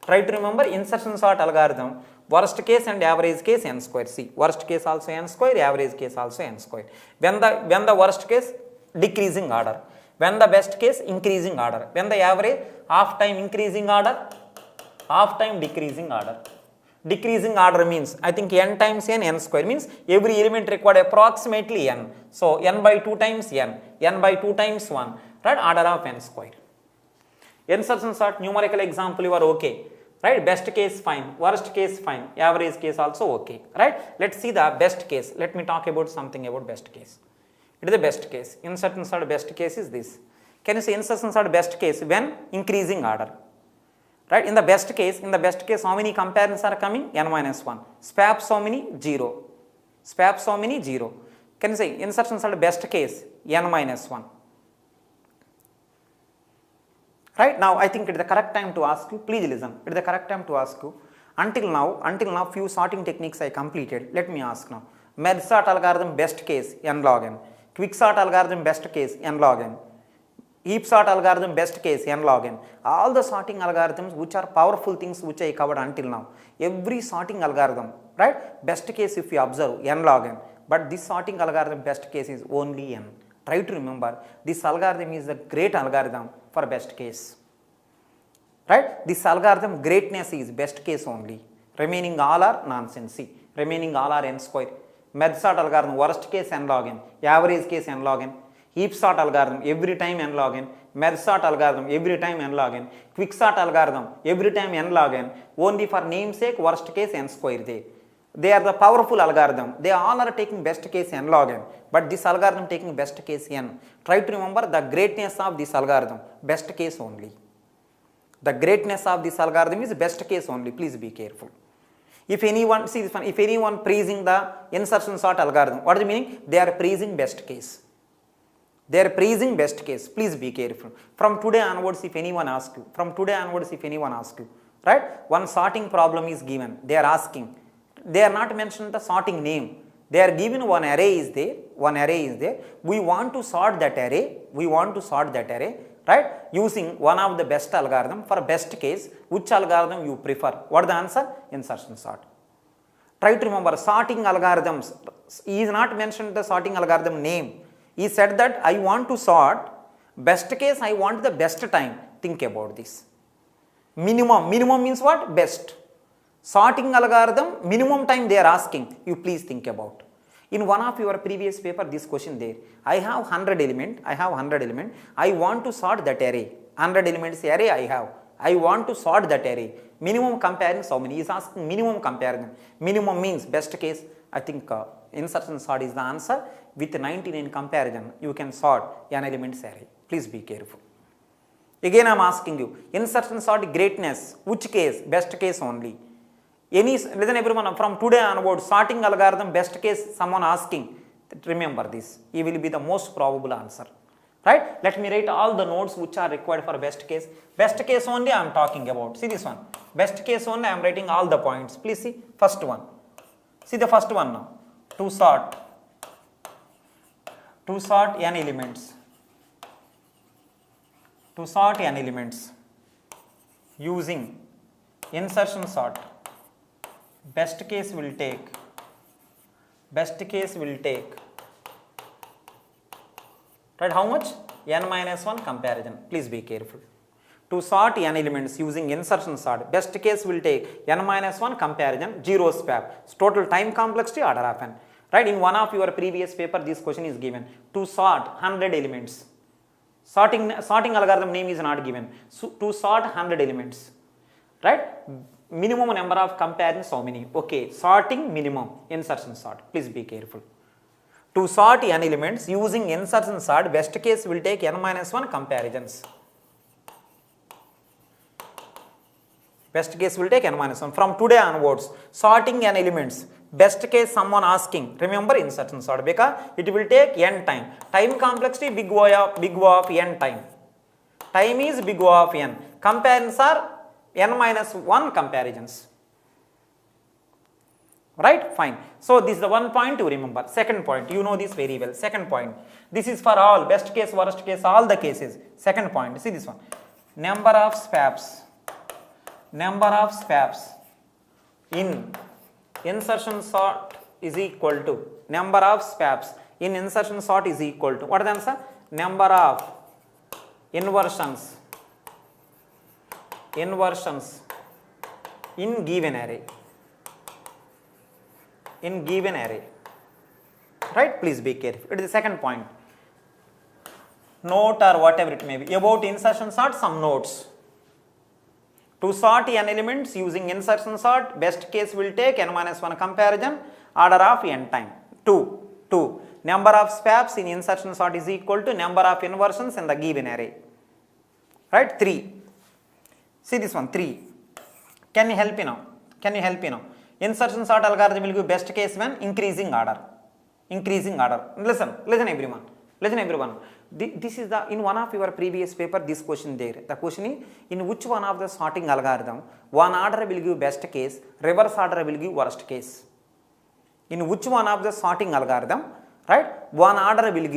Speaker 1: Try to remember insertion sort algorithm, worst case and average case n square. See, worst case also n square, average case also n square. When the worst case, decreasing order. When the best case, increasing order. When the average, half time increasing order, half time decreasing order. Decreasing order means, I think n times n square means every element required approximately n. So n by 2 times n by 2 times 1, right? Order of n square. Insertion sort, numerical example, you are okay. Right? Best case fine, worst case fine, average case also okay. Right? Let's see the best case. Let me talk about something about best case. It is the best case. Insertion sort best case is this. Can you say insertion sort best case when increasing order? Right? In the best case, how many comparisons are coming? N minus 1. Swaps how many? 0. Swaps how many? 0. Can you say insertion sort best case? N minus 1. Right? Now I think it is the correct time to ask you. Please listen. It is the correct time to ask you. Until now few sorting techniques I completed. Let me ask now. Merge sort algorithm best case n log n. Quick sort algorithm best case n log n. Heap sort algorithm best case n log n. All the sorting algorithms which are powerful things which I covered until now. Every sorting algorithm, right? Best case if you observe n log n. But this sorting algorithm best case is only n. Try to remember this algorithm is the great algorithm for best case. Right? This algorithm greatness is best case only. Remaining all are nonsense. See, remaining all are n square. Merge sort algorithm worst case n log n, average case n log n, heap sort algorithm every time n log n, merge sort algorithm every time n log n, quick sort algorithm every time n log n, only for namesake worst case n square they are the powerful algorithm. They all are taking best case n log n, but this algorithm taking best case n. Try to remember the greatness of this algorithm, best case only. The greatness of this algorithm is best case only. Please be careful. If anyone, see this one, if anyone praising the insertion sort algorithm, what is the meaning? They are praising best case. They are praising best case. Please be careful. From today onwards, if anyone asks you, right? One sorting problem is given. They are asking. They are not mentioning the sorting name. They are given one array is there. We want to sort that array. Right? Using one of the best algorithm for best case, which algorithm you prefer? What is the answer? Insertion sort. Try to remember sorting algorithms. He is not mentioned the sorting algorithm name. He said that I want to sort best case, I want the best time. Think about this. Minimum means what? Best. Sorting algorithm, minimum time they are asking. You please think about. In one of your previous paper, this question there, I have 100 element, I want to sort that array, 100 elements array I have, I want to sort that array, minimum comparison how many, he is asking minimum comparison, minimum means best case, I think insertion sort is the answer, with 99 comparison, you can sort an elements array, please be careful. Again I am asking you, insertion sort greatness, which case? Best case only. Listen everyone, from today onwards, sorting algorithm best case, someone asking, remember this, he will be the most probable answer. Right? Let me write all the nodes which are required for best case. Best case only I am talking about. See this one. Best case only I am writing all the points. Please see first one. See the first one now. To sort n elements. To sort n elements using insertion sort. Best case will take right how much? N minus 1 comparison. Please be careful. To sort n elements using insertion sort, best case will take n minus 1 comparison, 0 swap. Total time complexity order of n. Right, in one of your previous paper this question is given. To sort 100 elements. Sorting algorithm name is not given. So, to sort 100 elements. Right, minimum number of comparisons how many? Okay, sorting minimum, insertion sort. Please be careful. To sort n elements using insertion sort, best case will take n minus 1 comparisons. Best case will take n minus 1. From today onwards, sorting n elements, best case someone asking, remember insertion sort, because it will take n time. Time complexity big O of n time. Time is big O of n. Comparisons are n minus 1 comparisons. Right, fine. So this is the one point to remember. Second point, you know this very well. Second point, this is for all, best case, worst case, all the cases. Second point, see this one. Number of swaps in insertion sort is equal to, number of swaps in insertion sort is equal to, what is the answer? Number of inversions in given array. Right, please be careful. It is the second point. Note or whatever it may be. About insertion sort, some notes. To sort n elements using insertion sort, best case will take n minus 1 comparison, order of n time. 2. Number of swaps in insertion sort is equal to number of inversions in the given array. Right, 3. See this one, 3. Can you help me now? Insertion sort algorithm will give best case when increasing order. Listen everyone. This is the, in one of your previous paper, this question there. The question is, in which one of the sorting algorithm, one order will give best case, reverse order will give worst case. In which one of the sorting algorithm, right, one order will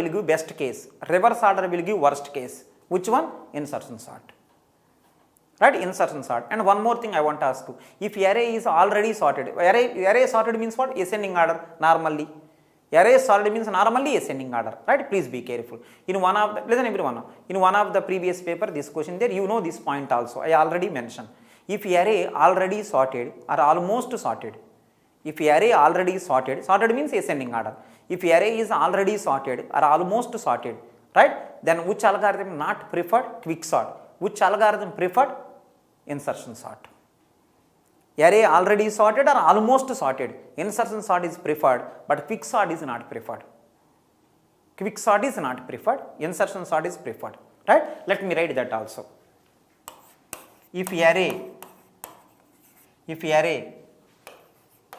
Speaker 1: give best case, reverse order will give worst case. Which one? Insertion sort. Right, insertion sort. And one more thing I want to ask you. If array is already sorted, array sorted means what? Ascending order normally. Array sorted means normally ascending order. Right, please be careful. In one of the, listen everyone, in one of the previous paper, this question there, you know this point also, I already mentioned. If array already sorted or almost sorted, if array already sorted means ascending order. If array is already sorted or almost sorted, right, then which algorithm not preferred? Quicksort. Which algorithm preferred? Insertion sort. Array already sorted or almost sorted, insertion sort is preferred, but quicksort is not preferred. Insertion sort is preferred. Right? Let me write that also. If array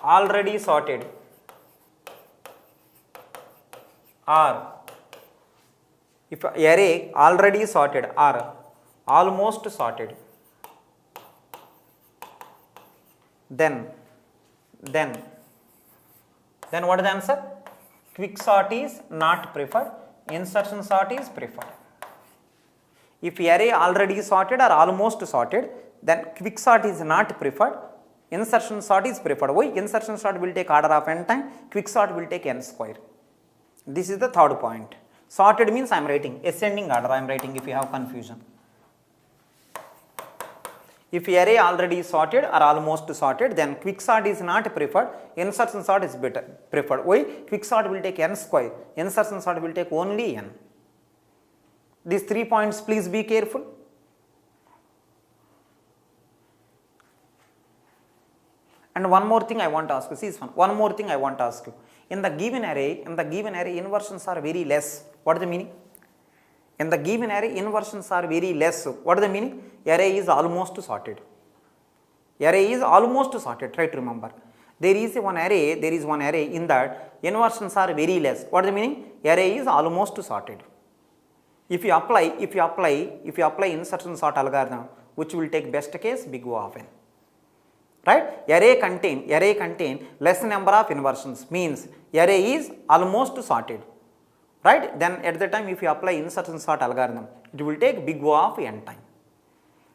Speaker 1: already sorted or if array already sorted or almost sorted, then what is the answer? Quicksort is not preferred, insertion sort is preferred. If array already sorted or almost sorted, then quicksort is not preferred, insertion sort is preferred. Why? Insertion sort will take order of n time, quicksort will take n square. This is the third point. Sorted means I am writing ascending order, I am writing if you have confusion. If array already sorted or almost sorted, then quicksort is not preferred, insertion sort is preferred. Why? Quicksort will take n square, insertion sort will take only n. These 3 points, please be careful. And one more thing I want to ask you, see this one, one more thing I want to ask you. In the given array, inversions are very less. What is the meaning? In the given array, inversions are very less. What is the meaning? Array is almost sorted. Try to remember. There is one array in that inversions are very less. What is the meaning? Array is almost sorted. If you apply insertion sort algorithm, which will take best case big O of n. Right? Array contain less number of inversions, means array is almost sorted. Right? Then at the time if you apply insertion sort algorithm, it will take big O of n time.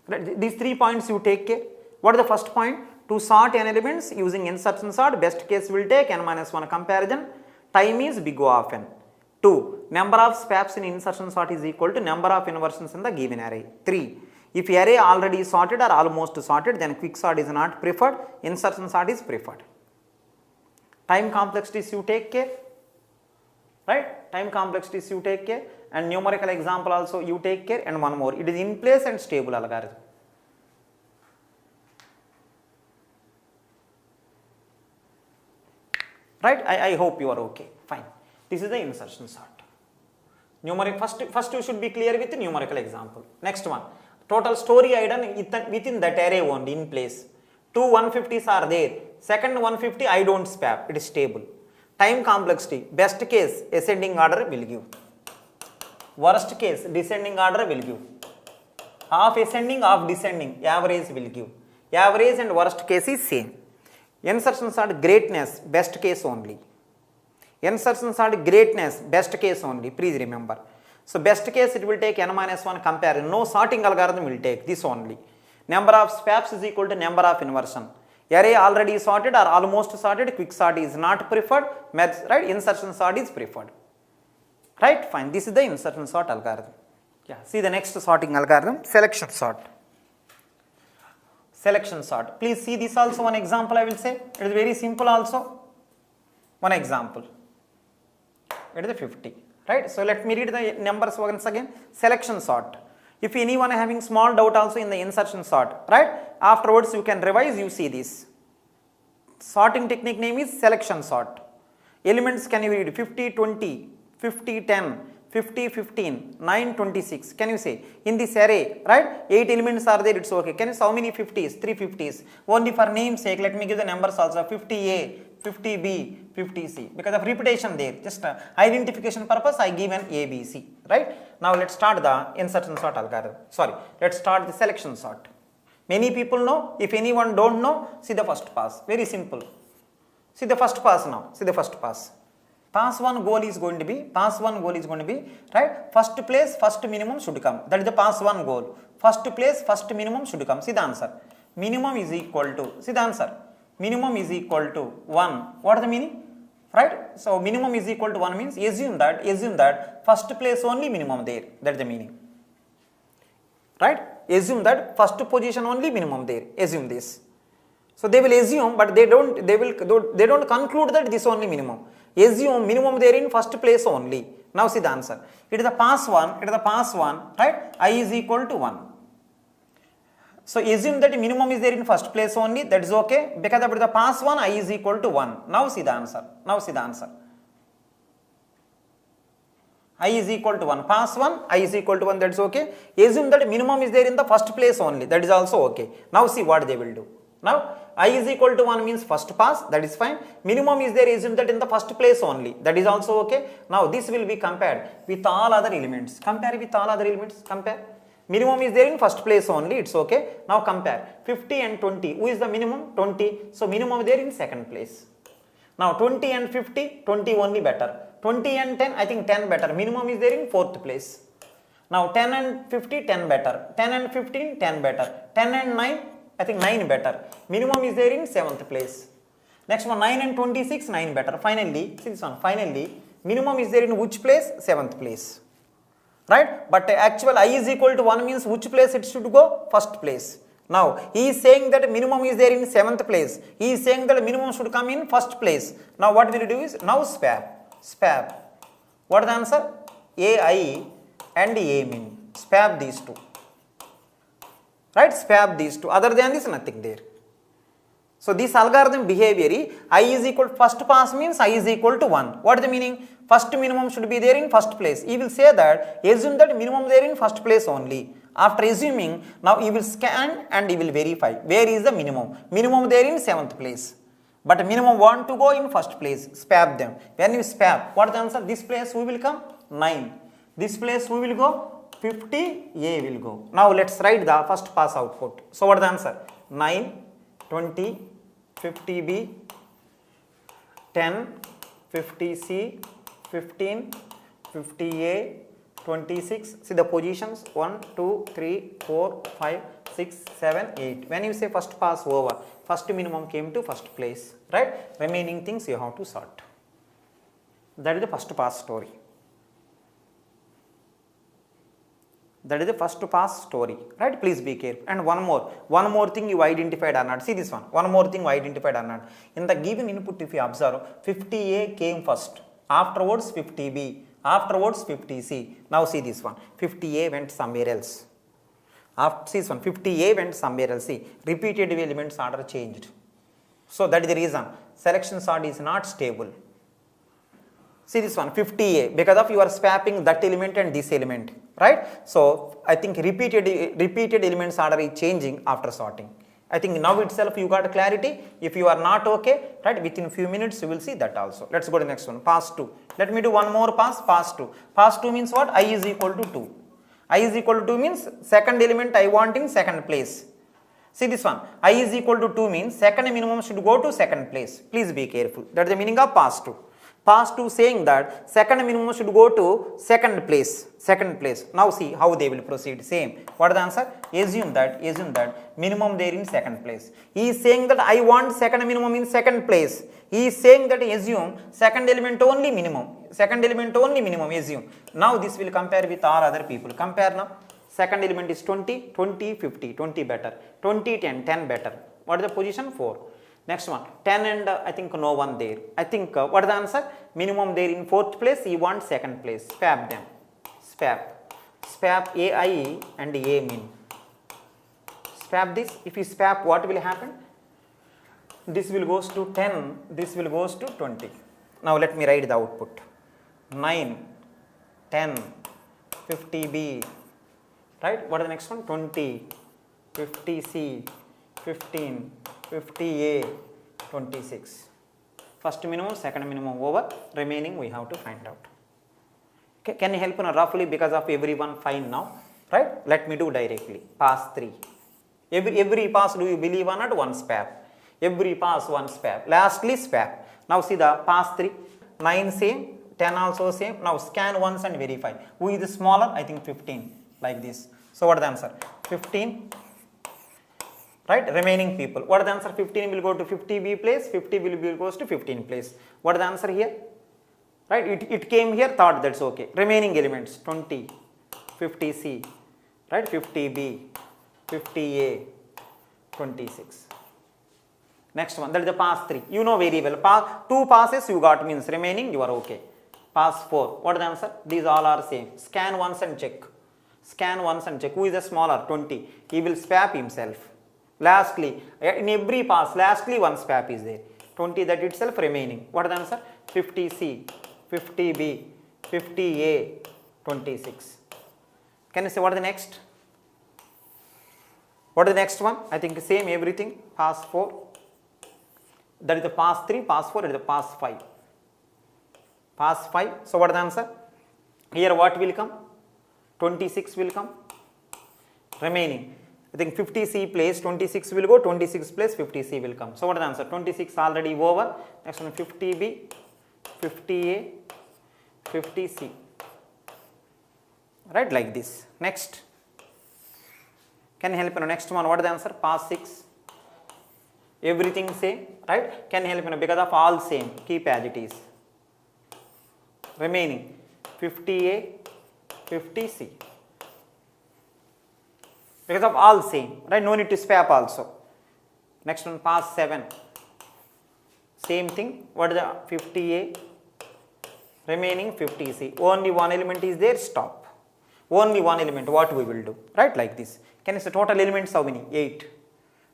Speaker 1: Right? These 3 points you take care. What is the first point? To sort n elements using insertion sort, best case will take n minus 1 comparison, time is big O of n. 2. Number of swaps in insertion sort is equal to number of inversions in the given array. 3. If array already sorted or almost sorted, then quick sort is not preferred, insertion sort is preferred. Time complexities you take care, right? Time complexities you take care, and numerical example also you take care, and one more, it is in place and stable algorithm. Right? I hope you are okay. Fine. This is the insertion sort. Numeric first you should be clear with the numerical example. Next one, total story hidden within that array only in place. Two 150s are there. Second 150 I don't swap. It is stable. Time complexity. Best case ascending order will give. Worst case descending order will give. Half ascending, half descending. Average will give. Average and worst case is same. Insertion sort greatness, best case only. Insertion sort greatness, best case only. Please remember. So best case it will take n minus 1 compare. No sorting algorithm will take this only. Number of swaps is equal to number of inversion. Array already sorted or almost sorted, quick sort is not preferred. Right? Insertion sort is preferred. Right? Fine. This is the insertion sort algorithm. Yeah. See the next sorting algorithm, selection sort. Selection sort. Please see this also one example I will say. It is very simple also. One example. It is the 50. Right. So let me read the numbers once again. Selection sort. If anyone having small doubt also in the insertion sort, right? Afterwards you can revise, you see this. Sorting technique name is selection sort. Elements can you read 50, 20, 50, 10, 50, 15, 9, 26. Can you say? In this array, right? 8 elements are there, it's okay. Can you say how many 50s? 3 50s. Only for name's sake, let me give the numbers also. 50A, 50B, 50C. Because of repetition there, just identification purpose, I give an ABC, right? Now let's start the insertion sort algorithm. Sorry, let's start the selection sort. Many people know. If anyone don't know, see the first pass. Very simple. See the first pass now. See the first pass. Pass 1 goal is going to be, right? First place, first minimum should come. That is the pass 1 goal. First place, first minimum should come. See the answer. Minimum is equal to, see the answer. Minimum is equal to 1. What is the meaning? Right? So minimum is equal to 1 means assume that first place only minimum there. That is the meaning. Right? Assume that first position only minimum there. Assume this. So they will assume, but they don't conclude that this only minimum. Assume minimum there in first place only. Now see the answer. It is the pass 1, right? I is equal to 1. So assume that minimum is there in first place only, that is okay. Because of the pass 1, I is equal to 1. Now see the answer. I is equal to 1. Pass 1, I is equal to 1, that is okay. Assume that minimum is there in the first place only, that is also okay. Now see what they will do. Now I is equal to 1 means first pass, that is fine. Minimum is there, assume that in the first place only, that is also okay. Now this will be compared with all other elements. Compare. Minimum is there in first place only, it's okay. Now compare 50 and 20. Who is the minimum? 20. So minimum there in second place. Now 20 and 50, 20 only better. 20 and 10, I think 10 better. Minimum is there in fourth place. Now 10 and 50, 10 better. 10 and 15, 10 better. 10 and 9, I think 9 better. Minimum is there in 7th place. Next one, 9 and 26, 9 better. Finally, see this one. Finally, minimum is there in which place? 7th place. Right? But actual I is equal to 1 means which place it should go? First place. Now, he is saying that minimum is there in 7th place. He is saying that minimum should come in first place. Now, what will do is, now swap. What is the answer? AI and A min. Swap these two. Right? Swap these two. Other than this, nothing there. So this algorithm behavior, I is equal to first pass means I is equal to 1. What is the meaning? First minimum should be there in first place. He will say that, assume that minimum there in first place only. After assuming, now he will scan and he will verify. Where is the minimum? Minimum there in 7th place. But minimum want to go in first place. Swap them. When you swap, what is the answer? This place who will come? 9. This place who will go? 50, A will go. Now let's write the first pass output. So what is the answer? 9, 20, 50B, 10, 50C, 15, 50A, 26. See the positions 1, 2, 3, 4, 5, 6, 7, 8. When you say first pass over, first minimum came to first place, right? Remaining things you have to sort. That is the first pass story. That is the first pass story, right? Please be careful. And one more thing you identified or not. See this one. One more thing you identified or not. In the given input, if you observe, 50A came first, afterwards 50B, afterwards 50C. Now see this one. 50A went somewhere else. After see this one, 50A went somewhere else. See, repeated elements order changed. So that is the reason selection sort is not stable. See this one, 50A, because of you are swapping that element and this element, right? So I think repeated elements order is changing after sorting. I think now itself you got clarity. If you are not okay, right, within few minutes you will see that also. Let's go to the next one, pass 2. Let me do one more pass 2. Pass 2 means what? I is equal to 2. I is equal to 2 means second element I want in second place. See this one, I is equal to 2 means second minimum should go to second place. Please be careful. That is the meaning of pass 2. Pass 2 saying that second minimum should go to second place. Now see how they will proceed. Same. What is the answer? Assume that minimum there in second place. He is saying that I want second minimum in second place. He is saying that assume second element only minimum. Assume. Now this will compare with all other people. Compare now. Second element is 20, 20, 50, 20 better. 20, 10, 10 better. What is the position? 4. Next one, 10 and I think no one there. I think what is the answer? Minimum there in fourth place, he wants second place. Swap them. Swap AI and A min. Swap this. If you swap, what will happen? This will goes to 10, this will goes to 20. Now let me write the output. 9, 10, 50B, right? What is the next one? 20, 50C, 15, 50A, 26. First minimum, second minimum over, remaining we have to find out. Okay, can you help me roughly because of everyone fine now, right? Let me do directly. Pass 3. Every pass do you believe or not? One swap. Every pass one swap. Lastly swap. Now see the pass 3. 9 same, 10 also same. Now scan once and verify. Who is the smaller? I think 15 like this. So what is the answer? 15. Right, remaining people. What is the answer? 15 will go to 50B place, 50 will be goes to 15 place. What is the answer here? Right, it came here, thought that's okay. Remaining elements 20, 50C, right, 50B, 50A, 26. Next one, that is the pass 3. You know very well. 2 passes you got means remaining you are okay. Pass 4. What is the answer? These all are same. Scan once and check. Who is the smaller? 20. He will swap himself. Lastly, in every pass, lastly one swap is there. 20 that itself remaining. What is the answer? 50C, 50B, 50A, 26. Can you say what is the next? What is the next one? I think same everything. Pass 4. That is the pass 3, pass 4, that is the pass 5. Pass 5. So what is the answer? Here what will come? 26 will come. Remaining. I think 50C place 26 will go, 26 place 50C will come. So what is the answer? 26 already over. Next one 50B, 50A, 50C. Right, like this. Next. Can you help me? Next one, what is the answer? Pass 6. Everything same, right? Can you help me? Because of all same, keep as it is. Remaining 50A, 50C. Because of all same, right? No need to swap also. Next one, pass 7. Same thing. What is the 50A? Remaining 50C. Only one element is there, stop. Only one element, what we will do? Right, like this. Can you say total elements how many? 8.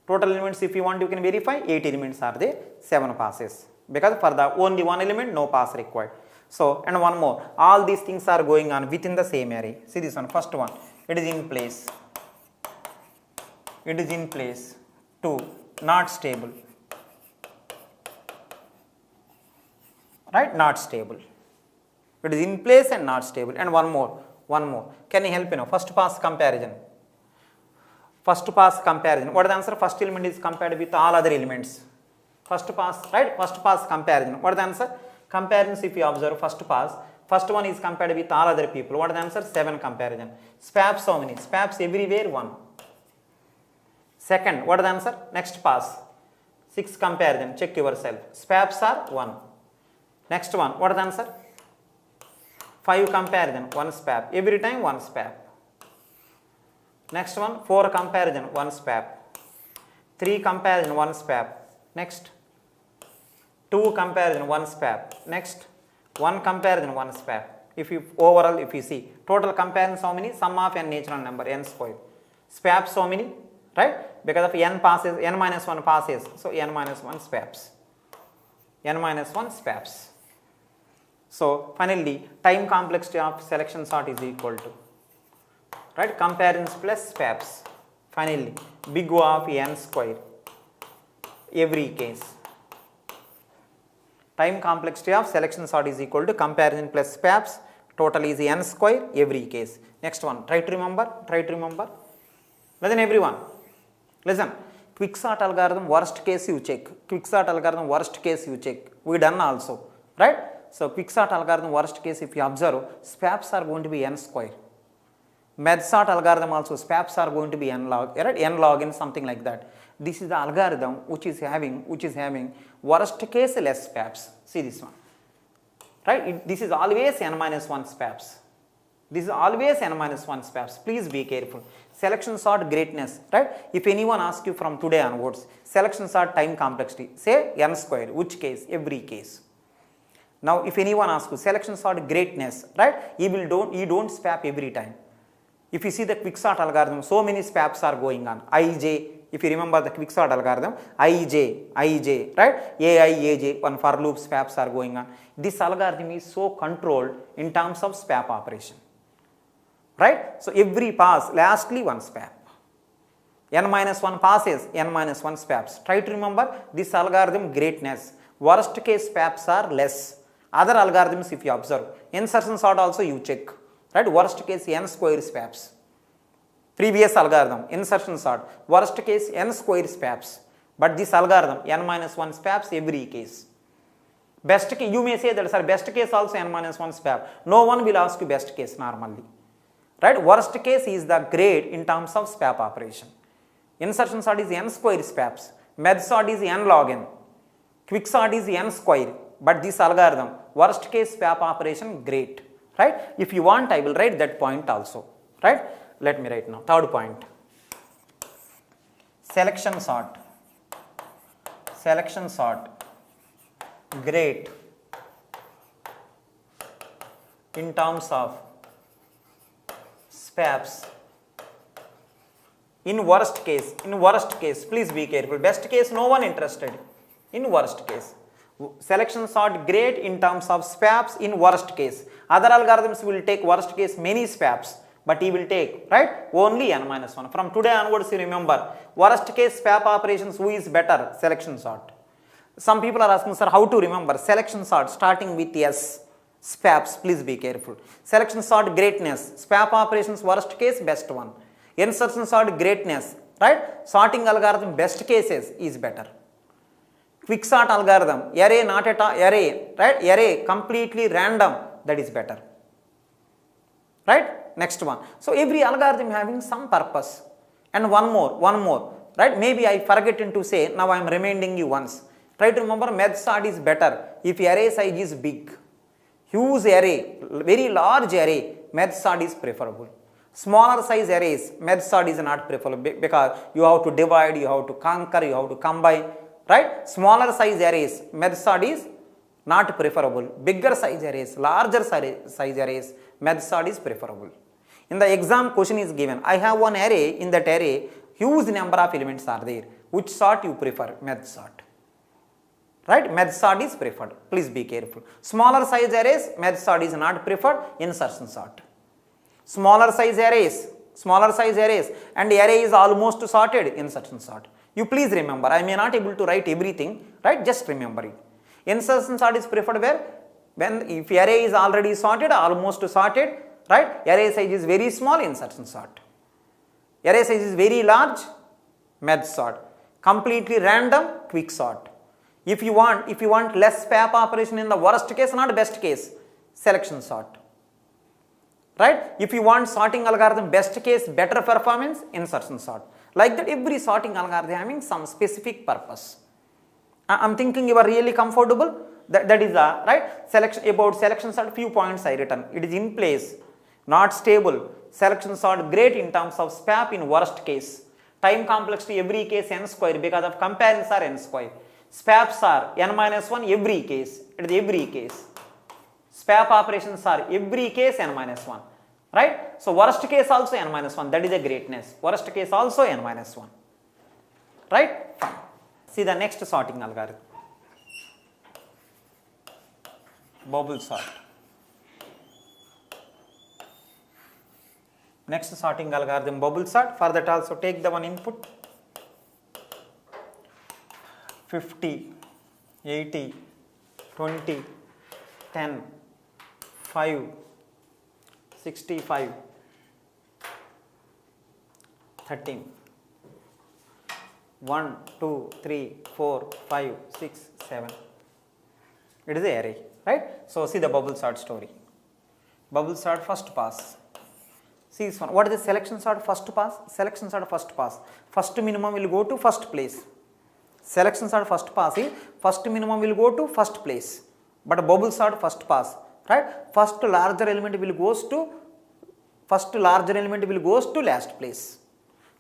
Speaker 1: Total elements, if you want, you can verify. 8 elements are there, 7 passes. Because for the only one element, no pass required. So, and one more. All these things are going on within the same array. See this one, first one. It is in place. It is in place. 2. Not stable. Right? Not stable. It is in place and not stable. And one more. Can you help me now? First pass comparison. What is the answer? First element is compared with all other elements. First pass, right? First pass comparison. What is the answer? Comparisons, if you observe first pass, first one is compared with all other people. What is the answer? 7 comparison. Swaps how many? Swaps everywhere 1. Second, what is the answer? Next pass. 6 comparison. Check yourself. Swaps are 1. Next one, what is the answer? 5 comparison. 1 swap. Every time 1 swap. Next one, 4 comparison, 1 swap. 3 comparison, 1 swap. Next, 2 comparison, 1 swap. Next, 1 comparison, 1 swap. If you overall, if you see total comparison, how many? Sum of n natural number, n square. Swaps, so many, right? Because of n passes, n minus 1 passes, so n minus 1 swaps. N minus 1 swaps. So finally, time complexity of selection sort is equal to, right, comparisons plus swaps. Finally, big O of n square every case. Time complexity of selection sort is equal to comparison plus swaps. Total is n square every case. Next one, try to remember. Listen everyone, listen. Quicksort algorithm worst case you check. Quicksort algorithm worst case you check. We done also, right? So quicksort algorithm worst case, if you observe, swaps are going to be n square. Medsort algorithm also, swaps are going to be n log, right? N log n, something like that. This is the algorithm which is having worst case less swaps. See this one, right? This is always n minus 1 swaps. This is always n minus 1 swaps. Please be careful. Selection sort greatness, right? If anyone asks you from today onwards, selection sort time complexity, say n square, which case? Every case. Now, if anyone asks you selection sort greatness, right? You don't swap every time. If you see the quicksort algorithm, so many swaps are going on. Ij, if you remember the quicksort algorithm, Ij, right? Ai, Aj, one for loop swaps are going on. This algorithm is so controlled in terms of swap operation, right? So every pass, lastly one swap. N minus 1 passes, n minus 1 swaps. Try to remember this algorithm greatness. Worst case swaps are less. Other algorithms, if you observe, insertion sort also you check, right? Worst case n square swaps. Previous algorithm, insertion sort, worst case n square swaps. But this algorithm, n minus 1 swaps every case. Best case, you may say that, sir, best case also n minus 1 swap. No one will ask you best case normally, right? Worst case is the grade in terms of swap operation. Insertion sort is n square swaps. Med sort is n log n. Quicksort is n square. But this algorithm, worst case swap operation, great, right? If you want, I will write that point also, right? Let me write now. Third point, selection sort, great in terms of swaps. In worst case, please be careful. Best case, no one interested. In worst case, selection sort great in terms of swaps in worst case. Other algorithms will take worst case many swaps, but he will take, right, only n minus 1. From today onwards, you remember, worst case swap operations, who is better? Selection sort. Some people are asking, sir, how to remember selection sort starting with S, swaps, please be careful. Selection sort greatness, swap operations worst case, best one. Insertion sort greatness, right, sorting algorithm best cases is better. Quicksort algorithm, array not at all, array, right, array completely random, that is better, right? Next one. So every algorithm having some purpose. And one more, right? Maybe I forget to say, now I am reminding you once. Try to remember medsort is better if array size is big. Huge array, very large array, medsort is preferable. Smaller size arrays, medsort is not preferable because you have to divide, you have to conquer, you have to combine. Right? Smaller size arrays, medsort is not preferable. Bigger size arrays, larger size arrays, medsort is preferable. In the exam, question is given. I have one array. In that array, huge number of elements are there. Which sort you prefer? Medsort. Right? Medsort is preferred. Please be careful. Smaller size arrays, medsort is not preferred. Insertion sort. Smaller size arrays, and the array is almost sorted. Insertion sort. You please remember, I may not able to write everything, right? Just remember it. Insertion sort is preferred where? When if array is already sorted, almost sorted, right? Array size is very small, insertion sort. Array size is very large, medsort. Completely random, quicksort. If you want less swap operation in the worst case, not best case, selection sort. Right? If you want sorting algorithm best case, better performance, insertion sort. Like that, every sorting algorithm having some specific purpose. I am thinking you are really comfortable. That is right. Selection sort. Few points I written. It is in place, not stable, selection sort great in terms of SPAP in worst case. Time complexity every case n square because of comparisons are n square. SPAPs are n minus 1 every case. It is every case. SPAP operations are every case n minus 1. Right? So worst case also n minus 1. That is a greatness. Worst case also n minus 1. Right? Fine. See the next sorting algorithm. Bubble sort. Next sorting algorithm, bubble sort. For that also take the one input. 50, 80, 20, 10, 5, 65, 13. 1, 2, 3, 4, 5, 6, 7. It is the array, right? So see the bubble sort story. Bubble sort first pass. See this one. What is the selection sort first pass? Selection sort first pass. First minimum will go to first place. Selection sort first pass is first minimum will go to first place. But bubble sort first pass, right? First larger element will goes to last place.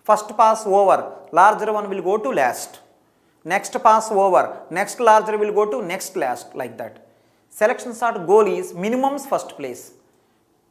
Speaker 1: First pass over, larger one will go to last. Next pass over, next larger will go to next last, like that. Selection sort goal is minimum's first place.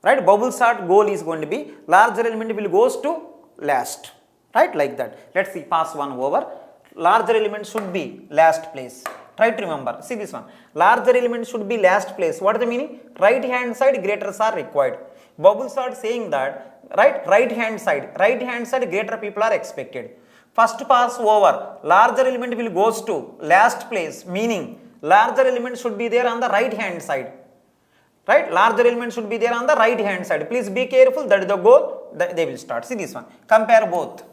Speaker 1: Right? Bubble sort goal is going to be larger element will goes to last. Right? Like that. Let's see, pass 1 over. Larger element should be last place. Try to remember. See this one. Larger element should be last place. What is the meaning? Right hand side graters are required. Bubble sort saying that, right hand side greater people are expected. First pass over, larger element will goes to last place, meaning larger element should be there on the right hand side. Right? Larger element should be there on the right hand side. Please be careful, that is the goal, they will start. See this one. Compare both.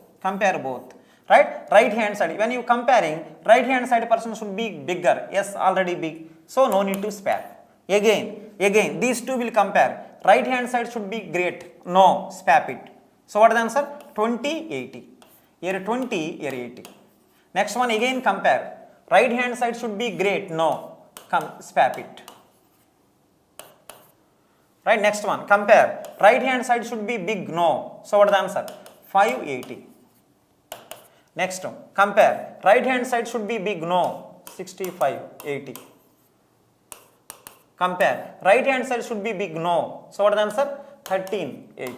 Speaker 1: Right? Right hand side. When you comparing, right hand side person should be bigger. Yes, already big. So no need to spare. Again, these two will compare. Right hand side should be great. No, swap it. So what is the answer? 20, 80. Here 20, here 80. Next one again compare. Right hand side should be great. No, swap it. Right, next one compare. Right hand side should be big. No. So what is the answer? 580. Next one compare. Right hand side should be big. No. 65, 80. Compare. Right hand side should be big. No. So what is the answer? 13, 80.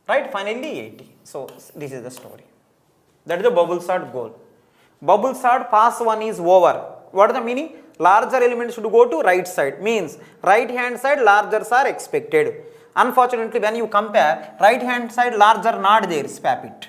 Speaker 1: Right, finally 80. So this is the story. That is the bubble sort goal. Bubble sort pass 1 is over. What is the meaning? Larger element should go to right side. Means right hand side largers are expected. Unfortunately, when you compare, right hand side larger not there, swap it.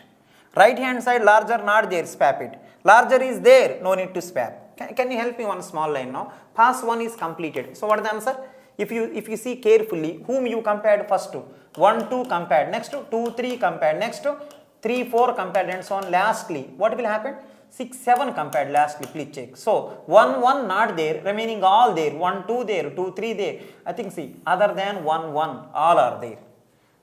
Speaker 1: Right hand side larger not there, swap it. Larger is there, no need to swap. Can you help me one small line now? Pass 1 is completed. So what is the answer? If you see carefully, whom you compared first to? 1, 2 compared, next to 2, 3 compared, next to 3, 4 compared, and so on. Lastly, what will happen? 6, 7 compared lastly, please check. So 1, 1 not there, remaining all there. 1, 2 there, 2, 3 there. I think see, other than 1, 1, all are there.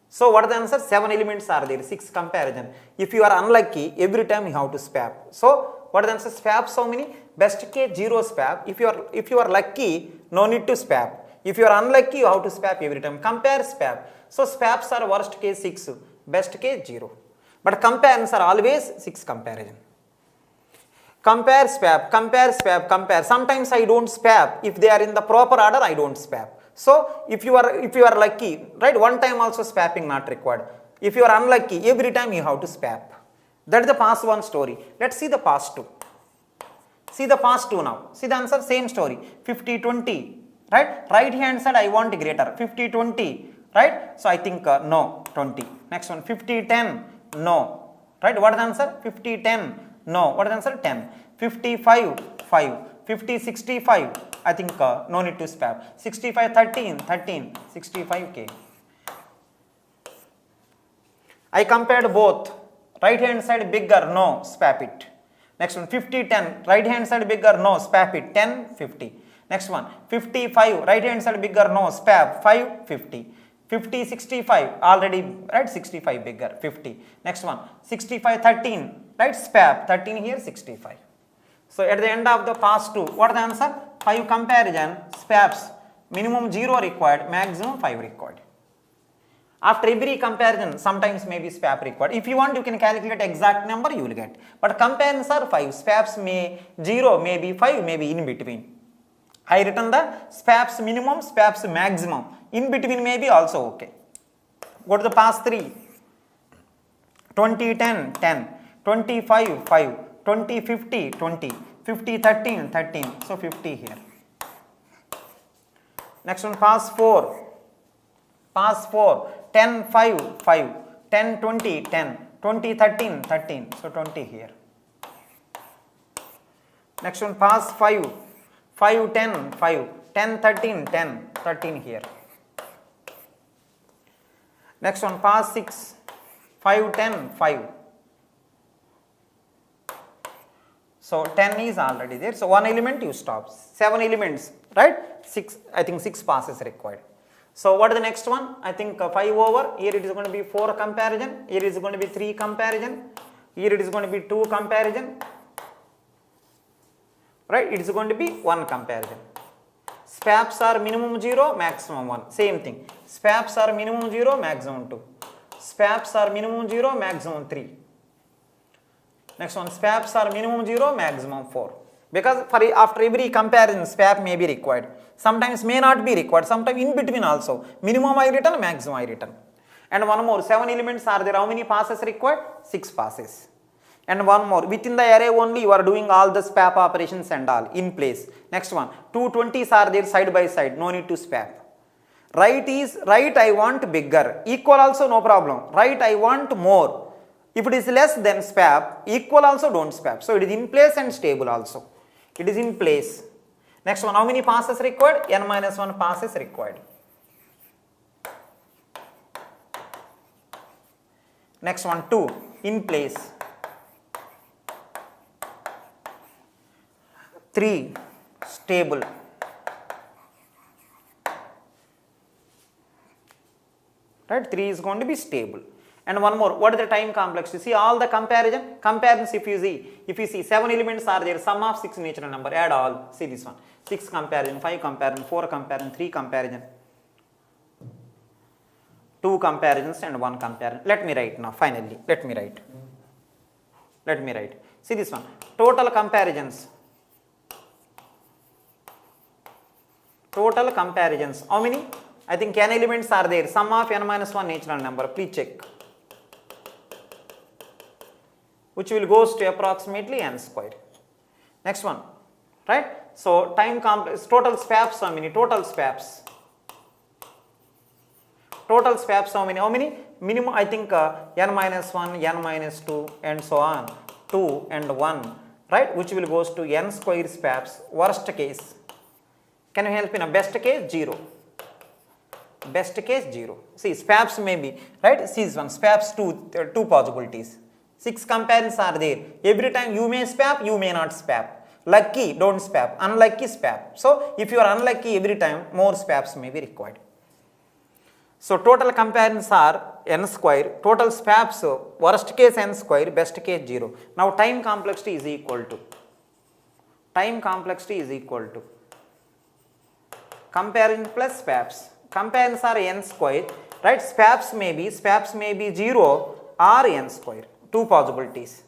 Speaker 1: So what is the answer? 7 elements are there, 6 comparison. If you are unlucky, every time you have to swap. So what is the answer? Swap so many? Best case 0 swap. If you are lucky, no need to swap. If you are unlucky, you have to swap every time. Compare, swap. So swaps are worst case 6, best case 0. But comparisons are always 6 comparison. Compare, swap, compare, swap, compare. Sometimes I don't swap. If they are in the proper order, I don't swap. So if you are lucky, right, one time also swapping not required. If you are unlucky, every time you have to swap. That is the pass 1 story. Let's see the pass 2. See the pass 2 now. See the answer, same story. 50, 20. Right? Right hand side I want greater. 50, 20. Right? So I think no, 20. Next one, 50, 10. No. Right? What is the answer? 50, 10. No. What is the answer? 10. 55, 5. 50, 65. I think no need to swap. 65, 13. 13. 65k. I compared both. Right hand side bigger. No. Swap it. Next one, 50, 10. Right hand side bigger. No. Swap it. 10, 50. Next one, 55. Right hand side bigger. No. Swap. 5, 50. 50, 65. Already, right? 65 bigger. 50. Next one, 65, 13. Right? Swap. 13 here, 65. So at the end of the pass 2, what is the answer? 5 comparison, swaps, minimum 0 required, maximum 5 required. After every comparison, sometimes maybe swap required. If you want, you can calculate exact number, you will get. But comparisons are 5. Swaps may 0, maybe 5, maybe in between. I written the swaps minimum, swaps maximum. In between may be also okay. Go to the past 3. 20, 10, 10. 25, 5. 20, 50, 20. 50, 13, 13. So 50 here. Next one, past 4. Past 4. 10, 5, 5. 10, 20, 10. 20, 13, 13. So 20 here. Next one, past 5. 5, 10, 5. 10, 13, 10. 13 here. Next one, past 6. 5, 10, 5. So 10 is already there. So one element you stop. 7 elements, right? 6, I think 6 passes required. So what is the next one? I think 5 over. Here it is going to be 4 comparison. Here it is going to be 3 comparison. Here it is going to be 2 comparison. Right? It is going to be 1 comparison. Swaps are minimum 0, maximum 1. Same thing. Swaps are minimum 0, maximum 2. Swaps are minimum 0, maximum 3. Next one, swaps are minimum 0, maximum 4. Because after every comparison, swap may be required. Sometimes may not be required. Sometimes in between also. Minimum I written, maximum I written. And one more, 7 elements are there. How many passes required? 6 passes. And one more, within the array only you are doing all the swap operations and all in place. Next one, 2 20s are there side by side. No need to swap. Right is, right I want bigger. Equal also no problem. Right I want more. If it is less than swap, equal also don't swap. So it is in place and stable also. It is in place. Next one, how many passes required? N minus 1 passes required. Next one, 2, in place. 3, stable. Right, 3 is going to be stable. And one more, what is the time complexity? See all the comparisons if you see 7 elements are there, sum of 6 natural number, add all, see this one, 6 comparison, 5 comparison, 4 comparison, 3 comparison, 2 comparisons and 1 comparison. Let me write now, finally, let me write, see this one, total comparisons, how many? I think n elements are there, sum of n minus 1 natural number, please check. Which will goes to approximately n square. Next one, right? So time complex, total swaps how many? Total swaps how many? How many? Minimum I think n minus 1, n minus 2 and so on, 2 and 1, right? Which will goes to n square swaps. Worst case, can you help me now? Best case 0. Best case 0. See swaps may be, right? See this one, swaps 2 possibilities. 6 comparisons are there. Every time you may swap, you may not swap. Lucky, don't swap. Unlucky, swap. So, if you are unlucky every time, more swaps may be required. So, total comparisons are n square. Total swaps, worst case n square, best case 0. Now, time complexity is equal to. Comparison plus swaps. Comparisons are n square. Right? Swaps may be 0 or n square. 2 possibilities,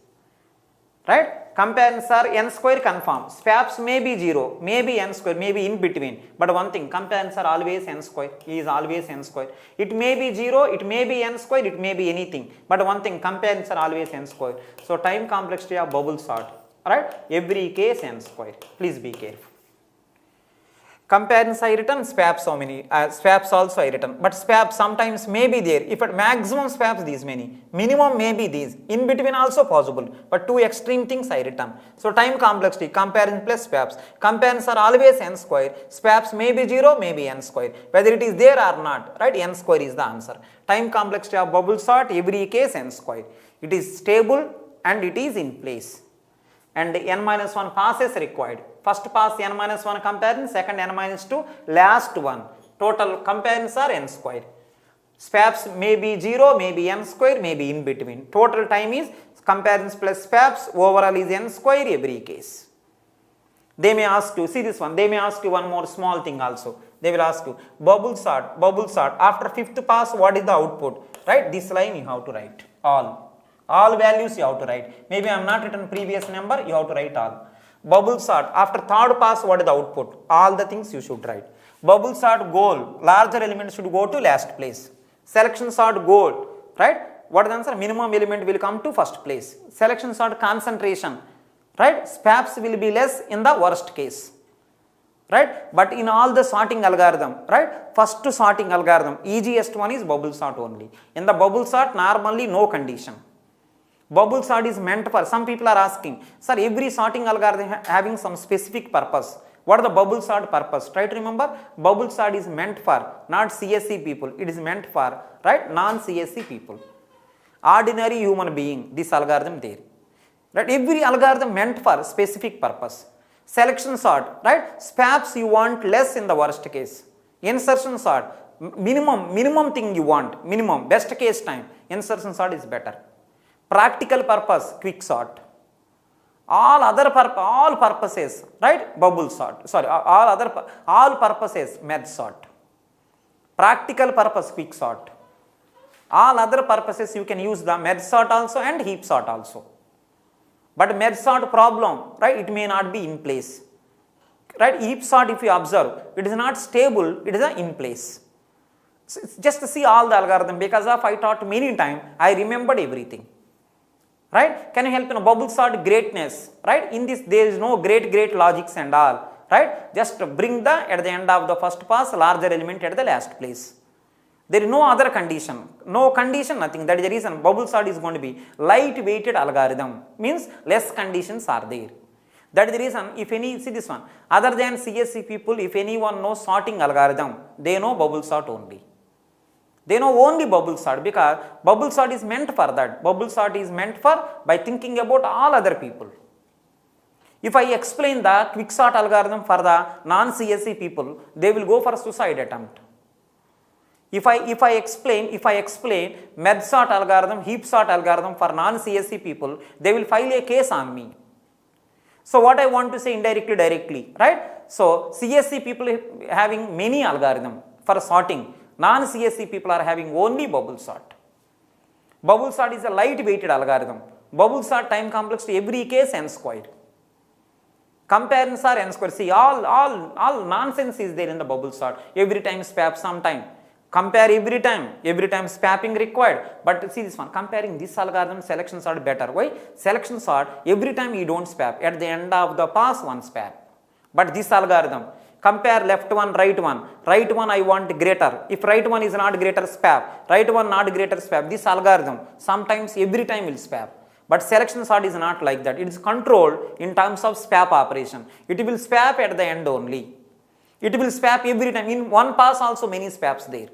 Speaker 1: right? Comparisons are n square confirm. Swaps may be 0, maybe n square, maybe in between. But one thing, comparisons are always n square. He is always n square. It may be 0, it may be n square, it may be anything. But one thing, comparisons are always n square. So time complexity of bubble sort, right? Every case n square. Please be careful. Comparisons I written, swaps how many? Swaps also I written, but swaps sometimes may be there. If at maximum swaps these many, minimum may be these, in between also possible, but 2 extreme things I written. So time complexity, comparison plus swaps. Comparisons are always n square, swaps may be 0, may be n square. Whether it is there or not, right? N square is the answer. Time complexity of bubble sort, every case n square. It is stable and it is in place. And n minus 1 passes required. First pass n minus 1 comparison, second n minus 2, last one. Total comparisons are n square. Swaps may be 0, may be n square, may be in between. Total time is comparisons plus swaps, overall is n square every case. They may ask you, see this one, they may ask you one more small thing also. They will ask you, bubble sort, after fifth pass, what is the output? Right, this line you have to write, all values you have to write. Maybe I am not written previous number, you have to write all. Bubble sort, after third pass, what is the output? All the things you should write. Bubble sort goal, larger element should go to last place. Selection sort goal, right? What is the answer? Minimum element will come to first place. Selection sort concentration, right? SPAPs will be less in the worst case, right? But in all the sorting algorithm, right? First sorting algorithm, easiest one is bubble sort only. In the bubble sort, normally no condition. Bubble sort is meant for, some people are asking, sir, every sorting algorithm having some specific purpose. What is the bubble sort purpose? Try to remember, bubble sort is meant for not CSE people, it is meant for, right, non-CSE people. Ordinary human being, this algorithm there. Right, every algorithm meant for specific purpose. Selection sort, right, SPAPs you want less in the worst case. Insertion sort, minimum thing you want, minimum, best case time, insertion sort is better. Practical purpose, quick sort. All purposes, right, bubble sort, sorry, all purposes, merge sort. Practical purpose, quick sort. All other purposes you can use the merge sort also and heap sort also. But merge sort problem, right, it may not be in place. Right, heap sort if you observe, it is not stable, it is in place. So just see all the algorithm, because of I taught many times, I remembered everything. Right, can you help in a bubble sort greatness, right? In this there is no great logics and all, right? Just bring the at the end of the first pass larger element at the last place. There is no other condition, nothing. That is the reason bubble sort is going to be light weighted algorithm, means less conditions are there. That is the reason, if any, see this one, other than CSE people, if anyone knows sorting algorithm, they know bubble sort only. They know only bubble sort, because bubble sort is meant for that. Bubble sort is meant for by thinking about all other people. If I explain the quick sort algorithm for the non-CSE people, they will go for suicide attempt. If I explain merge sort algorithm, heap sort algorithm for non-CSE people, they will file a case on me. So what I want to say indirectly, directly, right? So CSE people having many algorithm for sorting. Non-CSE people are having only bubble sort. Bubble sort is a light weighted algorithm. Bubble sort time complex to every case n squared. Comparisons are n squared. See, all nonsense is there in the bubble sort. Every time SPAP sometime. Compare every time SPAPing required. But see this one, comparing this algorithm, selection sort better. Why? Selection sort, every time you don't SPAP. At the end of the pass, one SPAP. But this algorithm, compare left one, right one I want greater. If right one is not greater, SPAP. Right one not greater, SPAP. This algorithm, sometimes every time will SPAP. But selection sort is not like that. It is controlled in terms of SPAP operation. It will SPAP at the end only. It will SPAP every time. In one pass also many SPAPs there.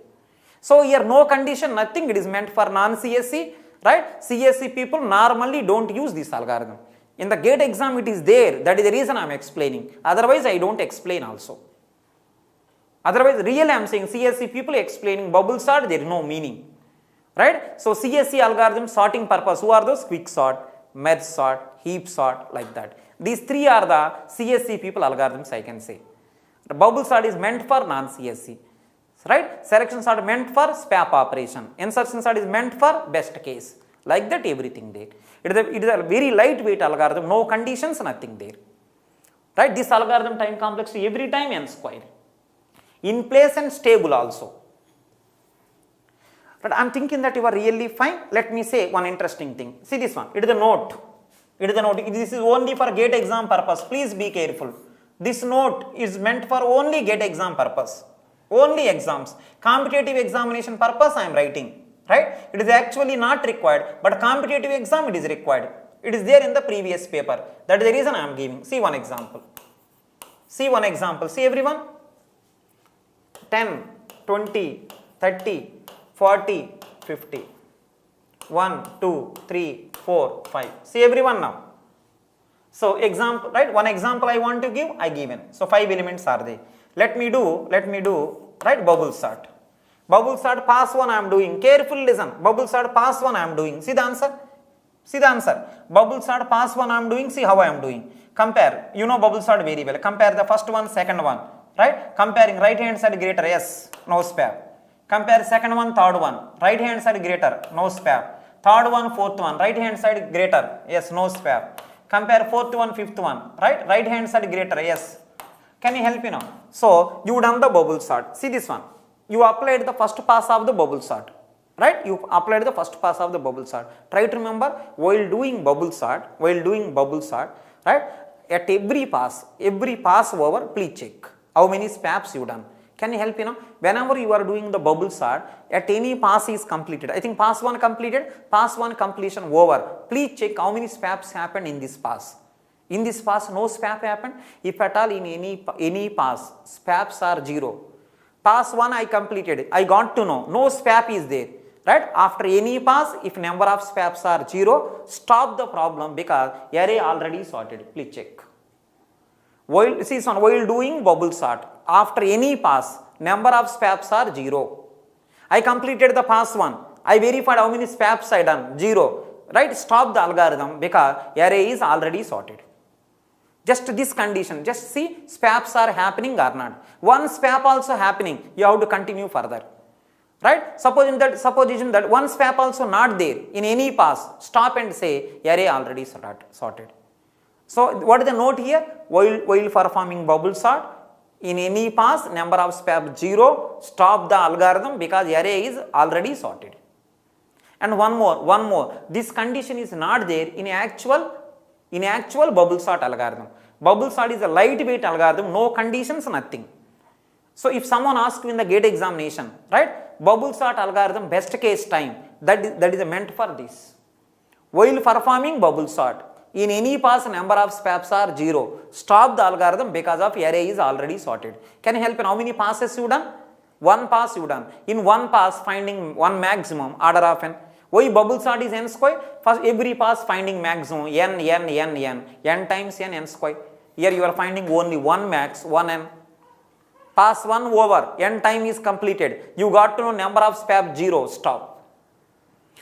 Speaker 1: So here no condition, nothing. It is meant for non-CSE, right? CSE people normally don't use this algorithm. In the GATE exam it is there. That is the reason I am explaining. Otherwise I don't explain also. Otherwise really I am saying CSE people explaining bubble sort, there is no meaning. Right? So CSE algorithm sorting purpose, who are those? Quick sort, merge sort, heap sort, like that. These three are the CSE people algorithms I can say. The bubble sort is meant for non-CSE. Right? Selection sort meant for SPAP operation. Insertion sort is meant for best case. Like that everything there. It is a very lightweight algorithm, no conditions, nothing there. Right? This algorithm time complex to every time n square. In place and stable also. But I am thinking that you are really fine. Let me say one interesting thing. See this one. It is a note. This is only for GATE exam purpose. Please be careful. This note is meant for only GATE exam purpose. Only exams. Competitive examination purpose I am writing. Right? It is actually not required, but competitive exam it is required. It is there in the previous paper. That is the reason I am giving. See one example. See everyone. 10, 20, 30, 40, 50. 1, 2, 3, 4, 5. See everyone now. So example, right? One example I want to give, I given. So 5 elements are there. Let me do, right, bubble sort. Bubble sort pass 1 I am doing. Carefully listen. Bubble sort pass 1 I am doing. See the answer? Bubble sort pass 1 I am doing. See how I am doing. compare, you know bubble sort very well, compare the first one, second one, right? Comparing right hand side greater, yes, no swap. Compare second one, third one, right hand side greater, no swap. Third one, fourth one, right hand side greater, yes, no swap. Compare fourth one, fifth one, right hand side greater, yes. Can you help me now? So, you done the bubble sort. See this one. You applied the first pass of the bubble sort. Right? You applied the first pass of the bubble sort. Try to remember while doing bubble sort, right? At every pass over, please check how many swaps you done. Can you help me now? Whenever you are doing the bubble sort, at any pass is completed. I think pass 1 completed, pass 1 completion over. Please check how many swaps happened in this pass. In this pass, no swap happened. If at all in any pass, swaps are 0. Pass 1 I completed, I got to know, no swap is there. Right? After any pass, if number of swaps are 0, stop the problem because array already sorted. Please check. While doing bubble sort, after any pass, number of swaps are 0. I completed the pass 1. I verified how many swaps I done, 0. Right? Stop the algorithm because array is already sorted. Just this condition, just see swaps are happening or not. One swap also happening, you have to continue further. Right? Supposing that one swap also not there in any pass, stop and say array already sorted. So, what is the note here? While performing bubble sort, in any pass number of swap 0, stop the algorithm because array is already sorted. And one more, this condition is not there in actual bubble sort algorithm. Bubble sort is a lightweight algorithm, no conditions, nothing. So, if someone asks you in the GATE examination, right, bubble sort algorithm best case time, that is meant for this. While performing bubble sort, in any pass number of swaps are 0, stop the algorithm because of array is already sorted. Can you help in how many passes you done? One pass you done. In one pass finding one maximum order of n. Why bubble sort is n square? First every pass finding maximum n times n square. Here you are finding only one max, one n. Pass 1 over, n time is completed. You got to know number of swap 0, stop.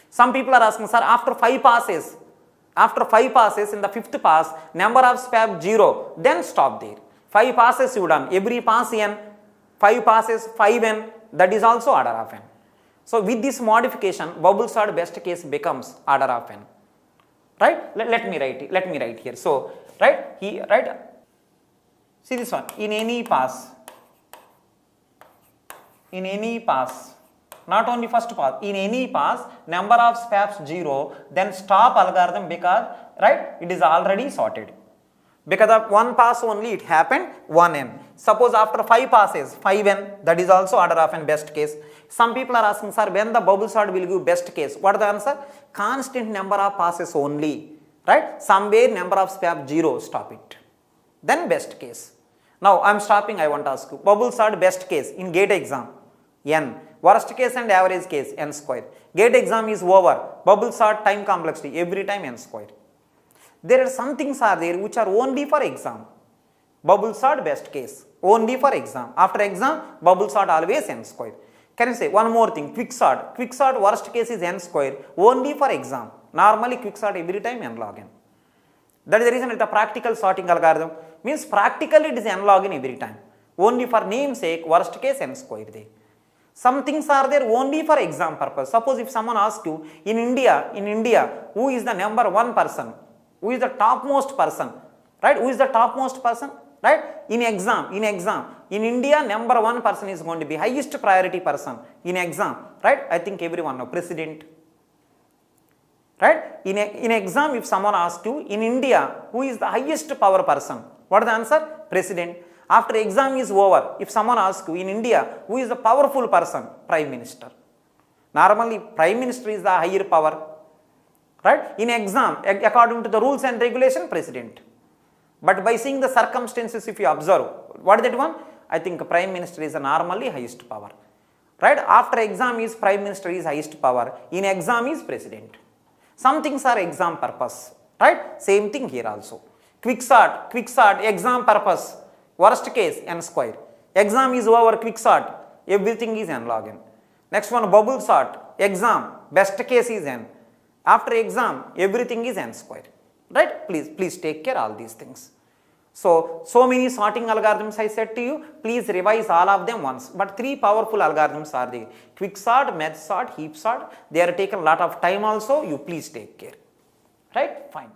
Speaker 1: Some people are asking, sir, after 5 passes in the 5th pass, number of swap 0, then stop there. 5 passes you done, every pass n, 5 passes 5n, that is also order of n. So, with this modification, bubble sort best case becomes order of n. Right? Let me write here. So, right, see this one, in any pass, not only first pass, in any pass, number of swaps 0, then stop algorithm because, right, it is already sorted. Because of one pass only it happened, 1n. Suppose after 5 passes, 5n, that is also order of n best case. Some people are asking, sir, when the bubble sort will give best case? What is the answer? Constant number of passes only, right? Somewhere number of swap 0, stop it. Then best case. Now, I am stopping, I want to ask you, bubble sort best case in GATE exam, n. Worst case and average case, n square. GATE exam is over, bubble sort time complexity, every time n square. There are some things are there which are only for exam. Bubble sort best case, only for exam. After exam, bubble sort always n square. Can you say one more thing, quick sort. Quick sort worst case is n square, only for exam. Normally quick sort every time n log n. That is the reason it's a practical sorting algorithm. Means practically it is n log n every time. Only for namesake, worst case n square there. Some things are there only for exam purpose. Suppose if someone asks you, in India, who is the number 1 person? Who is the topmost person? Right? Who is the topmost person? Right? In exam, in India, number 1 person is going to be highest priority person in exam. Right? I think everyone knows, president. Right? In exam, if someone asks you, in India, who is the highest power person? What is the answer? President. After exam is over, if someone asks you, in India, who is the powerful person? Prime Minister. Normally, Prime Minister is the higher power. Right? In exam, according to the rules and regulation, President. But by seeing the circumstances, if you observe, what is that one? I think Prime Minister is the normally highest power. Right? After exam is Prime Minister is highest power. In exam is President. Some things are exam purpose. Right? Same thing here also. Quick sort, exam purpose. Worst case, n square. Exam is over, quick sort, everything is n log n. Next one, bubble sort, exam, best case is n. After exam, everything is n square. Right? Please take care all these things. So many sorting algorithms I said to you, please revise all of them once. But 3 powerful algorithms are there: quick sort, merge sort, heap sort. They are taken a lot of time also, you please take care. Right? Fine.